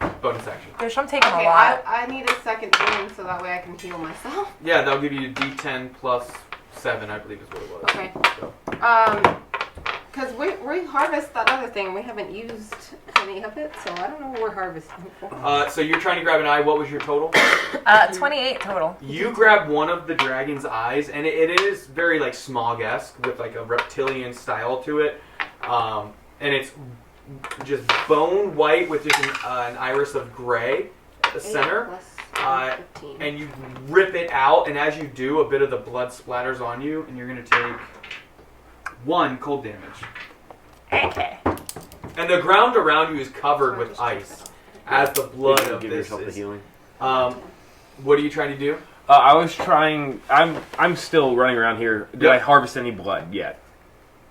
a bonus action. Bitch, I'm taking Okay, a lot. I need a second wind so that way I can heal myself. Yeah, that'll give you a D10 plus 7, I believe is what it was. Okay. So. Because we harvest that other thing. We haven't used any of it, so I don't know what we're harvesting for. So you're trying to grab an eye. What was your total? 28 total. You grab one of the dragon's eyes, and it is very like Smog-esque with like a reptilian style to it, and it's just bone white with just an iris of gray at the center. Plus 15. And you rip it out, and as you do, a bit of the blood splatters on you, and you're going to take 1 cold damage. Okay. And the ground around you is covered with ice, as the blood You of give this yourself the is. healing. What are you trying to do? I was trying. I'm still running around here. Did Yep. I harvest any blood yet?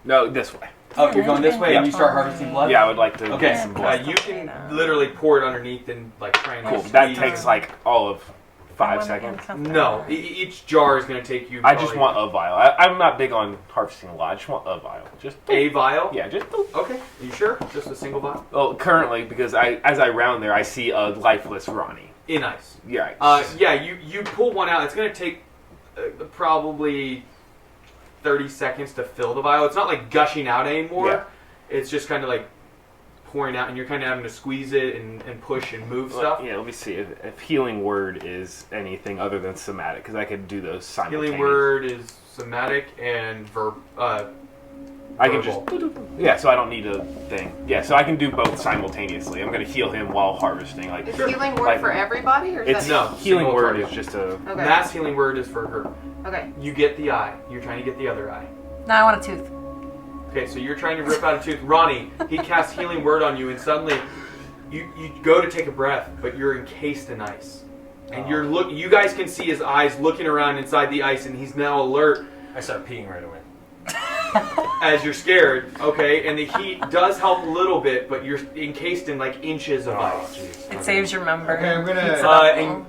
No, this way. Oh, you're going this way, and you start harvesting blood? Yeah, I would like to Okay, get some blood. you can literally pour it underneath and like try and Cool. squeeze That it. takes like all of 5 seconds. No, each jar is going to take you. I just probably want a vial. I'm not big on harvesting a lot. I just want a vial. Just a vial. Yeah, just. Okay, are you sure? Just a single vial Well, currently, because as I round there, I see a lifeless Ronnie. in ice. Yeah. Yeah, you pull one out. It's going to take probably 30 seconds to fill the vial. It's not like gushing out anymore. Yeah. It's just kind of like pouring out, and you're kind of having to squeeze it and push and move stuff. Yeah, let me see if healing word is anything other than somatic, because I could do those simultaneously. Healing word is somatic and I can just. verbal. Yeah, so I don't need a thing. Yeah, so I can do both simultaneously. I'm going to heal him while harvesting. Like Is healing word like- for everybody, or is It's that No. healing single word target. is just a. Okay. Mass healing word is for her. Okay. You get the eye. You're trying to get the other eye. Now I want a tooth. Okay, so you're trying to rip out a tooth. Ronnie, he casts healing word on you, and suddenly you go to take a breath, but you're encased in ice. And you guys can see his eyes looking around inside the ice, and he's now alert I start peeing right away. as you're scared. Okay, and the heat does help a little bit, but you're encased in like inches of ice. jeez. It saves your member. Okay, I'm gonna- Heats it up. And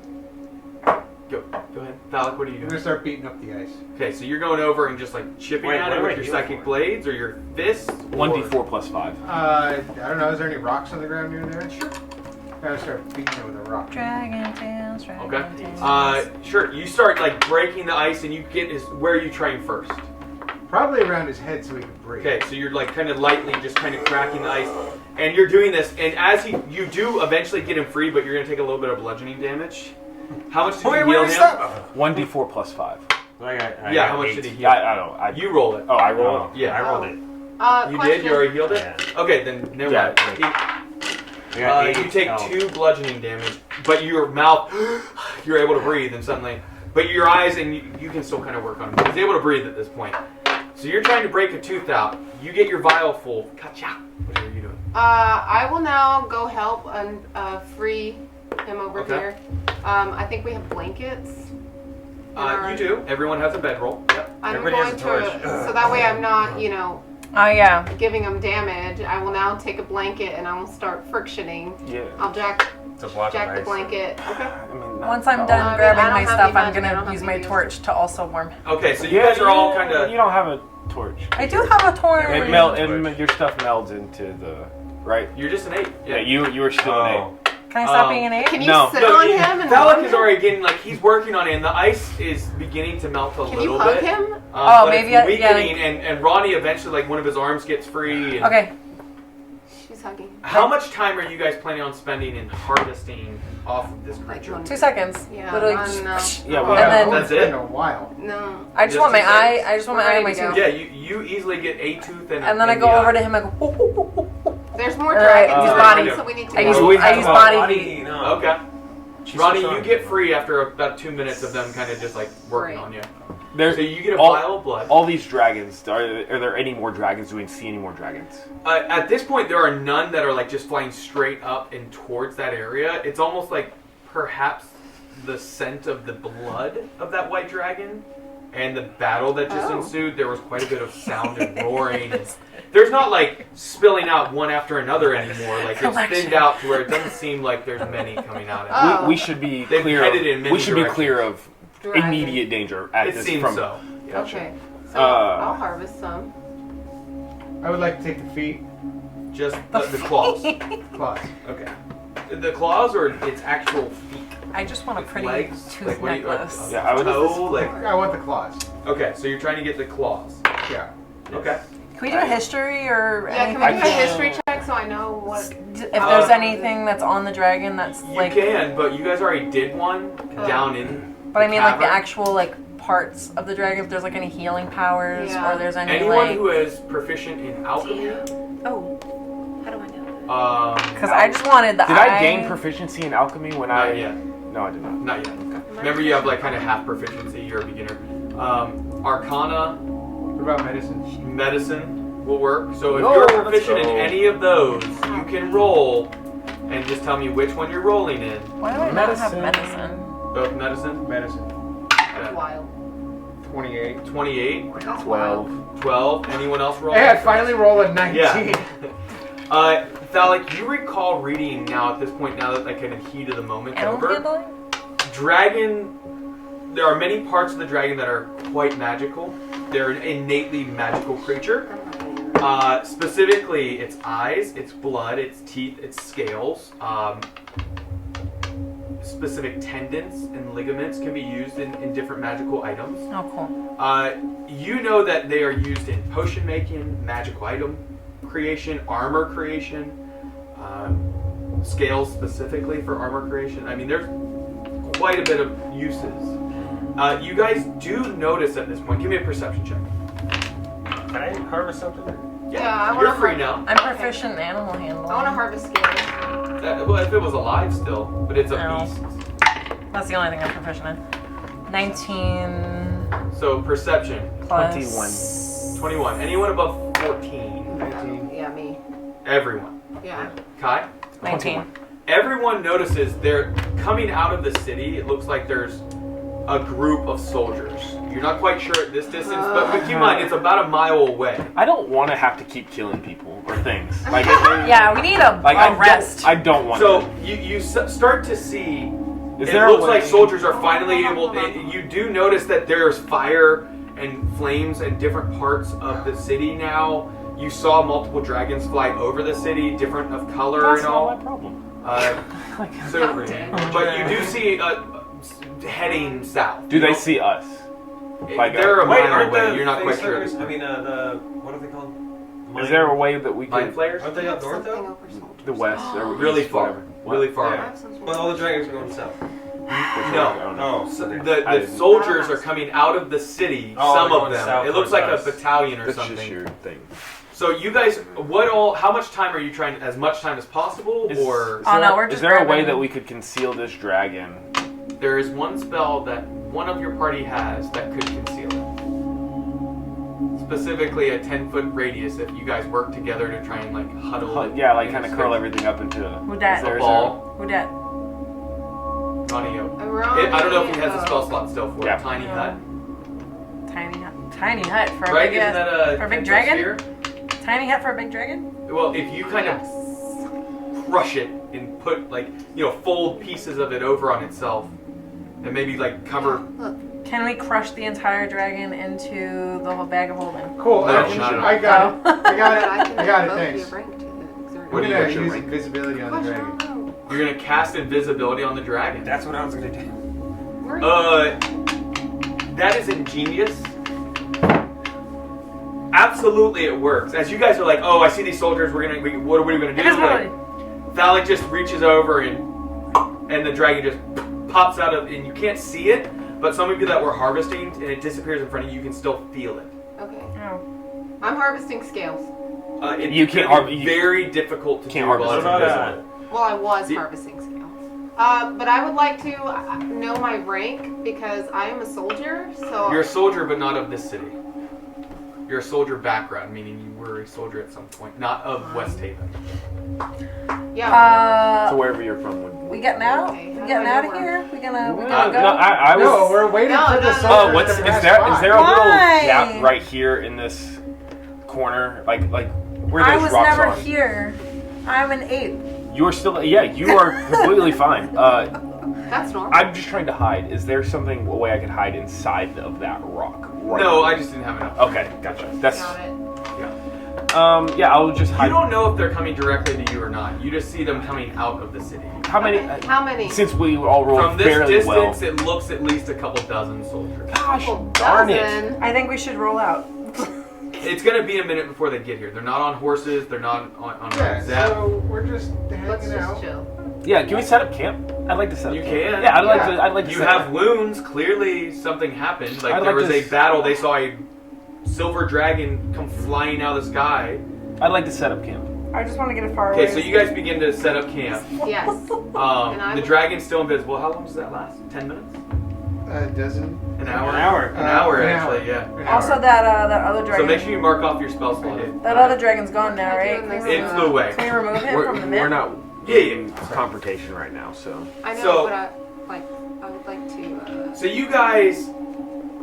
go ahead, Valak. What are you I'm doing? gonna start beating up the ice. Okay, so you're going over and just like chipping Wait, at what it am I with your healing psychic for? blades or your fists. 1d4 plus 5. I don't know. Is there any rocks on the ground near there? Sure. I'm gonna start beating it with a rock. Dragon tails, dragon Okay. tails. Sure. You start like breaking the ice, and you get his. Where are you trying first? Probably around his head so he can breathe. Okay, so you're like kind of lightly just kind of cracking the ice, and you're doing this, and as you do eventually get him free, but you're gonna take a little bit of bludgeoning damage. How much did you heal him? 1d4 plus 5. I Yeah, got how much 8. did he heal? Yeah, I don't know. You roll it. Oh, I rolled. Yeah. I rolled it. You Question. did. You already healed it. Yeah. Okay, then never Yeah. mind. I got 8 You take health. 2 bludgeoning damage, but your mouth, you're able to breathe, and suddenly, but your eyes, and you can still kind of work on him. He's able to breathe at this point. So you're trying to break a tooth out. You get your vial full. Gotcha. What are you doing? I will now go help and free him over Okay. here. I think we have blankets. You do. Everyone has a bedroll. Yep. I'm Everybody going has a torch. to, so that way I'm not, Oh yeah. giving him damage. I will now take a blanket and I will start frictioning. Yeah. I'll jack It's a block of the ice. blanket. Okay. I mean, Once I'm I done mean, grabbing I don't my have stuff, any I'm magic, I don't gonna have use my any torch to also warm. Okay, so you guys are all kind You of. don't have a torch. I do have a torch. Your stuff melds into the right. You're just an 8. Yeah, you were still an Oh. Can I stop Um, being an ape? Can you No. sit on him and Valak warm is him? already getting like he's working on it, and the ice is beginning to melt a Can little you hug bit. him? Oh, But maybe it's I- yeah, weakening, and Ronnie eventually like one of his arms gets free. And Okay. She's hugging. How much time are you guys planning on spending in harvesting off of this creature? 1 2 seconds. Yeah, Literally. no. Yeah, Oh, we And have. then- That's it? It's been a while. No. I just Just want my 2 eye. seconds. I just want my We're eye and my ready to tooth. go. Yeah, you easily get a tooth And then I in go the over eye. to him and go. "Whoop, whoop, whoop, whoop." There's more Alright, dragons use around, body- so we need to I go. use- So we I have use a- body heat. No. Okay. She's Ronnie, so you strong. get free after about 2 minutes of them kind of just like working Right. on you. There's So you get a all- vial of blood. All these dragons. Are there any more dragons? Do we see any more dragons? At this point, there are none that are like just flying straight up and towards that area. It's almost like perhaps the scent of the blood of that white dragon and the battle that just ensued, there was quite a bit of sound and roaring. And there's not like spilling out one after another anymore. Like it's thinned out to where it doesn't seem like there's many coming out of it. We should be They've clear. headed in many We should be directions. clear of immediate danger at It this seems from. so. Okay. So I'll harvest some. I would like to take the feet. Just the claws. Claws. Okay. The claws or its actual feet? I just want a pretty Legs? tooth Like, what do you- necklace. Yeah, I would. I want the claws. Okay, so you're trying to get the claws. Yeah. Okay. Can we do a history or Yeah, anything? can we do a history check so I know what? If there's anything that's on the dragon that's You like. can, but you guys already did one down in. But I mean, like the cavern. actual like parts of the dragon. If there's like any healing powers Yeah. or there's any Anyone like. who is proficient in alchemy. Oh, how do I know? Because I just wanted the Did eye. I gain proficiency in alchemy when Not I? yet. No, I did not. Not yet. Remember, you have like kind of half proficiency. You're a beginner. Arcana, What about medicine? medicine will work. So if No, you're let's proficient in go. any of those, you can roll and just tell me which one you're rolling in. Why do I not have medicine? Both medicine. Medicine. That's wild. 28. 28, That's wild. 12. Anyone else roll? Hey, I finally rolled a 19. Yeah. Thalik, you recall reading now at this point, now that like kind of heat of the moment's Animal over. handling? Dragon. There are many parts of the dragon that are quite magical. They're an innately magical creature. Specifically, its eyes, its blood, its teeth, its scales. Specific tendons and ligaments can be used in different magical items. Oh, cool. You know that they are used in potion making, magical item creation, armor creation, scales specifically for armor creation. I mean, there's quite a bit of uses. You guys do notice at this point. Give me a perception check. Can I harvest something? Yeah, I you're wanna free harvest- now. I'm proficient in animal handling. I want to harvest scales. Well, if it was alive still, but it's a No. beast. That's the only thing I'm proficient in. 19 So perception, plus 21. Anyone above 14? 19. Yeah, me. Everyone. Yeah. Kai? 19. Everyone notices they're coming out of the city. It looks like there's a group of soldiers. You're not quite sure at this distance, but keep in mind, it's about a mile away. I don't want to have to keep killing people or things. Like, Yeah, we need a rest. I don't want So to. you start to see. Is It there a looks way- like soldiers are finally able. You do notice that there's fire and flames in different parts of the city now. You saw multiple dragons fly over the city, different of color That's and not all. my problem. So, but you do see heading south. Do they see us? Like, They're a Wait, mile aren't away. the You're not quite sure. facehugers- I mean, what are they called? Is there a way that we Mind can flayers? Aren't they up north Something though? over soldiers. the west or Really east, far. whatever? What? Really far. Yeah. But all the dragons are going south. No. Oh, So okay. I the didn't- soldiers are coming out of the city. Oh, Some they're of going them. south It looks like a towards us. battalion or That's just something. your thing. So you guys, how much time are you trying? As much time as possible, or Oh, no, we're is just there a way grabbing- that we could conceal this dragon? there is one spell that one of your party has that could conceal it. Specifically, a 10-foot radius. If you guys work together to try and like huddle. it Yeah, like in kind of a curl space. everything up into Who dat? Is there- A ball. Who dat? Ronio. Ronnie, I don't know if he has a spell slot still for Yeah. a tiny hut. Tiny hut for a Right? big Isn't that a for a big 10-foot dragon? sphere? Tiny hut for a big dragon? Well, if you kind of crush it and put fold pieces of it over on itself, and maybe like cover. Look. Can we crush the entire dragon into the whole bag of holding? Cool. No, I not at all. I got it. I But got it. I can I got it. both Thanks. be ranked to exert. What do you I'm got gonna your use rank? invisibility on the dragon. You're gonna cast invisibility on the dragon. That's what I was gonna do. That is ingenious. Absolutely, it works. As you guys are like, oh, I see these soldiers. What are we gonna do? Invisibility. Thalik just reaches over and the dragon just pops out of, and you can't see it, but some of you that were harvesting and it disappears in front of you, you can still feel it. Okay. Oh. I'm harvesting scales. It's You can't gonna be harvest- very difficult to can't do harvest while it's What about, invisible. Well, I was The- harvesting scales. But I would like to know my rank because I am a soldier. So You're a soldier, but not of this city. You're a soldier background, meaning you were a soldier at some point, not of West Haven. Yeah. So wherever you're from would. We getting out? Okay, We how getting do I out of know here? We gonna go? I was. No, we're waiting No, for no, the no. soldiers Oh, what's to is pass there? by. Is there a little Why? gap right here in this corner, like where I those was rocks never are? here. I'm an ape. You are still. Yeah, you are completely fine. That's normal. I'm just trying to hide. Is there something a way I could hide inside of that rock? Right No, I just didn't have enough. Okay, gotcha. That's. Got it. Yeah, I'll just hide. You don't know if they're coming directly to you or not. You just see them coming out of the city. How many? Okay, how many? Since we all rolled From this fairly distance, well. it looks at least a couple dozen soldiers. Gosh, Couple darn it! dozen. I think we should roll out. It's gonna be a minute before they get here. They're not on horses. They're not on Yeah, Zap. so we're just Let's hanging out. just chill. Yeah, can we set up camp? I'd like to set up You camp. can. Yeah, I'd like Yeah. to. I'd like to. You set have up. wounds. Clearly, something happened. Like I'd there like was to a battle. They saw a silver dragon come flying out of the sky. I'd like to set up camp. I just want to get it far away. Okay, so you guys begin to set up camp. Yes. The dragon's still invisible. How long does that last? 10 minutes? A dozen. An hour? An hour. An hour, An actually, hour. yeah. An Also, hour. that other So dragon. make sure you mark off your spell slot. That other dragon's gone now, right? What am I Can doing we It flew away. Can we remove him from the map? We're not Yeah, yeah. in confrontation right now, so. I know, So- but I would like to. So you guys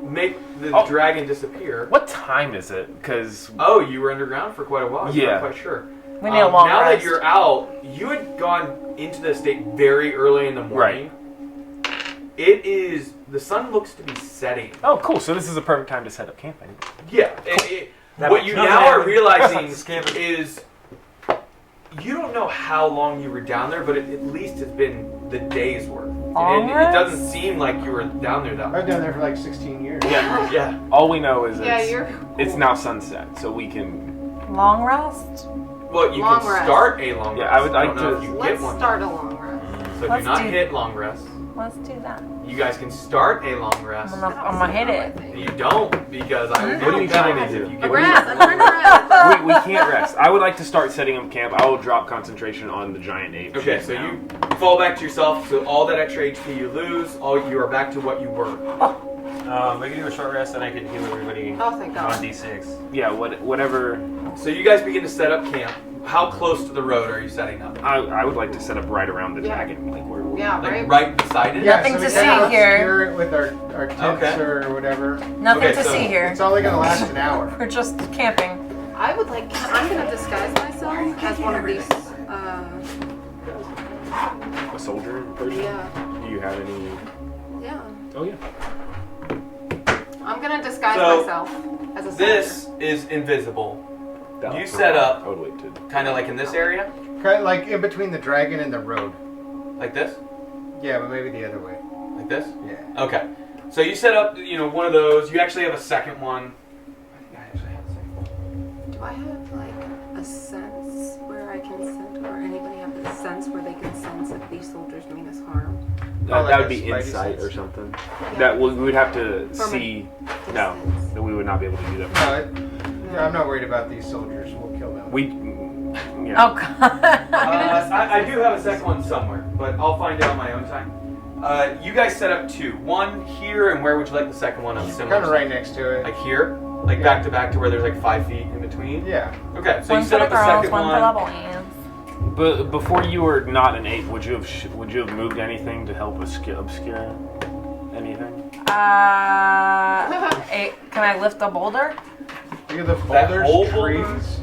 make the Oh. dragon disappear. What time is it? Because Oh, you were underground for quite a while. I'm Yeah. not quite sure. We need a long Now rest. that you're out, you had gone into the estate very early in the morning. It is, the sun looks to be setting. oh, cool. So this is a perfect time to set up camping. Yeah. That What makes you nothing now are happen. realizing Scam it. is you don't know how long you were down there, but it at least has been the day's worth. And it Almost? doesn't seem like you were down there that I've much. been there for like 16 years. Yeah, yeah. All we know is Yeah, it's, you're. it's now sunset, so we can. Long rest? Well, you Long can rest. start a long Yeah, rest. I would like don't know to- if you get Let's one. start a long rest. So do Let's not do- hit long rest. Let's do that. You guys can start a long rest. I'm gonna hit it. You don't, because I will What are you trying to penalize do? if you A get rest. I'm trying to rest. we can't rest. I would like to start setting up camp. I will drop concentration on the giant ape. Okay, shit so now. you fall back to yourself. So all that extra HP you lose, you are back to what you were. We can do a short rest, and I can heal everybody Oh, thank God. on D6. Yeah, whatever. So you guys begin to set up camp. How close to the road are you setting up? I would like to set up right around the Yeah. dragon, like where. Yeah, Like right. right beside it? Yeah, Nothing so to we see gotta here. obscure it with our tents Okay. or whatever. Nothing Okay, to so- see here. It's only gonna last an hour. We're just camping. I would like. I'm gonna disguise myself as one of these. A soldier person. Yeah. Do you have any? Yeah. Oh yeah. I'm gonna disguise So, myself as a soldier. This is invisible. That- You set up- I would wait to. Kind of like in this area? Kind of like in between the dragon and the road. Like this? Yeah, but maybe the other way. Like this? Yeah. Okay. So you set up, one of those. You actually have a second one. I think I actually have a second one. Do I have like a sense where I can sense, or anybody have a sense where they can sense if these soldiers mean us harm? Oh, like that would a be spidey insight sense. or something. Yeah. That we would have to From a see. No, distance. that we would not be able to do that. No, I'm not worried about these soldiers. We'll kill them. We. Yeah. Oh god. I do have a second one somewhere, but I'll find it on my own time. You guys set up two. One here, and where would you like the second one? On similar. Kind of right next to it. Like here? Like back to back to where there's like 5 feet in between? Yeah. Okay, so One you for set the up the girls, second one one. for the boys. But before you were not an ape, would you have moved anything to help obscure anything? Can I lift a boulder? Look at the That boulders, whole boulder? trees.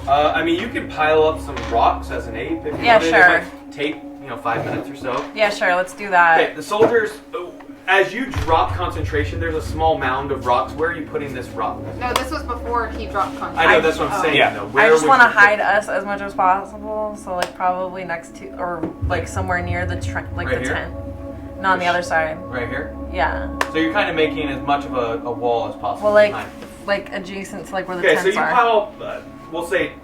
I mean, you can pile up some rocks as an ape if you Yeah, wanted. It sure. might take 5 minutes or so. Yeah, sure. Let's do that. Okay, the soldiers. As you drop concentration, there's a small mound of rocks. Where are you putting this rock? No, this was before he dropped contact. I know that's what I'm saying. Yeah. Though. I Where just would want to you put- hide us as much as possible. So like probably next to or like somewhere near the Right the here? tent. Not on the other side. Right here. Yeah. So you're kind of making as much of a wall as possible. Well, like behind. like adjacent to like where the Okay, so tents you are. pile, we'll say,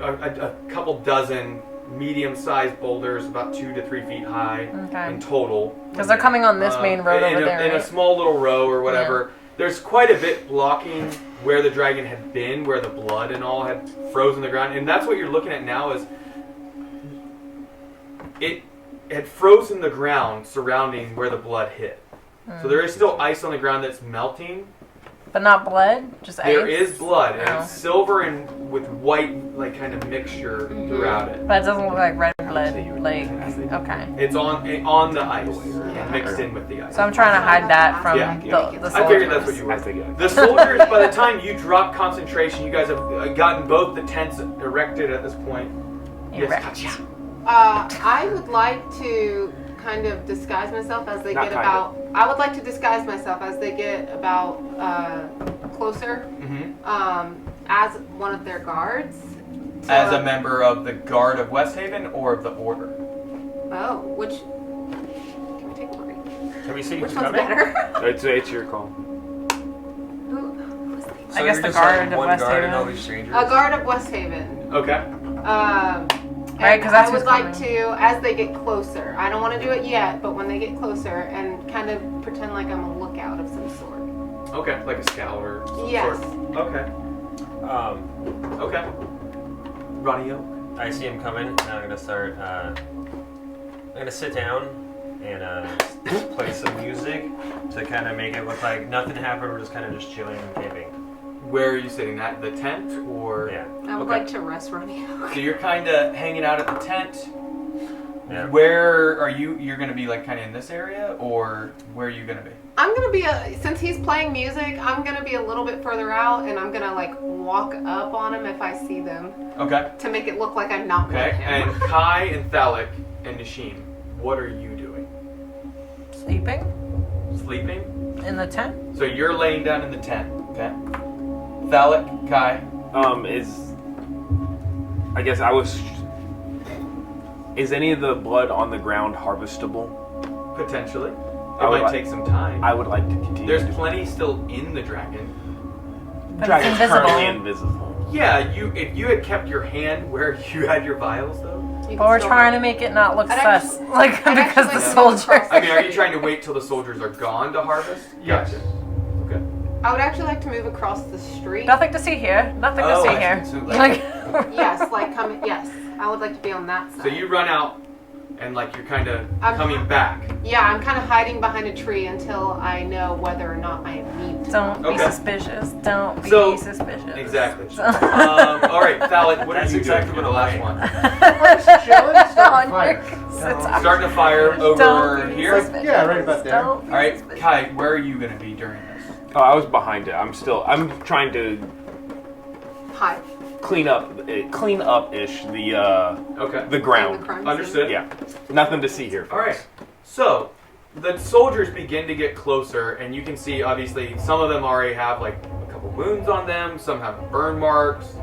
a couple dozen medium-sized boulders, about 2 to 3 feet high Okay. in total. Because they're coming on this main road in over a, there, in a right? small little row or whatever. There's quite a bit blocking where the dragon had been, where the blood and all had frozen the ground, and that's what you're looking at now. Is it had frozen the ground surrounding where the blood hit. So there is still ice on the ground that's melting, But not blood? Just ice? There is blood, and Oh. it's silver and with white, like, kind of mixture throughout it. But it doesn't look like red blood. Like, okay. It's on the ice, mixed in with the ice. So I'm trying to hide that from Yeah. the soldiers. I figured that's what you were. As they go. The soldiers, by the time you drop concentration, you guys have gotten both the tents erected at this point. Yes, Erect. Katya. I would like to kind of disguise myself as they Not get kind about. I would like to disguise myself as they get about closer, as one of their guards. As a member of the Guard of West Haven or of the Order? Oh, which? Can we take a break? Can we see Which who's one's coming? better? It's your call. Who's the- So I guess you're the just guard like of one West guard and Haven. all these strangers. A guard of West Haven. Okay. Right, 'cause that's I would who's like coming. to, as they get closer. I don't want to do it yet, but when they get closer, and kind of pretend like I'm a lookout of some sort. Okay, like a scout or some Yes. sort. Okay. Okay. Radio. I see him coming, and I'm gonna start. I'm gonna sit down and play some music to kind of make it look like nothing happened. We're just kind of just chilling and camping. Where are you sitting? At the tent or? Yeah. I would Okay. like to rest Ronnie. So you're kind of hanging out at the tent. Yeah. Where are you? You're gonna be like kind of in this area, or where are you gonna be? I'm gonna be since he's playing music, I'm gonna be a little bit further out, and I'm gonna like walk up on him if I see them Okay. to make it look like I'm not with Okay. him. And Kai and Thalik and Nishim, what are you doing? Sleeping Sleeping? in the tent? So you're laying down in the tent. Okay. Thalik, Kai. I guess I was. Is any of the blood on the ground harvestable? Potentially. It I would might like- take some time. I would like to continue. There's to- plenty still in the dragon. But Dragon's it's currently invisible. invisible. Yeah, if you had kept your hand where you had your vials though. You But can we're still- trying to make it not look I'd sus. actually- Like, I'd because actually the like to move soldiers. across I mean, are you trying to wait till the soldiers are gone to harvest? Yes. Gotcha. Okay. I would actually like to move across the street. Nothing to see here. Nothing to Oh, see I here. see. So, Like, Yes, like coming. Yes, I would like to be on that side. So you run out, and like you're kind of I'm- coming back. Yeah, I'm kind of hiding behind a tree until I know whether or not I am mute. don't be Okay. suspicious. Don't be So- suspicious. Exactly. So- all right, Thalik, what That's are you exactly doing for what the I'm last doing. one? Just chilling, On starting your fire. sit- Starting a fire over Don't be here. suspicious. Yeah, right about there. Don't be All right, suspicious. Kai, where are you going to be during this? Oh, I was behind it. I'm trying to Hi. clean up ish the Okay. the ground. crime scene. Understood. Yeah, nothing to see here. All right. So the soldiers begin to get closer, and you can see obviously some of them already have like a couple wounds on them. Some have burn marks,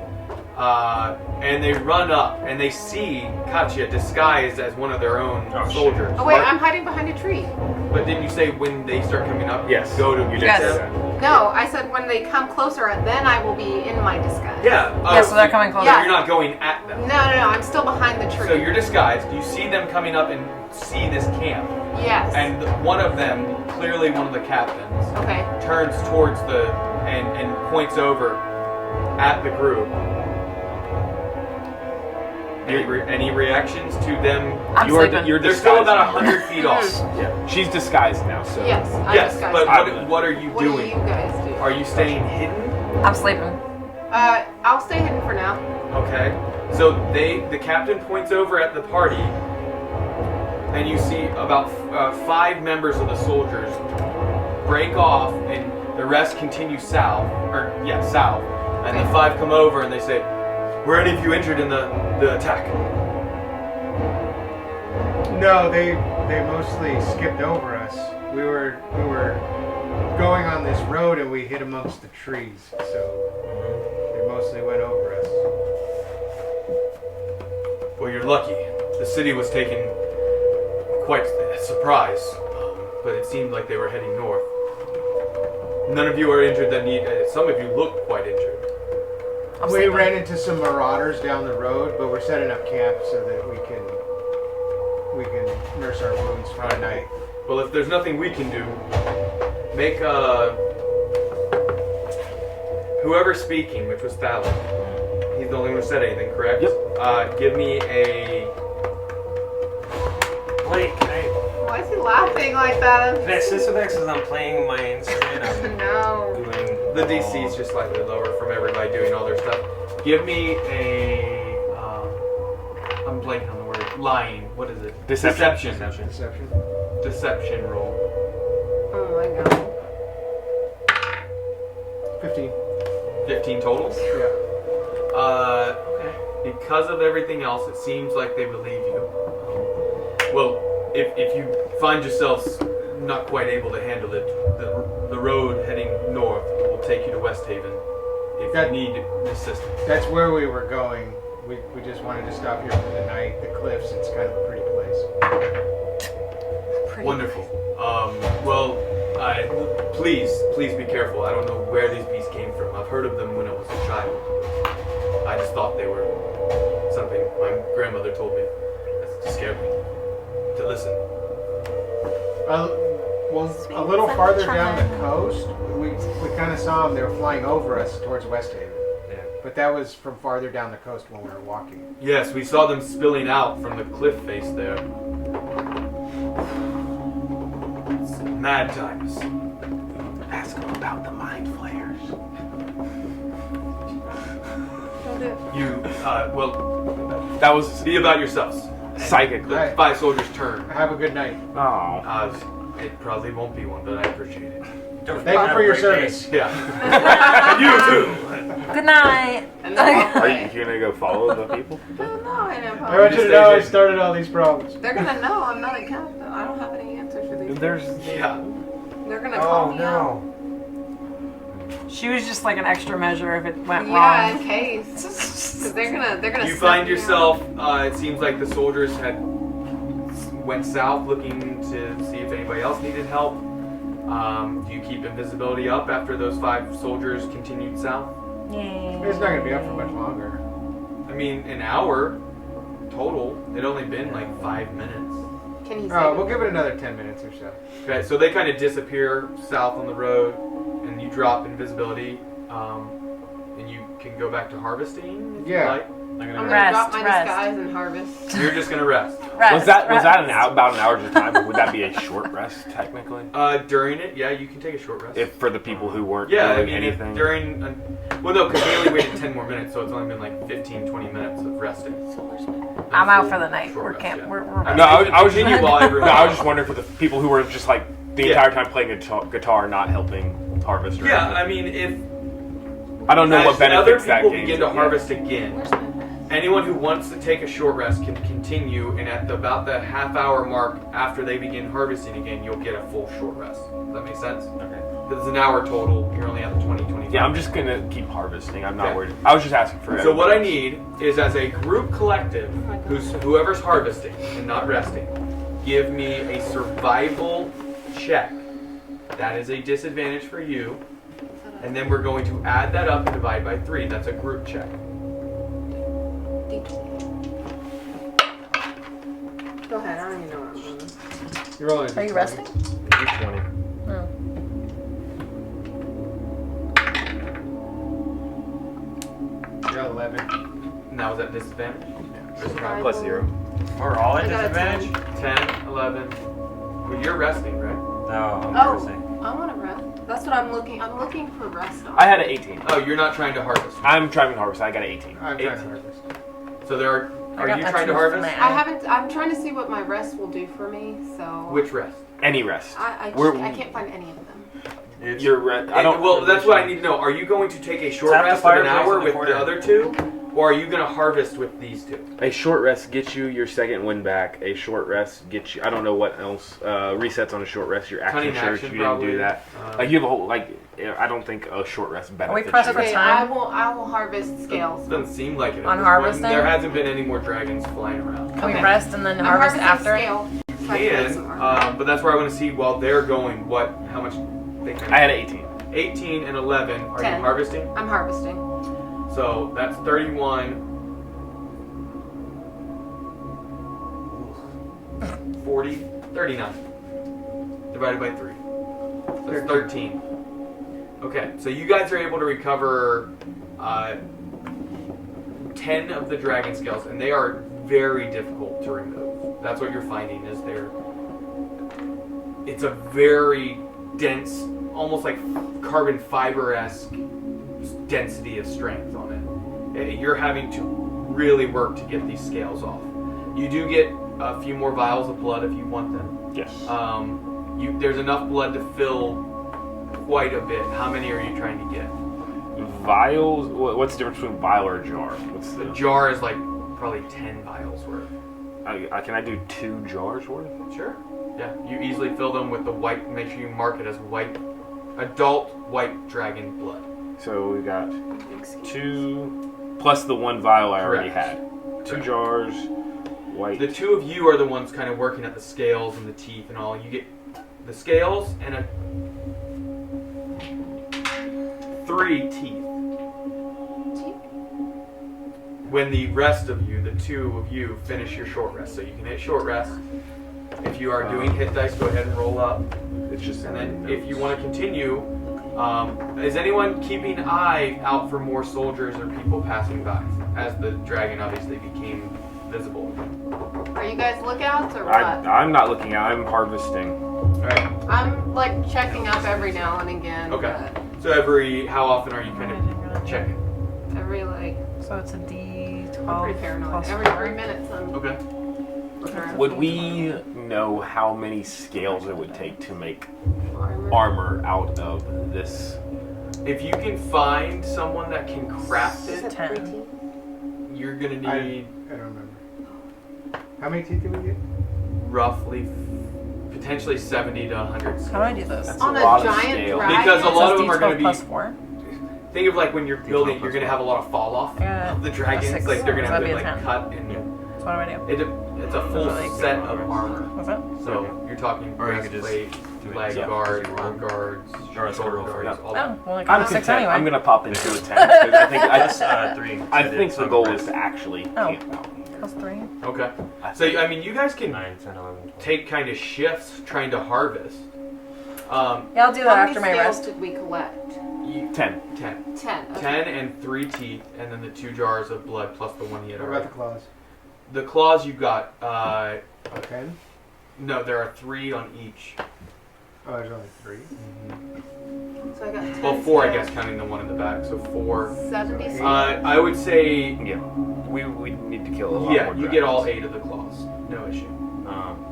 and they run up and they see Katya disguised as one of their own Oh, shit. soldiers. Oh wait, Mark- I'm hiding behind a tree. But didn't you say when they start coming up? Yes. Go to You did Yes. say them? that. No, I said when they come closer, then I will be in my disguise. Yeah. Yeah, so they're coming closer. So you're not going at them. No, I'm still behind the tree. So you're disguised. You see them coming up and see this camp, Yes. and one of them, clearly one of the captains, Okay. turns towards and points over at the group. Any reactions to them? I'm sleeping. You're They're still disguised about now. 100 feet off. Yeah, she's disguised now. So Yes. I'm Yes, disguised. but what are you What do doing? you guys do? Are you staying hidden? I'm sleeping. I'll stay hidden for now. Okay. So the captain points over at the party, and you see about 5 members of the soldiers break off, and the rest continue south. South. And the 5 come over and they say, "Were any of you injured in the attack?" No, they mostly skipped over us. We were going on this road and we hid amongst the trees, so they mostly went over us. Well, you're lucky. The city was taken quite a surprise, but it seemed like they were heading north. None of you are injured that need. Some of you look quite injured. I'm We sleeping. ran into some marauders down the road, but we're setting up camp so that we can nurse our wounds for the night. Well, if there's nothing we can do, make whoever's speaking, which was Thalik, he's the only one who said anything, correct? Yep. Give me a. Wait, Why is he laughing like that? can I assist with that? Because I'm playing my instrument. I'm No. doing The DC is just slightly lower from everybody doing all their stuff. Give me a. I'm blanking on the word. Lying. What is it? Deception. Deception roll. Oh my god. 15. 15 total? Yeah. Okay. Because of everything else, it seems like they believe you. Well, if you find yourselves not quite able to handle it, the road heading north will take you to West Haven if you need assistance. That's where we were going. We just wanted to stop here for the night. The cliffs, it's kind of a pretty place. Wonderful. Please be careful. I don't know where these beasts came from. I've heard of them when I was a child. I just thought they were something my grandmother told me. That scared me to listen. Well, a little farther down the coast, we kind of saw them. They were flying over us towards West Haven. Yeah. But that was from farther down the coast when we were walking. Yes, we saw them spilling out from the cliff face there. It's mad times. Ask them about the mind flayers. That was Be about yourselves. And psychic. The Right. 5 soldiers turn. Have a good night. Oh. It probably won't be one, but I appreciate it. Thank you for your service. Yeah. And you too. Good night. And then walk Are away. you gonna go follow the people? No, I know. I want you to know I started all these problems. They're gonna know I'm not a captain. I don't have any answers for these. There's. Yeah. They're gonna call me out. She was just like an extra measure if it went Yeah, in wrong. case. Because they're gonna. You snuff find me out. yourself, it seems like the soldiers went south looking to see if anybody else needed help. Do you keep invisibility up after those 5 soldiers continued south? It's not going to be up for much longer. I mean, an hour total. It only been like 5 minutes. Can he say? We'll give it another 10 minutes or so. Okay, so they kind of disappear south on the road, and you drop invisibility, and you can go back to harvesting if Yeah. you like. I'm gonna Rest, drop my rest. disguise and harvest. You're just gonna rest. Was that about an hour's time? Or would that be a short rest technically? During it, yeah, you can take a short rest. If for the people who weren't Yeah, I doing mean, if anything. well, no, because we only waited 10 more minutes, so it's only been like 15, 20 minutes of resting. I'm out for the night. Short We're rest, camp. yeah. We're I mean, No, I was continue while everyone. No, I was just wondering for the people who were just like the Yeah. entire time playing guitar, not helping harvest. Or Yeah, anything. I mean, if I don't know as what benefits other that people gains. begin to Yeah. harvest again, anyone who wants to take a short rest can continue, and at about the half-hour mark after they begin harvesting again, you'll get a full short rest. Does that make sense? Okay. Because it's an hour total. You're only at the 25. Yeah, I'm just gonna keep harvesting. I'm not Okay. worried. I was just asking for. So what I everybody need is, as a group collective, whoever's harvesting and not resting, give me a survival check. That is a disadvantage for you, and then we're going to add that up and divide by 3. That's a group check. Go ahead. I don't even know what I'm doing. You're rolling. Are you resting? D20. No. You're 11. And that was at disadvantage. Survival. Plus 0. We're all at I got a disadvantage? 10, 11. Well, you're resting, right? No, I'm Oh, resting. I want to rest. That's what I'm looking. I'm looking for rest on. I had an 18. Oh, you're not trying to harvest. I'm trying to harvest. I got an 18. I'm trying to harvest. So there are. I Are got you my trying to truth harvest? in my I eye. haven't. I'm trying to see what my rest will do for me. So. Which rest? Any rest. I We're- can't find any of them. It's, Your rest. I don't. Well, that's what I need to know. Are you going to take a short Tap the rest of an fireplace hour in the with corner. the other 2, or are you going to harvest with these 2? A short rest gets you your second win back. A short rest gets you. I don't know what else resets on a short rest. Your action Cunning surge. action, You didn't probably. do that. Like you have a whole like. I don't think a short rest benefits. pressed you. for Okay, time? I will harvest scales. Doesn't seem like it. at On this point. harvesting? There hasn't been any more dragons flying around. Can we Okay. rest and then I'm harvest harvesting after? scale. So I can make some more. But that's where I want to see while they're going how much they can. I had an 18. 18 and 11. Are 10. you harvesting? I'm harvesting. So that's 31. 40, 39. Divided by 3. So that's 13. Okay, so you guys are able to recover 10 of the dragon scales, and they are very difficult to remove. That's what you're finding is it's a very dense almost like carbon fiber-esque density of strength on it. You're having to really work to get these scales off. You do get a few more vials of blood if you want them. Yes. There's enough blood to fill quite a bit. How many are you trying to get? Vials. What's the difference between vial or jar? What's The jar is like probably 10 vials worth. Can I do 2 jars worth? Sure. Yeah, you easily fill them with the white. Make sure you mark it as white, adult white dragon blood. So we got 2 plus the 1 vial I already Correct. had. 2 jars, white. The 2 of you are the ones kind of working at the scales and the teeth and all. You get the scales and 3 teeth. When the rest of you, the 2 of you, finish your short rest. So you can hit short rest. If you are doing hit dice, go ahead and roll up. It's just And then if you want to continue, is anyone keeping an eye out for more soldiers or people passing by? As the dragon obviously became visible. Are you guys lookouts or what? I'm not looking out. I'm harvesting. Alright. I'm like checking up every now and again. Okay. So how often are you kind of checking? but Every like, So it's a D12 I'm pretty paranoid. plus Every 4. 3 minutes I'm Okay. looking around. Would we know how many scales it would take to make Armor. armor out of this? If you can find someone that can craft Is it, it 10. 13? you're gonna I need don't remember. How many teeth did we get? roughly, potentially 70 to 100 How do I do this? That's On a a lot of giant scale. dragon? Because a It lot says of them are going to D12 be. plus 4. Think of like when you're building, you're going to have a lot of fall off Yeah. of the dragons. 6. Like they're going to have That'd to be a like 10. cut and So what do I do? it's a full Like- set of armor. What's that? So you're talking Or you could just breastplate, do it leg yourself. guard, Yeah. arm guards, Sure, it's shoulder gonna roll for guards, you. all that. Oh, well, like I'm 6 content. anyway. I'm gonna pop into a 10 because I think That's 3. I think the goal is to actually Oh. camp out. Plus 3. Okay. So I mean, you guys can 9, 10, 11, 12. take kind of shifts trying to harvest. Yeah, I'll do that How after many my scales rest. did we collect? 10. 10. 10. Okay. 10 and 3 teeth, and then the 2 jars of blood plus the 1 he had What already. about the claws? The claws you got, 10? no, there are 3 on each. Oh, there's only 3. So I got 10 Well, 4 I scales. guess, counting the one in the back, so 4. 70 scales. I would say, Yeah, we need to kill a lot yeah, more you get all dragons. 8 of the claws. No issue. Um,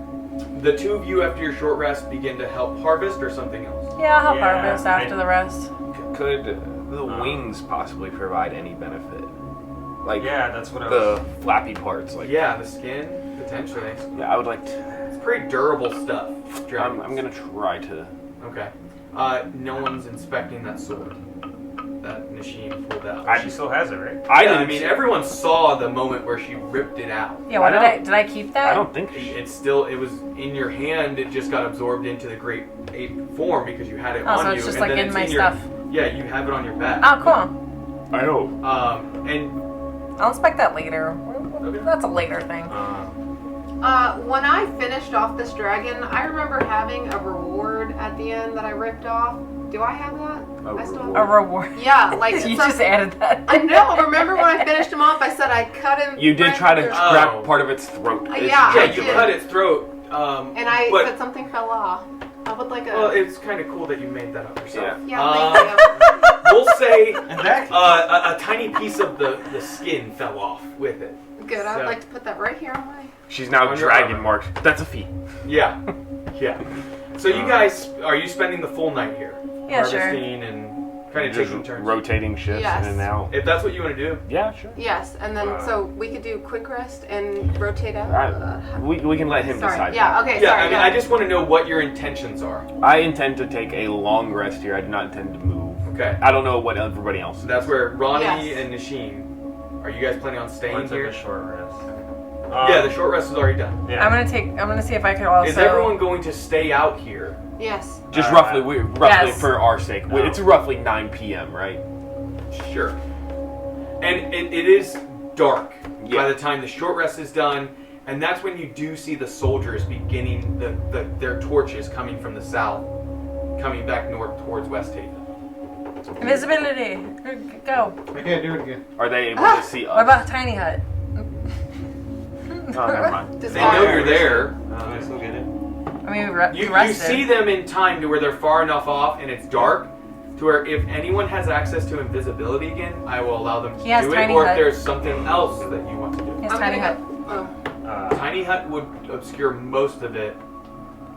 The 2 of you after your short rest begin to help harvest or something else? Yeah, I'll help Yeah, harvest after the rest. Could the wings possibly provide any benefit? Like yeah, that's what I the was. flappy parts. Like Yeah, the skin, potentially. yeah, I would like to. It's pretty durable stuff. dragons. I'm gonna try to. Okay. No one's inspecting that sword that Nasheen pulled out. She still has it, right? I Yeah, didn't. I mean, everyone saw the moment where she ripped it out. Yeah, what I did I keep that? I don't think. It's still, it was in your hand. It just got absorbed into the Great Ape form because you had it Oh, on so you. it's just and like then in it's my your- stuff. Yeah, you have it on your back. Oh, cool. I know. And I'll inspect that later. That's a later thing. When I finished off this dragon, I remember having a reward at the end that I ripped off. Do I have that? I still have A reward. Yeah, like You some- just added that. I know. Remember when I finished him off? I said I cut him. You did right try to through- Oh. grab part of its throat. It's yeah, yeah, I you did. cut its throat. And I but- said something fell off. I would like a. Well, it's kind of cool that you made that up yourself. yeah, thank you. We'll say And that a tiny piece of the skin fell off with it. Good. I would So- like to put that right here on my. She's now On your dragon armor. marked. That's a feat. Yeah, yeah. So you guys, are you spending the full night here? Yeah, sure. Harvesting and kind of Just taking turns? rotating shifts Yes. in and out. If that's what you want to do. Yeah, sure. Yes, and then so we could do quick rest and rotate out. We can let him Sorry. decide. Yeah. Okay. Yeah, sorry. I mean, go. I just want to know what your intentions are. I intend to take a long rest here. I do not intend to move. Okay. I don't know what everybody else. So that's where Ronnie Yes. and Nasheen, are you guys planning on Or staying took here? a short rest. Yeah, the short rest is already done. Yeah. I'm gonna see if I could also. Is everyone going to stay out here? Yes. Just Alright. roughly Yes. for our sake. No. It's roughly 9 p.m., right? Sure. And it is dark Yeah. by the time the short rest is done, and that's when you do see the soldiers beginning their torches coming from the south, coming back north towards West Haven. Invisibility. Go. I can't do it again. Are they able to see us? What about Tiny Hut? Oh, never mind. They know you're there. Can I still get it? I mean, we You rested. see them in time to where they're far enough off and it's dark to where if anyone has access to invisibility again, I will allow them to He has do it. tiny Or hut. if there's something else that you want to do. He has I'm tiny gonna hut. go. Oh. Tiny hut would obscure most of it.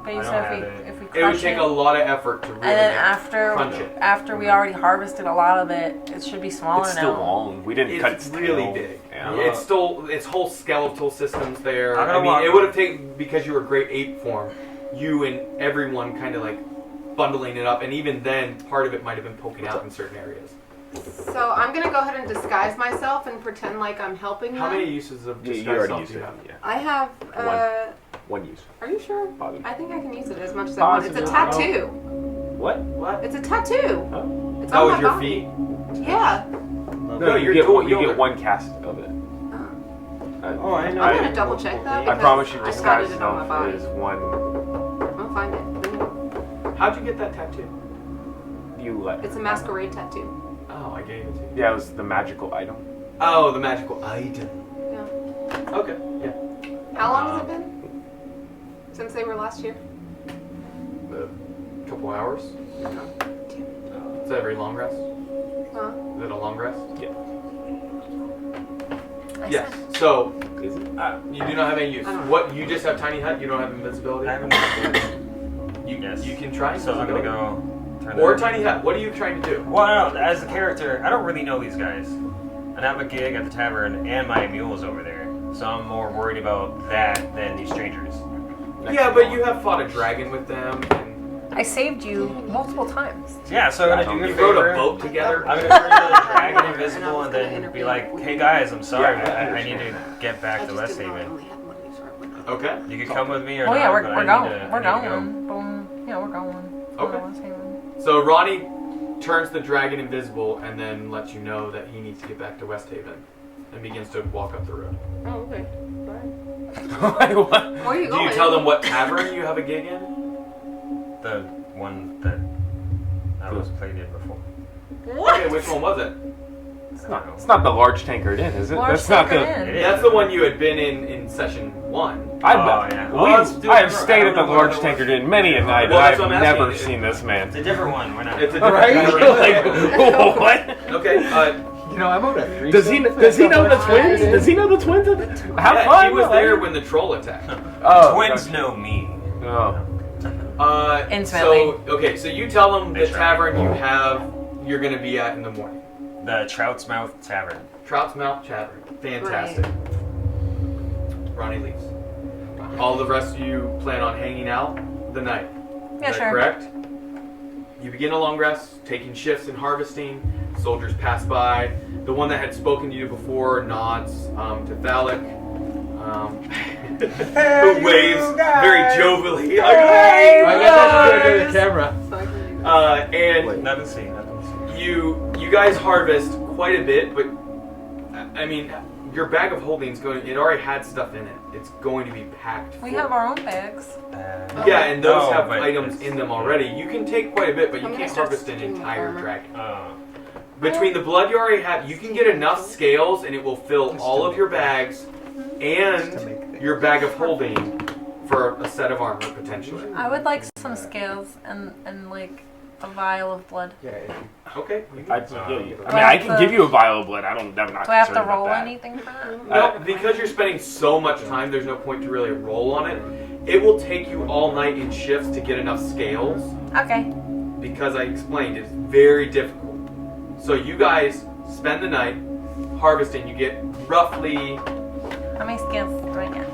But you I said don't if have we it. if we It crush would take it, a lot of effort to really and then crunch it. after we already harvested a lot of it, it should be smaller It's now. still long. We didn't cut It's its really tail. big. Yeah. It's still its whole skeletal system's there. I'm gonna I mean, walk- it would have taken because you were great ape form, you and everyone kind of like bundling it up, and even then, part of it might have been poking out in certain areas. So I'm gonna go ahead and disguise myself and pretend like I'm helping How them. many uses of You disguise already self used do it. you have? Yeah. I have. One use. Are you sure? Positive. I think I can use it as much as I want. It's a Positive. tattoo. What? What? It's a tattoo. Huh? It's That on was my your body. feet? Yeah. No, you you're get dual one, you wielder. get one cast of it. Oh, I know. I'm gonna double check that. I because promise you, I disguise started it on my self body. is one. I'm gonna find it. How'd you get that tattoo? You let. It's a masquerade tattoo. Oh, I gave it to you. Yeah, it was the magical item. Oh, the magical item. Yeah. Okay, yeah. How long has it been? Since they were last year? A couple hours. Damn. Is that every long rest? Huh? Is it a long rest? Yeah. I Yes. said- So Is it? you do not have any use. I don't know. What? You just have tiny hut. You don't have invincibility. I haven't been You Yes. you can try. So I'm gonna invisibility. go turn Or the- tiny hut. What are you trying to do? Well, no, as a character, I don't really know these guys. And I have a gig at the tavern, and my mule is over there. So I'm more worried about that than these strangers. Yeah, but you have fought a dragon with them, and I saved you multiple times. Yeah, so I'm gonna do you a you rode favor. a boat together. I'm gonna turn the dragon invisible and then be like, hey guys, I'm sorry, Yeah, I need to get back to West Haven. Okay. You could come with me or Oh not. yeah, we're but going. I need to- We're I need to go. going. Boom. Yeah, we're going. Okay. Let's see one. So Ronnie turns the dragon invisible and then lets you know that he needs to get back to West Haven, and begins to walk up the road. Oh, okay. Bye. What? Where are you Do going? you tell them what tavern you have a gig in? The one that I was played in before. Okay, which one was it? It's not the large tankard inn, is it? Large That's not Tankard the. Inn. It is. That's the one you had been in session 1. I have stayed at the large tankard inn many a night, Well, and that's I've what I'm asking. never seen this man. It's a different one. We're not. It's a different Right? tavern. Like, what? Okay, You know, I'm on a 3. Does he know the twins? Does he know the twins? Have yeah, fun. he was there when the troll attacked. Oh, Twins okay. know me. Oh. Intimately. So you tell them They the try. tavern you're going to be at in the morning. The Trout's Mouth Tavern. Trout's Mouth Tavern. Fantastic. Ronnie leaves. All the rest of you plan on hanging out the night. Yeah, Is that sure. correct? You begin a long rest, taking shifts and harvesting. Soldiers pass by. The one that had spoken to you before nods to Thalic, who waves very jovially. I guess I should do it to the camera. So I can do that. And Nothing seen. Nothing seen. you guys harvest quite a bit, but I mean, your bag of holdings it already had stuff in it. It's going to be packed. We full. have our own bags. Yeah, and those Oh, have but items it's- in them already. You can take quite a bit, but you I'm gonna can't start harvest an doing entire armor. dragon. Oh. Between the blood you already have, you can get enough scales, and it will fill all of your bags and your bag of holding for a set of armor potentially. I would like some scales and like a vial of blood. Yeah. Okay. I can give you a vial of blood. I'm not Do I have to concerned about roll that. anything for that? No, because you're spending so much time, there's no point to really roll on it. It will take you all night in shifts to get enough scales, Okay. because I explained it's very difficult. So you guys spend the night harvesting. You get roughly. How many scales do I get?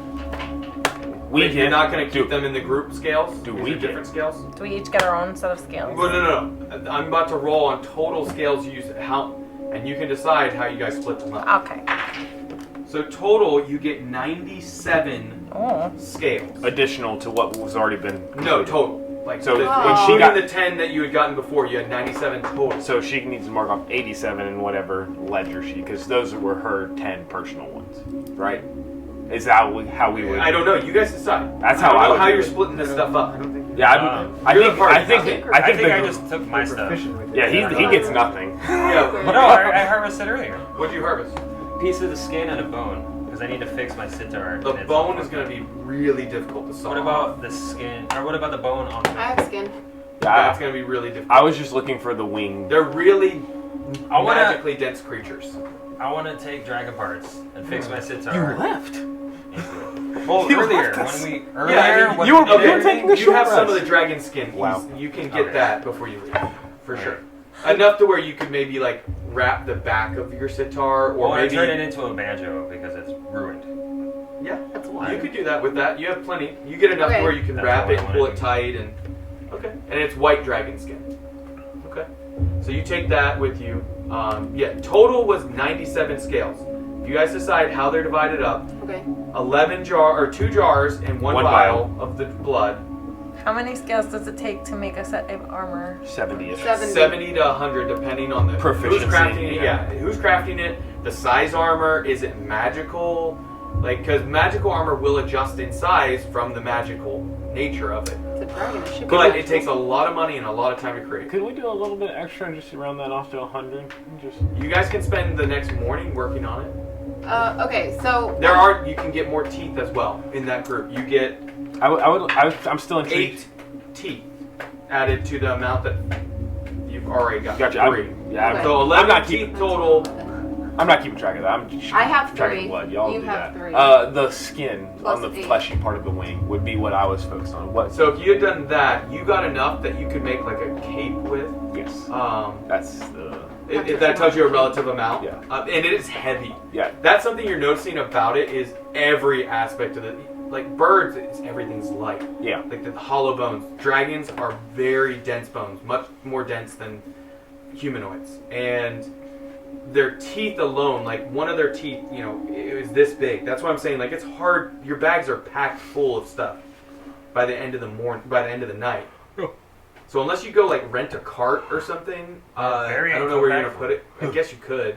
Wait, you're not going to keep them in the group scales? Do These we are get- different scales? Do we each get our own set of scales? Well, no. I'm about to roll on total scales used. And you can decide how you guys split them up. Okay. So total, you get 97 Oh. scales. Additional to what was already been. No, total. Like So the, when she including got- the 10 that you had gotten before, you had 97 total. So she needs to mark off 87 in whatever ledger she, because those were her 10 personal ones, right? Is that how we would? I don't know. You guys decide. That's I how don't I know would how do you're it. splitting this stuff up. I don't think. Yeah, I You're the think. party, I think. not I I think. think I the- just took my stuff. Proficient with it. Yeah, he gets nothing. Yeah. No, I harvested earlier. What'd you harvest? Piece of the skin and a bone. Because I need to fix my sitar. The bone is going to be really difficult to solve. What about the skin? Or what about the bone on the I have skin. That's going to be really difficult. I was just looking for the wing. They're really I wanna- magically dense creatures. I want to take dragon parts and fix my sitar. You left. Well, You earlier left us. when we Yeah, I earlier mean, when you were- we you did were taking a You short have some of rest. the dragon skin. Wow. You can get Okay. that before you leave, for Okay. sure. Enough to where you could maybe like wrap the back of your sitar, or Well, I maybe turn it into a banjo because it's ruined. yeah. That's You why. could do that with that. You have plenty. You get enough Okay. where you can That's wrap what it I and pull wanna it do. tight, and okay. And it's white dragon skin. Okay. So you take that with you. Yeah. Total was 97 scales. You guys decide how they're divided up. Okay. 2 jars and one One vial of the blood. How many scales does it take to make a set of armor? 70-ish. 70 to 100 depending on the Proficiency, who's crafting it. yeah. Who's crafting it? The size armor, is it magical? Like, because magical armor will adjust in size from the magical nature of it. It's a dragon. It should be But magical. it takes a lot of money and a lot of time to create. Could we do a little bit extra and just round that off to 100? Just You guys can spend the next morning working on it. Okay, so You can get more teeth as well in that group. You get I'm still intrigued. 8 teeth added to the amount that you've already got. Gotcha. 3. Okay. So I'm 11 not teeth keeping. total. I'm not keeping track of that. I'm just I have track 3. of blood. Y'all You do have that. 3. The skin Plus on the 8. fleshy part of the wing would be what I was focused on. What? So if you had done that, you got enough that you could make like a cape with. Yes. That's the. If that tells you a relative amount. Yeah. And it is heavy. Yeah. That's something you're noticing about it is every aspect of it. Like birds, everything's light. Yeah. Like the hollow bones. Dragons are very dense bones, much more dense than humanoids. And their teeth alone, like one of their teeth, it was this big. That's what I'm saying. Like it's hard. Your bags are packed full of stuff by the end of the night. So unless you go like rent a cart or something, I don't know where you're gonna put it. I guess you could.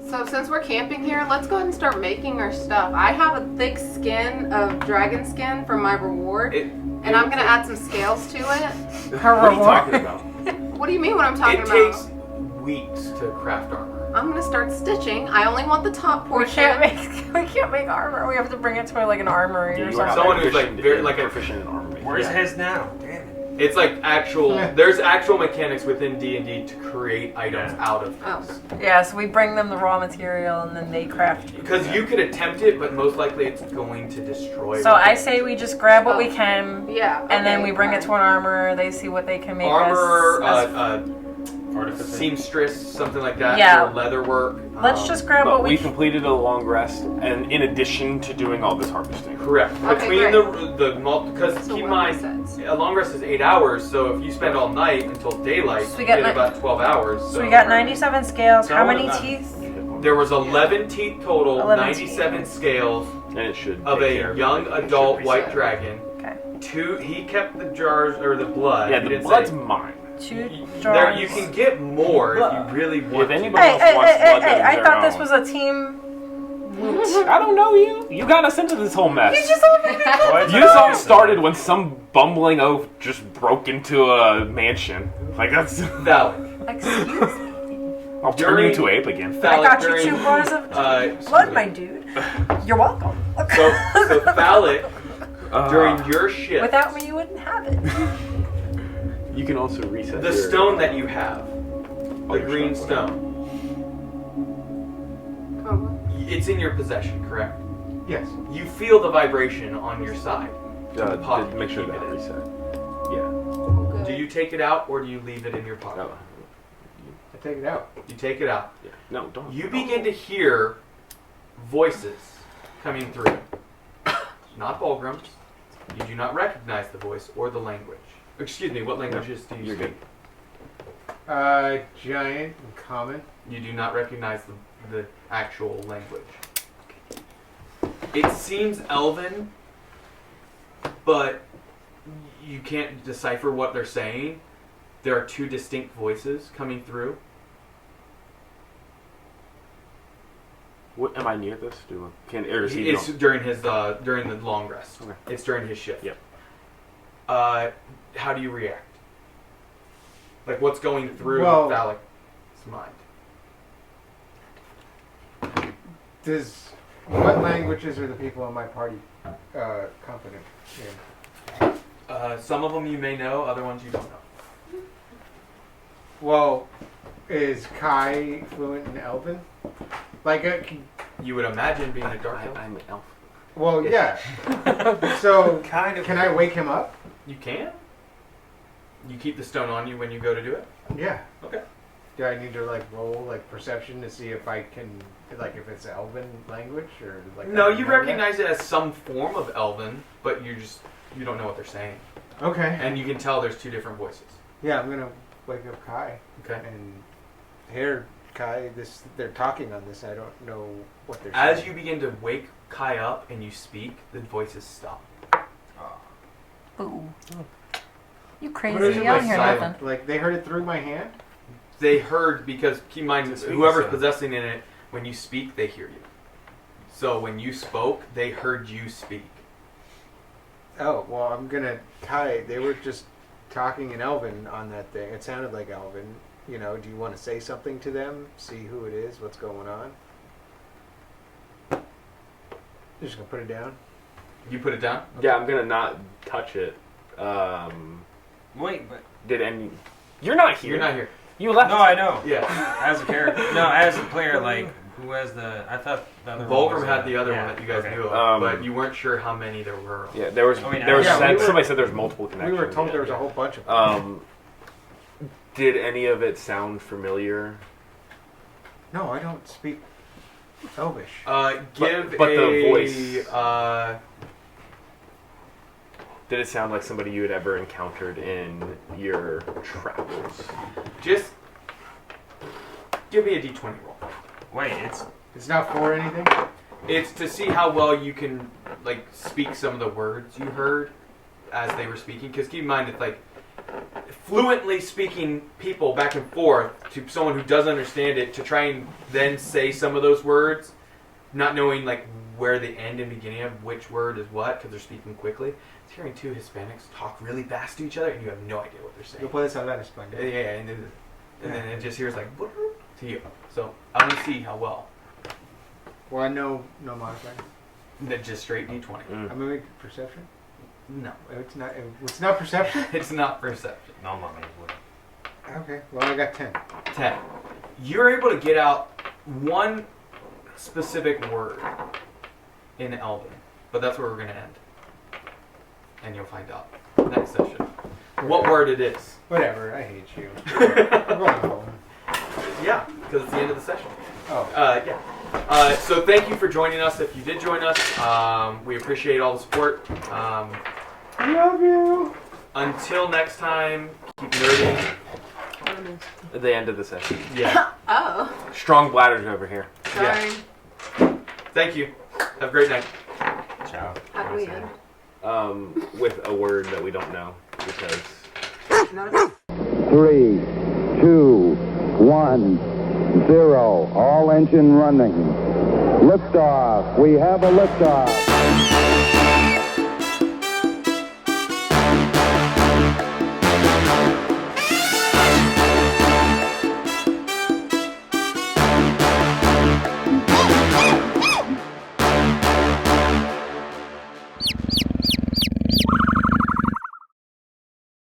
So since we're camping here, let's go ahead and start making our stuff. I have a thick skin of dragon skin for my reward, and I'm gonna add some scales to it. Her What are you reward. talking about? What do you mean what I'm talking It about? takes weeks to craft armor. I'm gonna start stitching. I only want the top We portion. can't make armor. We have to bring it to like an armory or You are something. not Someone who's, like, proficient very- in- like a- proficient in armor making. Where's Yeah. his now? Damn it. It's like there's actual mechanics within D&D to create items out of things. Yeah, so we bring them the raw material and then they craft. Because you could attempt it, but most likely it's going to destroy. So I say we just grab what we can, Yeah. and then okay, we bring it to fine. an armorer. They see what they can make. armor, as Artificer. seamstress, something like that. Yeah. Or leather work. let's just grab But what we we. completed a long rest, and in addition to doing all this harvesting. Correct. Okay, Between great. because So keep in what mind, sets? a long rest is 8 hours. So if you spend all night until daylight, So we you got get ni- about 12 hours. So we got 97 scales. So How I many wanna- teeth? There was 11 teeth total, 11 97 scales And it should of take a care young it. It should adult reset. white dragon. Okay. He kept the jars or the blood. Yeah, He the didn't blood's say- mine. 2 There, jars. you can get more if you really want If to. anybody Hey, else hey, wants hey, blood, hey, that is I their thought this own. was a team. I don't know you. You got us into this whole mess. You just told me to You just all started when some bumbling oaf just broke into a mansion. Like that's. Valid. Excuse me. I'll turn you During- into ape again. I Phallic got you during- 2 bars of blood, my dude. You're welcome. So Phallic, during your shift, Without me, you wouldn't have it. You can also reset the your, stone that you have, all the your green stuff, stone, Oh, it's in your possession, correct? Yes. You feel the vibration on your side. The pocket make sure you that keep it in. reset. Yeah. oh, good. Do you take it out or do you leave it in your pocket? No. I take it out. You take it out. Yeah. No, don't. You begin to hear voices coming through. Not Bulgrums. You do not recognize the voice or the language. Excuse me, what languages do you You're speak? good. Giant and common. You do not recognize the actual language. It seems Elven, but you can't decipher what they're saying. There are 2 distinct voices coming through. What am I near this? Or is he? It's during his during the long rest. Okay. It's during his shift. Yep. How do you react? Like what's going through Well- Phallic's mind? Does What languages are the people in my party competent in? Some of them you may know, other ones you don't know. Well, is Kai fluent in Elven? Like, You would imagine being a dark elf. I'm an elf. well, yeah. So, Kind of. can I wake him up? You can. You keep the stone on you when you go to do it. Yeah. Okay. Do I need to like roll like perception to see if I can like if it's Elven language or like? No, I you know that? recognize it as some form of Elven, but you don't know what they're saying, Okay. and you can tell there's two different voices. Yeah, I'm gonna wake up Kai Okay. and here, Kai. They're talking on this. I don't know what they're As saying. you begin to wake Kai up and you speak, the voices stop. Ooh. You What crazy. is it, You don't like hear silent? nothing. Like they heard it through my hand. They heard because keep in mind It's a whoever's sound. possessing in it, when you speak, they hear you. So when you spoke, they heard you speak. Oh well, I'm gonna Kai. They were just talking in Elven on that thing. It sounded like Elven. You know, do you want to say something to them? See who it is? What's going on? You're just gonna put it down. You put it down. Yeah, I'm gonna not touch it. Wait, but Did any? You're not here. You're not here. You left. no, I know. Yeah. As a character, no, as a player, like who has the? I thought the other one Volgrim was had a- the other yeah, one that you guys okay. knew of, Um, but you weren't sure how many there were. Yeah, there was. I mean, there was. yeah, we were- somebody said there was multiple We connections. were told there was a whole bunch of them. Did any of it sound familiar? No, I don't speak Elvish. Give but the a voice- Did it sound like somebody you had ever encountered in your travels? just give me a d20 roll. Wait, it's It's not for anything. It's to see how well you can like speak some of the words you heard as they were speaking. Because keep in mind, it's like fluently speaking people back and forth to someone who doesn't understand it to try and then say some of those words, not knowing like where the end and beginning of which word is what because they're speaking quickly. It's hearing two Hispanics talk really fast to each other and you have no idea what they're saying. Yo puedes hablar español. Yeah, and then it just hears like to you. So I want to see how well. Well, no modifier. Then just straight d20. I'm gonna make perception. No, It's not. It's not perception. it's not perception. no, mommy. Okay. Well, I got 10. 10. You're able to get out one specific word in Elven, but that's where we're going to end. And you'll find out next session what word it is. Whatever. I hate you. I'm going home. Yeah, because it's the end of the session. Oh. Yeah. So thank you for joining us. If you did join us, we appreciate all the support. I love you. Until next time, keep nerding. At the end of the session. Yeah. Oh, Strong bladders over here. sorry. Thank you. Have a great night. Ciao. How do we end? With a word that we don't know because. 3, 2, 1, 0. All engine running. Liftoff. We have a liftoff.